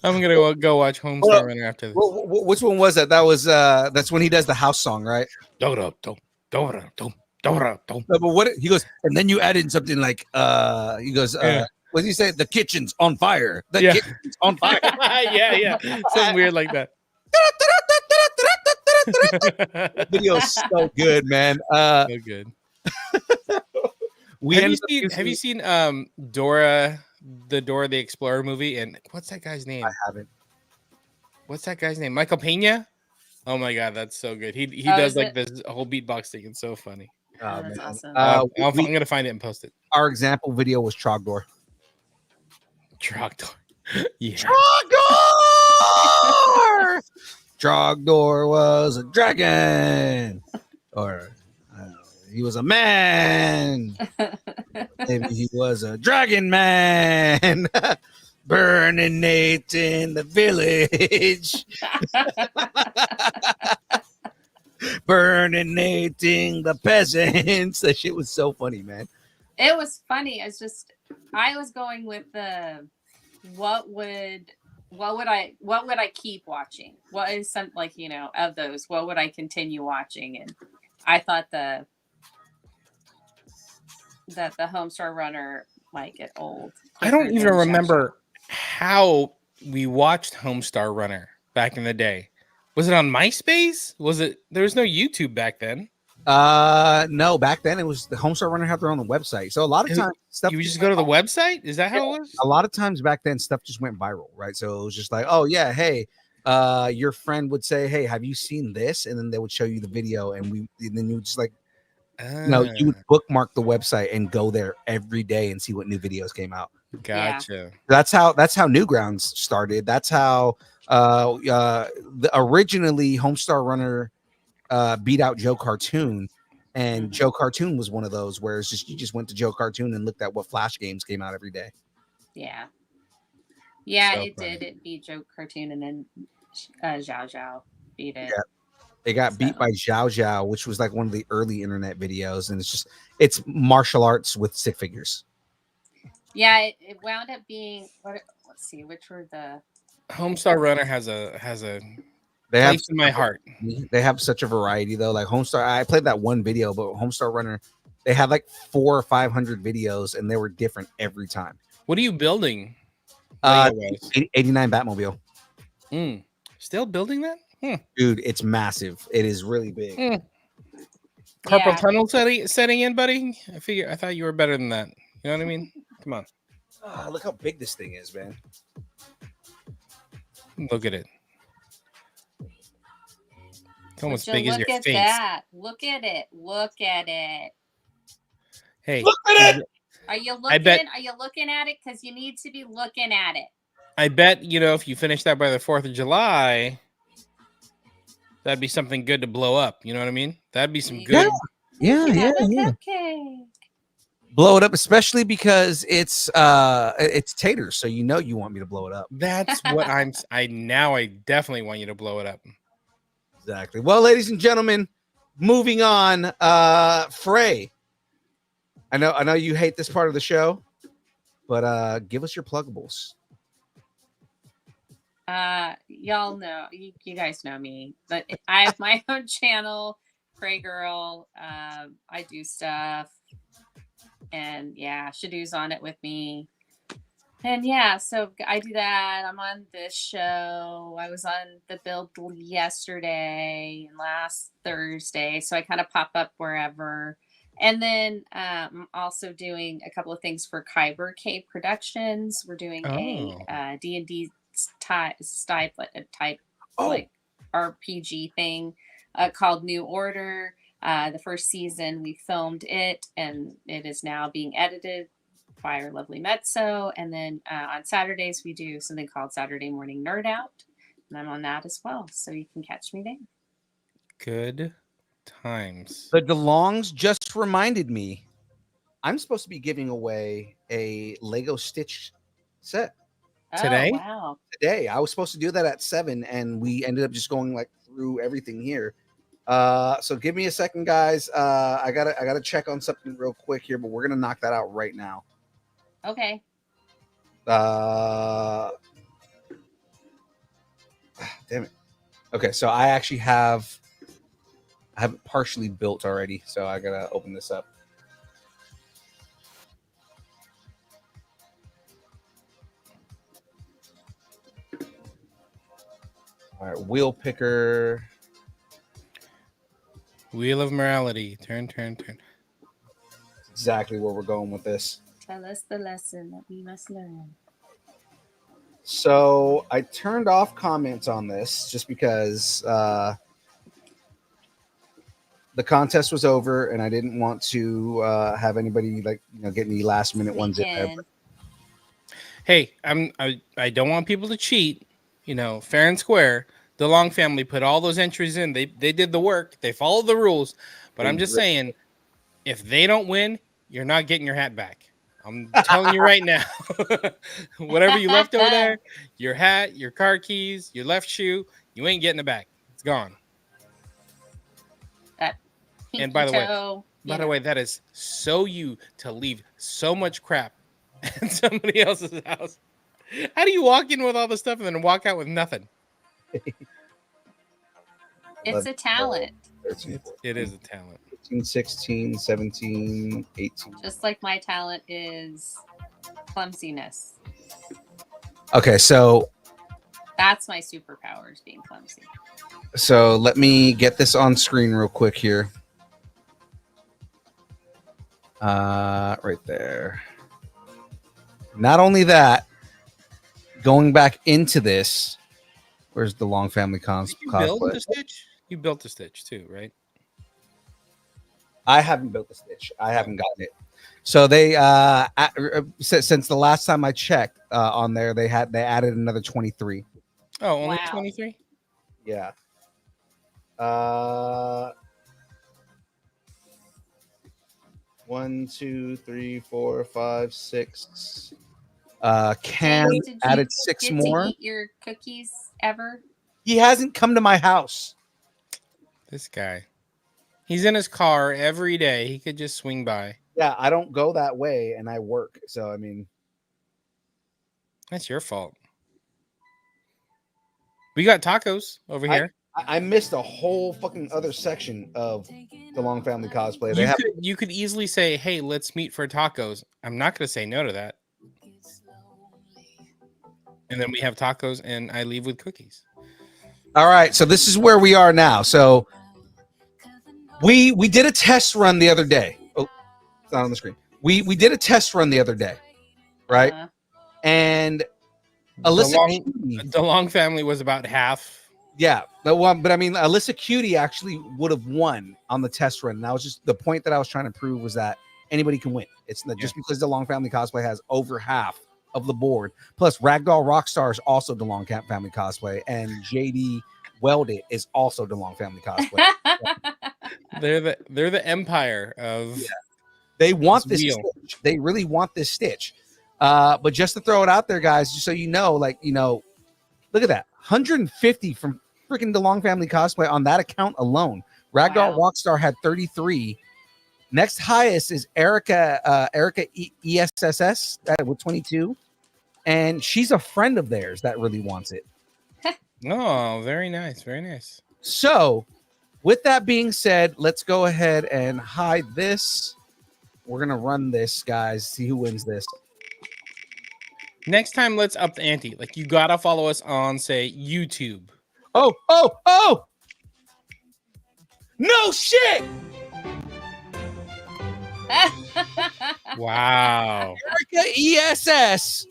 I'm gonna go watch Homestar Runner after this. Which one was that? That was that's when he does the house song, right? Dogo dogo. Dogo dogo. Dogo dogo. No, but what he goes, and then you add in something like he goes, Yeah. what did he say? The kitchen's on fire. The Yeah. kitchen's on fire. yeah. Something weird like that. The video is so good, man. So good. We Have ended you up seen Dora the Explorer movie? And what's that guy's name? I haven't. What's that guy's name? Michael Pena? Oh my god, that's so good. He Oh, does is like it? this whole beatbox thing. It's so funny. Oh, man. that's awesome. I'm We- gonna find it and post it. our example video was Trogdor. Trogdor. Yeah. Trogdor! Trogdor was a dragon, or he was a man. Maybe he was a dragon man. Burning Nate in the village. Burning Nating the peasants. That shit was so funny, man. It was funny. I was going with the what would I keep watching? What is some, like, you know, of those, what would I continue watching? And I thought that the Homestar Runner might get old. I don't quicker even than Zhao remember how we watched Homestar Runner back in the day. Was it on MySpace? There was no YouTube back then. No, back then it was the Homestar Runner had their own website. So a lot of It- times stuff You would just go to the website? Is that how it was? a lot of times back then stuff just went viral, right? So it was just like, oh yeah, hey, your friend would say, hey, have you seen this? And then they would show you the video, and then you would just like, you would bookmark the website and go there every day and see what new videos came out. Gotcha. That's how Newgrounds started. That's how originally Homestar Runner beat out Joe Cartoon, and Joe Cartoon was one of those where it's just you just went to Joe Cartoon and looked at what Flash games came out every day. Yeah, So it funny. did. It beat Joe Cartoon, and then Zhao Zhao beat it. Yeah. They got beat So- by Zhao Zhao, which was like one of the early internet videos, and it's martial arts with stick figures. Yeah, it wound up being let's see, which were the Homestar Runner has a They have place in my heart. They have such a variety though. Like Homestar, I played that one video, but Homestar Runner, they had like 400 or 500 videos, and they were different every time. What are you building? 89 Batmobile, Still building that? dude. It's massive. It is really big. Carpal Yeah. tunnel setting in, buddy. I thought you were better than that. You know what I mean? Come on, Oh, look how big this thing is, man. look at it. It's almost Would big you as look your at face. that. Look at it. Look at it. Hey, Look at it. Are you looking? bet- Are you looking at it? Because you need to be looking at it. I bet if you finish that by the 4th of July, that'd be something good to blow up. You know what I mean? That'd be some good. Yeah, You yeah, have a yeah. cupcake. Blow it up, especially because it's taters. So you want me to blow it up. That's what I definitely want you to blow it up. Exactly. Well, ladies and gentlemen, moving on. Frey. I know you hate this part of the show, but give us your pluggables. Y'all know, you guys know me, but I have my own channel, Frey Girl. I do stuff, and yeah, Shadoo's on it with me. And yeah, so I do that. I'm on this show. I was on the build yesterday and last Thursday, so I kind of pop up wherever. And then I'm also doing a couple of things for Kyber K Productions. We're doing a D&D type Oh. like RPG thing called New Order. The first season, we filmed it, and it is now being edited by our lovely Mezzo. And then on Saturdays, we do something called Saturday Morning Nerd Out, and I'm on that as well, so you can catch me there. Good times. The DeLongs just reminded me I'm supposed to be giving away a Lego Stitch set Today? Oh, wow. today. I was supposed to do that at 7, and we ended up just going like through everything here. So give me a second, guys. I gotta check on something real quick here, but we're gonna knock that out right now. Okay. Damn it. Okay, so I actually have it partially built already, so I gotta open this up. All right, wheel picker. Wheel of morality. Turn. Exactly where we're going with this. Tell us the lesson that we must learn. So I turned off comments on this just because the contest was over, and I didn't want to have anybody get any last minute ones in there. Weekend. Hey, I don't want people to cheat. Fair and square. The Long family put all those entries in. They did the work. They followed the rules. But I'm just saying, if they don't win, you're not getting your hat back. I'm telling you right now. Whatever you left over there, your hat, your car keys, your left shoe, you ain't getting it back. It's gone. That And by the way, toe, that is so you to leave so much crap at somebody else's house. How do you walk in with all the stuff and then walk out with nothing? it's a talent. 13, It is a talent. 15, 16, 17, 18. Just like my talent is clumsiness. Okay, so That's my superpower, is being clumsy. let me get this on screen real quick here. Right there. Not only that, going back into this, where's the Long Family Did you build cosplay? the Stitch? You built the Stitch too, right? I haven't built the Stitch. I haven't gotten it. So they since the last time I checked on there, they added another 23. Oh, only Wow. 23? Yeah. 1, 2, 3, 4, 5, 6. Cam Did you added 6 get more. to eat your cookies ever? He hasn't come to my house. This guy. He's in his car every day. He could just swing by. Yeah, I don't go that way, and I work. So I mean, That's your fault. We got tacos over here. I missed a whole fucking other section of the Long Family cosplay. They You could easily say, "Hey, let's meet for tacos." I'm not going to say no to that. And then we have tacos, and I leave with cookies. All right, so this is where we are now. So we did a test run the other day. Oh, it's not on the screen. We did a test run the other day, right? And Alyssa, The Long family was about half. yeah, but I mean, Alyssa Cutie actually would have won on the test run. And that was just the point that I was trying to prove, was that anybody can win. It's not just because the Long Family cosplay has over half of the board. Plus, Ragdoll Rockstar is also the Long Family cosplay, and JD Welded is also the Long Family cosplay. They're the empire of. Yeah. They want this wheel. Stitch. They really want this Stitch. But just to throw it out there, guys, just so you know, look at that. 150 from freaking the Long Family cosplay on that account alone. Ragdoll Rockstar had 33. Next highest is Erica ESSS with 22. And she's a friend of theirs that really wants it. Oh, very nice. Very nice. So, with that being said, let's go ahead and hide this. We're going to run this, guys. See who wins this. Next time, let's up the ante. Like, you got to follow us on, say, YouTube. Oh! No shit! Wow. Erica ESS,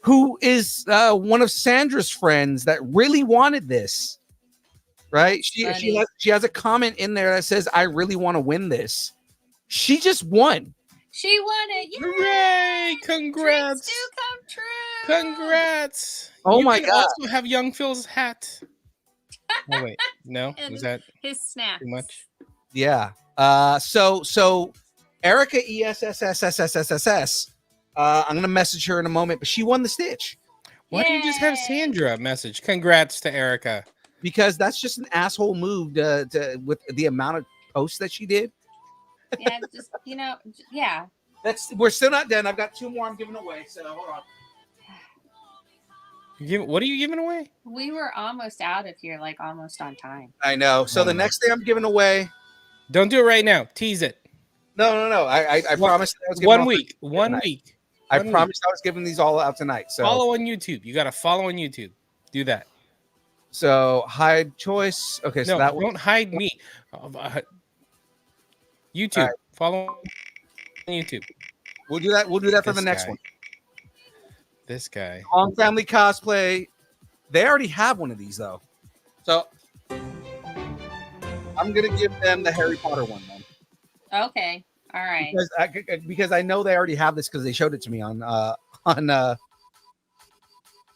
who is one of Sandra's friends that really wanted this. right? That's She funny. she has a comment in there that says, "I really want to win this." She just won. She won it. Yay! Hooray! Dreams Congrats! do come true. Congrats! Oh You my can God. also have Young Phil's hat. Oh wait, no, And was that his snacks. too much? Yeah. So Erica ESSSSSSS. I'm gonna message her in a moment, but she won the Stitch Why don't you just have Yay. Sandra message? Congrats to Erica. because that's just an asshole move to with the amount of posts that she did. Yeah, just yeah. We're still not done. I've got 2 more I'm giving away. So hold on. What are you giving away? We were almost out of here, like almost on time. I know. So the next thing I'm giving away. Don't do it right now. Tease it. No. I promised I was giving 1 all week. 3 1 tonight. week. I 1 week. promised I was giving these all out tonight. So Follow on YouTube. You got to follow on YouTube. Do that. So hide choice. Okay, so No, that one. don't hide me. YouTube. All right. Follow on YouTube. We'll do that. We'll do that for This the next guy. one. This guy. Long Family Cosplay. They already have one of these though. So I'm gonna give them the Harry Potter one then. Okay. All right. Because I know they already have this because they showed it to me on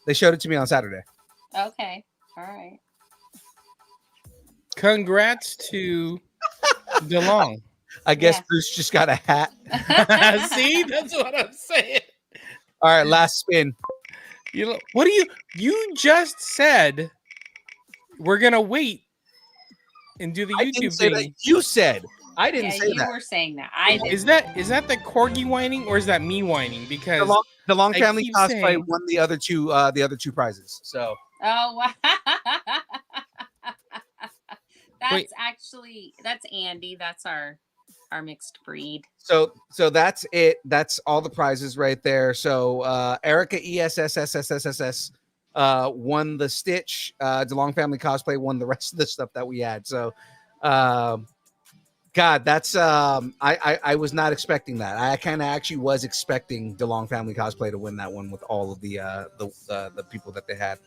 they showed it to me on Saturday. Okay. All right. Congrats to DeLong. I guess Yeah. Bruce just got a hat. See, that's what I'm saying. All right, last spin. What do you just said we're gonna wait and do the I didn't YouTube say that. thing. You said. I didn't Yeah, say you that. were saying that. I didn't. Is that the corgi whining or is that me whining? Because The Long I Family keep Cosplay saying- won the other two prizes. So Oh wow. Wait. That's Andy. That's our mixed breed. So that's it. That's all the prizes right there. So Erica ESSSSSS won the Stitch. DeLong Family Cosplay won the rest of the stuff that we had. So God, that's I was not expecting that. I kind of actually was expecting DeLong Family Cosplay to win that one with all of the people that they had.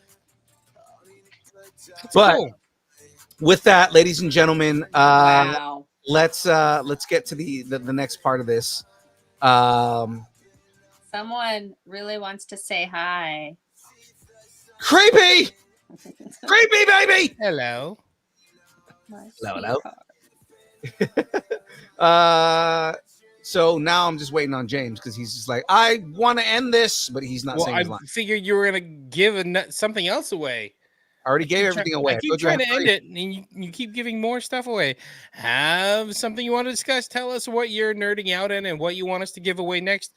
That's But cool. with that, ladies and gentlemen, Wow. let's get to the next part of this. Someone really wants to say hi. Creepy baby. Hello. My Hello. sweetheart. So now I'm just waiting on James because he's just like, I want to end this, but he's not Well, saying I his line. figured you were gonna give something else away. I already gave everything away. I keep told you I trying to had end three. it, and you keep giving more stuff away. Have something you want to discuss? Tell us what you're nerding out in and what you want us to give away next.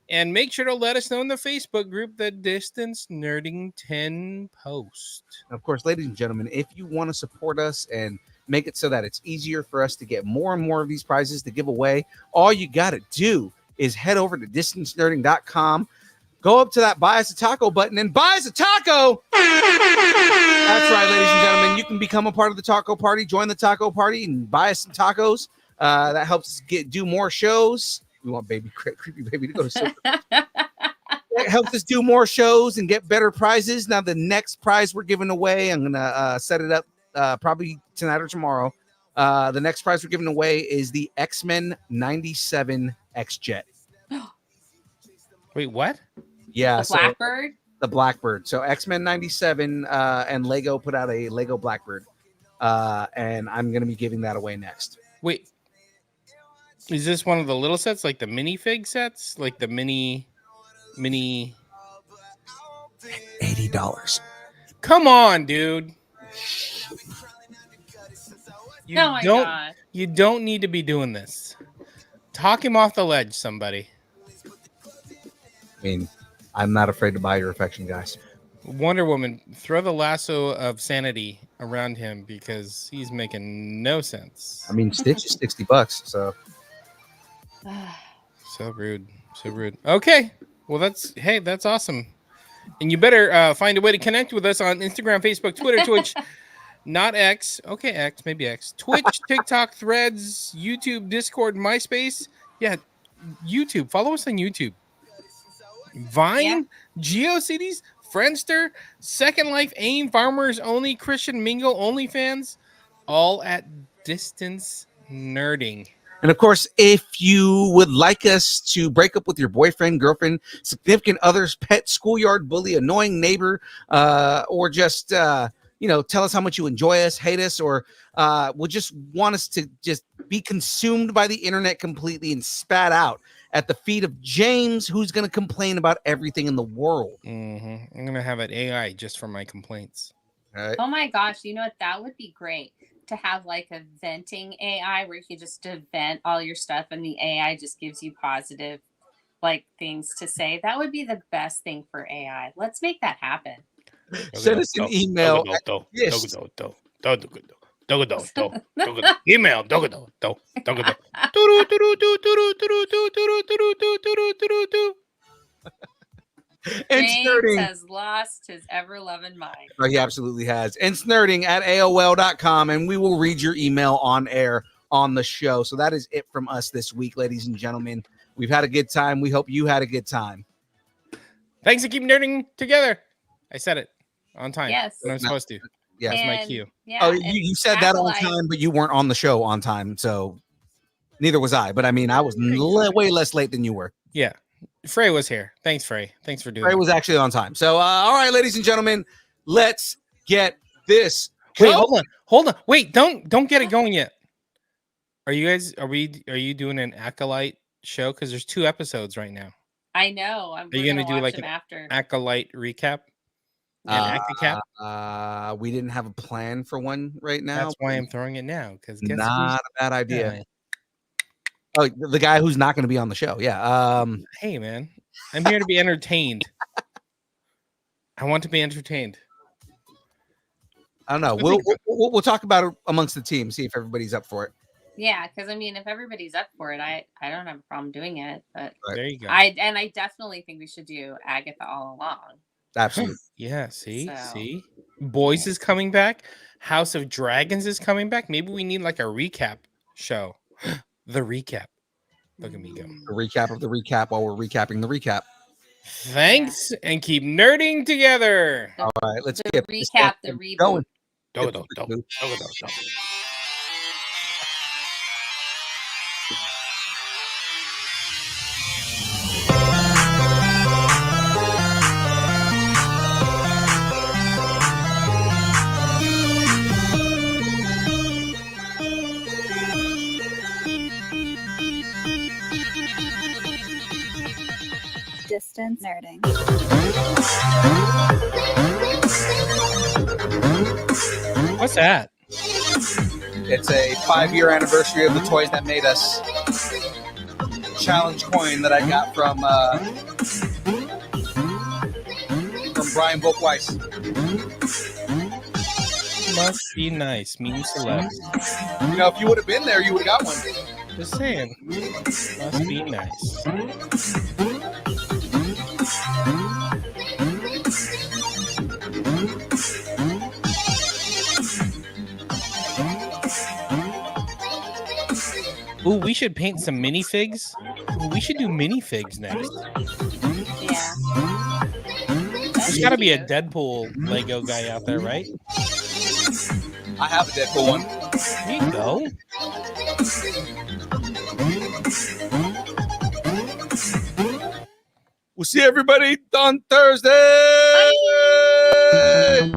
And make sure to let us know in the Facebook group, the Distance Nerding 10 post. Of course, ladies and gentlemen, if you want to support us and make it so that it's easier for us to get more and more of these prizes to give away, all you got to do is head over to distancenerding.com, go up to that buy us a taco button and buy us a taco. That's right, ladies and gentlemen. You can become a part of the taco party, join the taco party, and buy us some tacos. That helps us do more shows. We want creepy baby to go to sleep. It helps us do more shows and get better prizes. Now, the next prize we're giving away, I'm gonna set it up probably tonight or tomorrow. The next prize we're giving away is the X-Men 97 X-Jet. Wait, what? Yeah, The Blackbird. the Blackbird. So X-Men 97 and Lego put out a Lego Blackbird. And I'm going to be giving that away next. Wait. Is this one of the little sets, like the minifig sets? Like the mini... $80. Come on, dude. You Oh my don't god. you don't need to be doing this. Talk him off the ledge, somebody. I mean, I'm not afraid to buy your affection, guys. Wonder Woman, throw the lasso of sanity around him because he's making no sense. I mean, Stitch is $60, so So rude. So rude. Okay. Well, that's awesome. And you better find a way to connect with us on Instagram, Facebook, Twitter, Twitch, not X. Okay, X, maybe X. Twitch, TikTok, Threads, YouTube, Discord, MySpace. Yeah, YouTube. Follow us on YouTube. Vine, GeoCities. Friendster, Second Life, AIM, Farmers Only, Christian Mingle, OnlyFans, all at distance nerding. And of course, if you would like us to break up with your boyfriend, girlfriend, significant others, pet, schoolyard bully, annoying neighbor, or just tell us how much you enjoy us, hate us, or would just want us to just be consumed by the internet completely and spat out at the feet of James, who's going to complain about everything in the world. I'm going to have an AI just for my complaints. All right. Oh my gosh, you know what? That would be great to have like a venting AI where you can just vent all your stuff and the AI just gives you positive like things to say. That would be the best thing for AI. Let's make that happen. Send us an email. Email. James has lost his ever-loving mind. Oh, he absolutely has. Ensnerding at AOL.com, and we will read your email on air on the show. So that is it from us this week, ladies and gentlemen. We've had a good time. We hope you had a good time. Thanks for keeping nerding together. I said it on time. Yes. When I'm supposed to. Yeah. That's my cue. Yeah, Oh, you said that on time, but you weren't on the show on time. So neither was I. But I mean, I was way less late than you were. Yeah. Frey was here. Thanks, Frey. Thanks for doing it. Frey was actually on time. So, all right, ladies and gentlemen, let's get this. Wait, hold on. Wait, don't get it going yet. Are you doing an Acolyte show? Because there's 2 episodes right now. I know. Are you going to do like an after Acolyte recap? We didn't have a plan for one right now. That's why I'm throwing it now. Because not a bad idea. Oh, the guy who's not going to be on the show. Yeah. Hey, man. I'm here to be entertained. I want to be entertained. I don't know. We'll talk about it amongst the team, see if everybody's up for it. Yeah, because I mean, if everybody's up for it, I don't have a problem doing it. But there you go. I definitely think we should do Agatha all along. Absolutely. Yeah. See. Boys is coming back. House of Dragons is coming back. Maybe we need like a recap show. The recap. Look at me go. The recap of the recap while we're recapping the recap. Thanks, and keep nerding together. All right, let's get recap the reboot. Going. Distance nerding. What's that? It's a 5-year anniversary of the Toys That Made Us challenge coin that I got from Brian Volkweiss. Must be nice. Mean celebs. You know, if you would have been there, you would have got one. Just saying. Must be nice. Ooh, we should paint some minifigs. Ooh, we should do minifigs next. Yeah. There's got to be a Deadpool Lego guy out there, right? I have a Deadpool one. There you go. We'll see everybody on Thursday. Bye.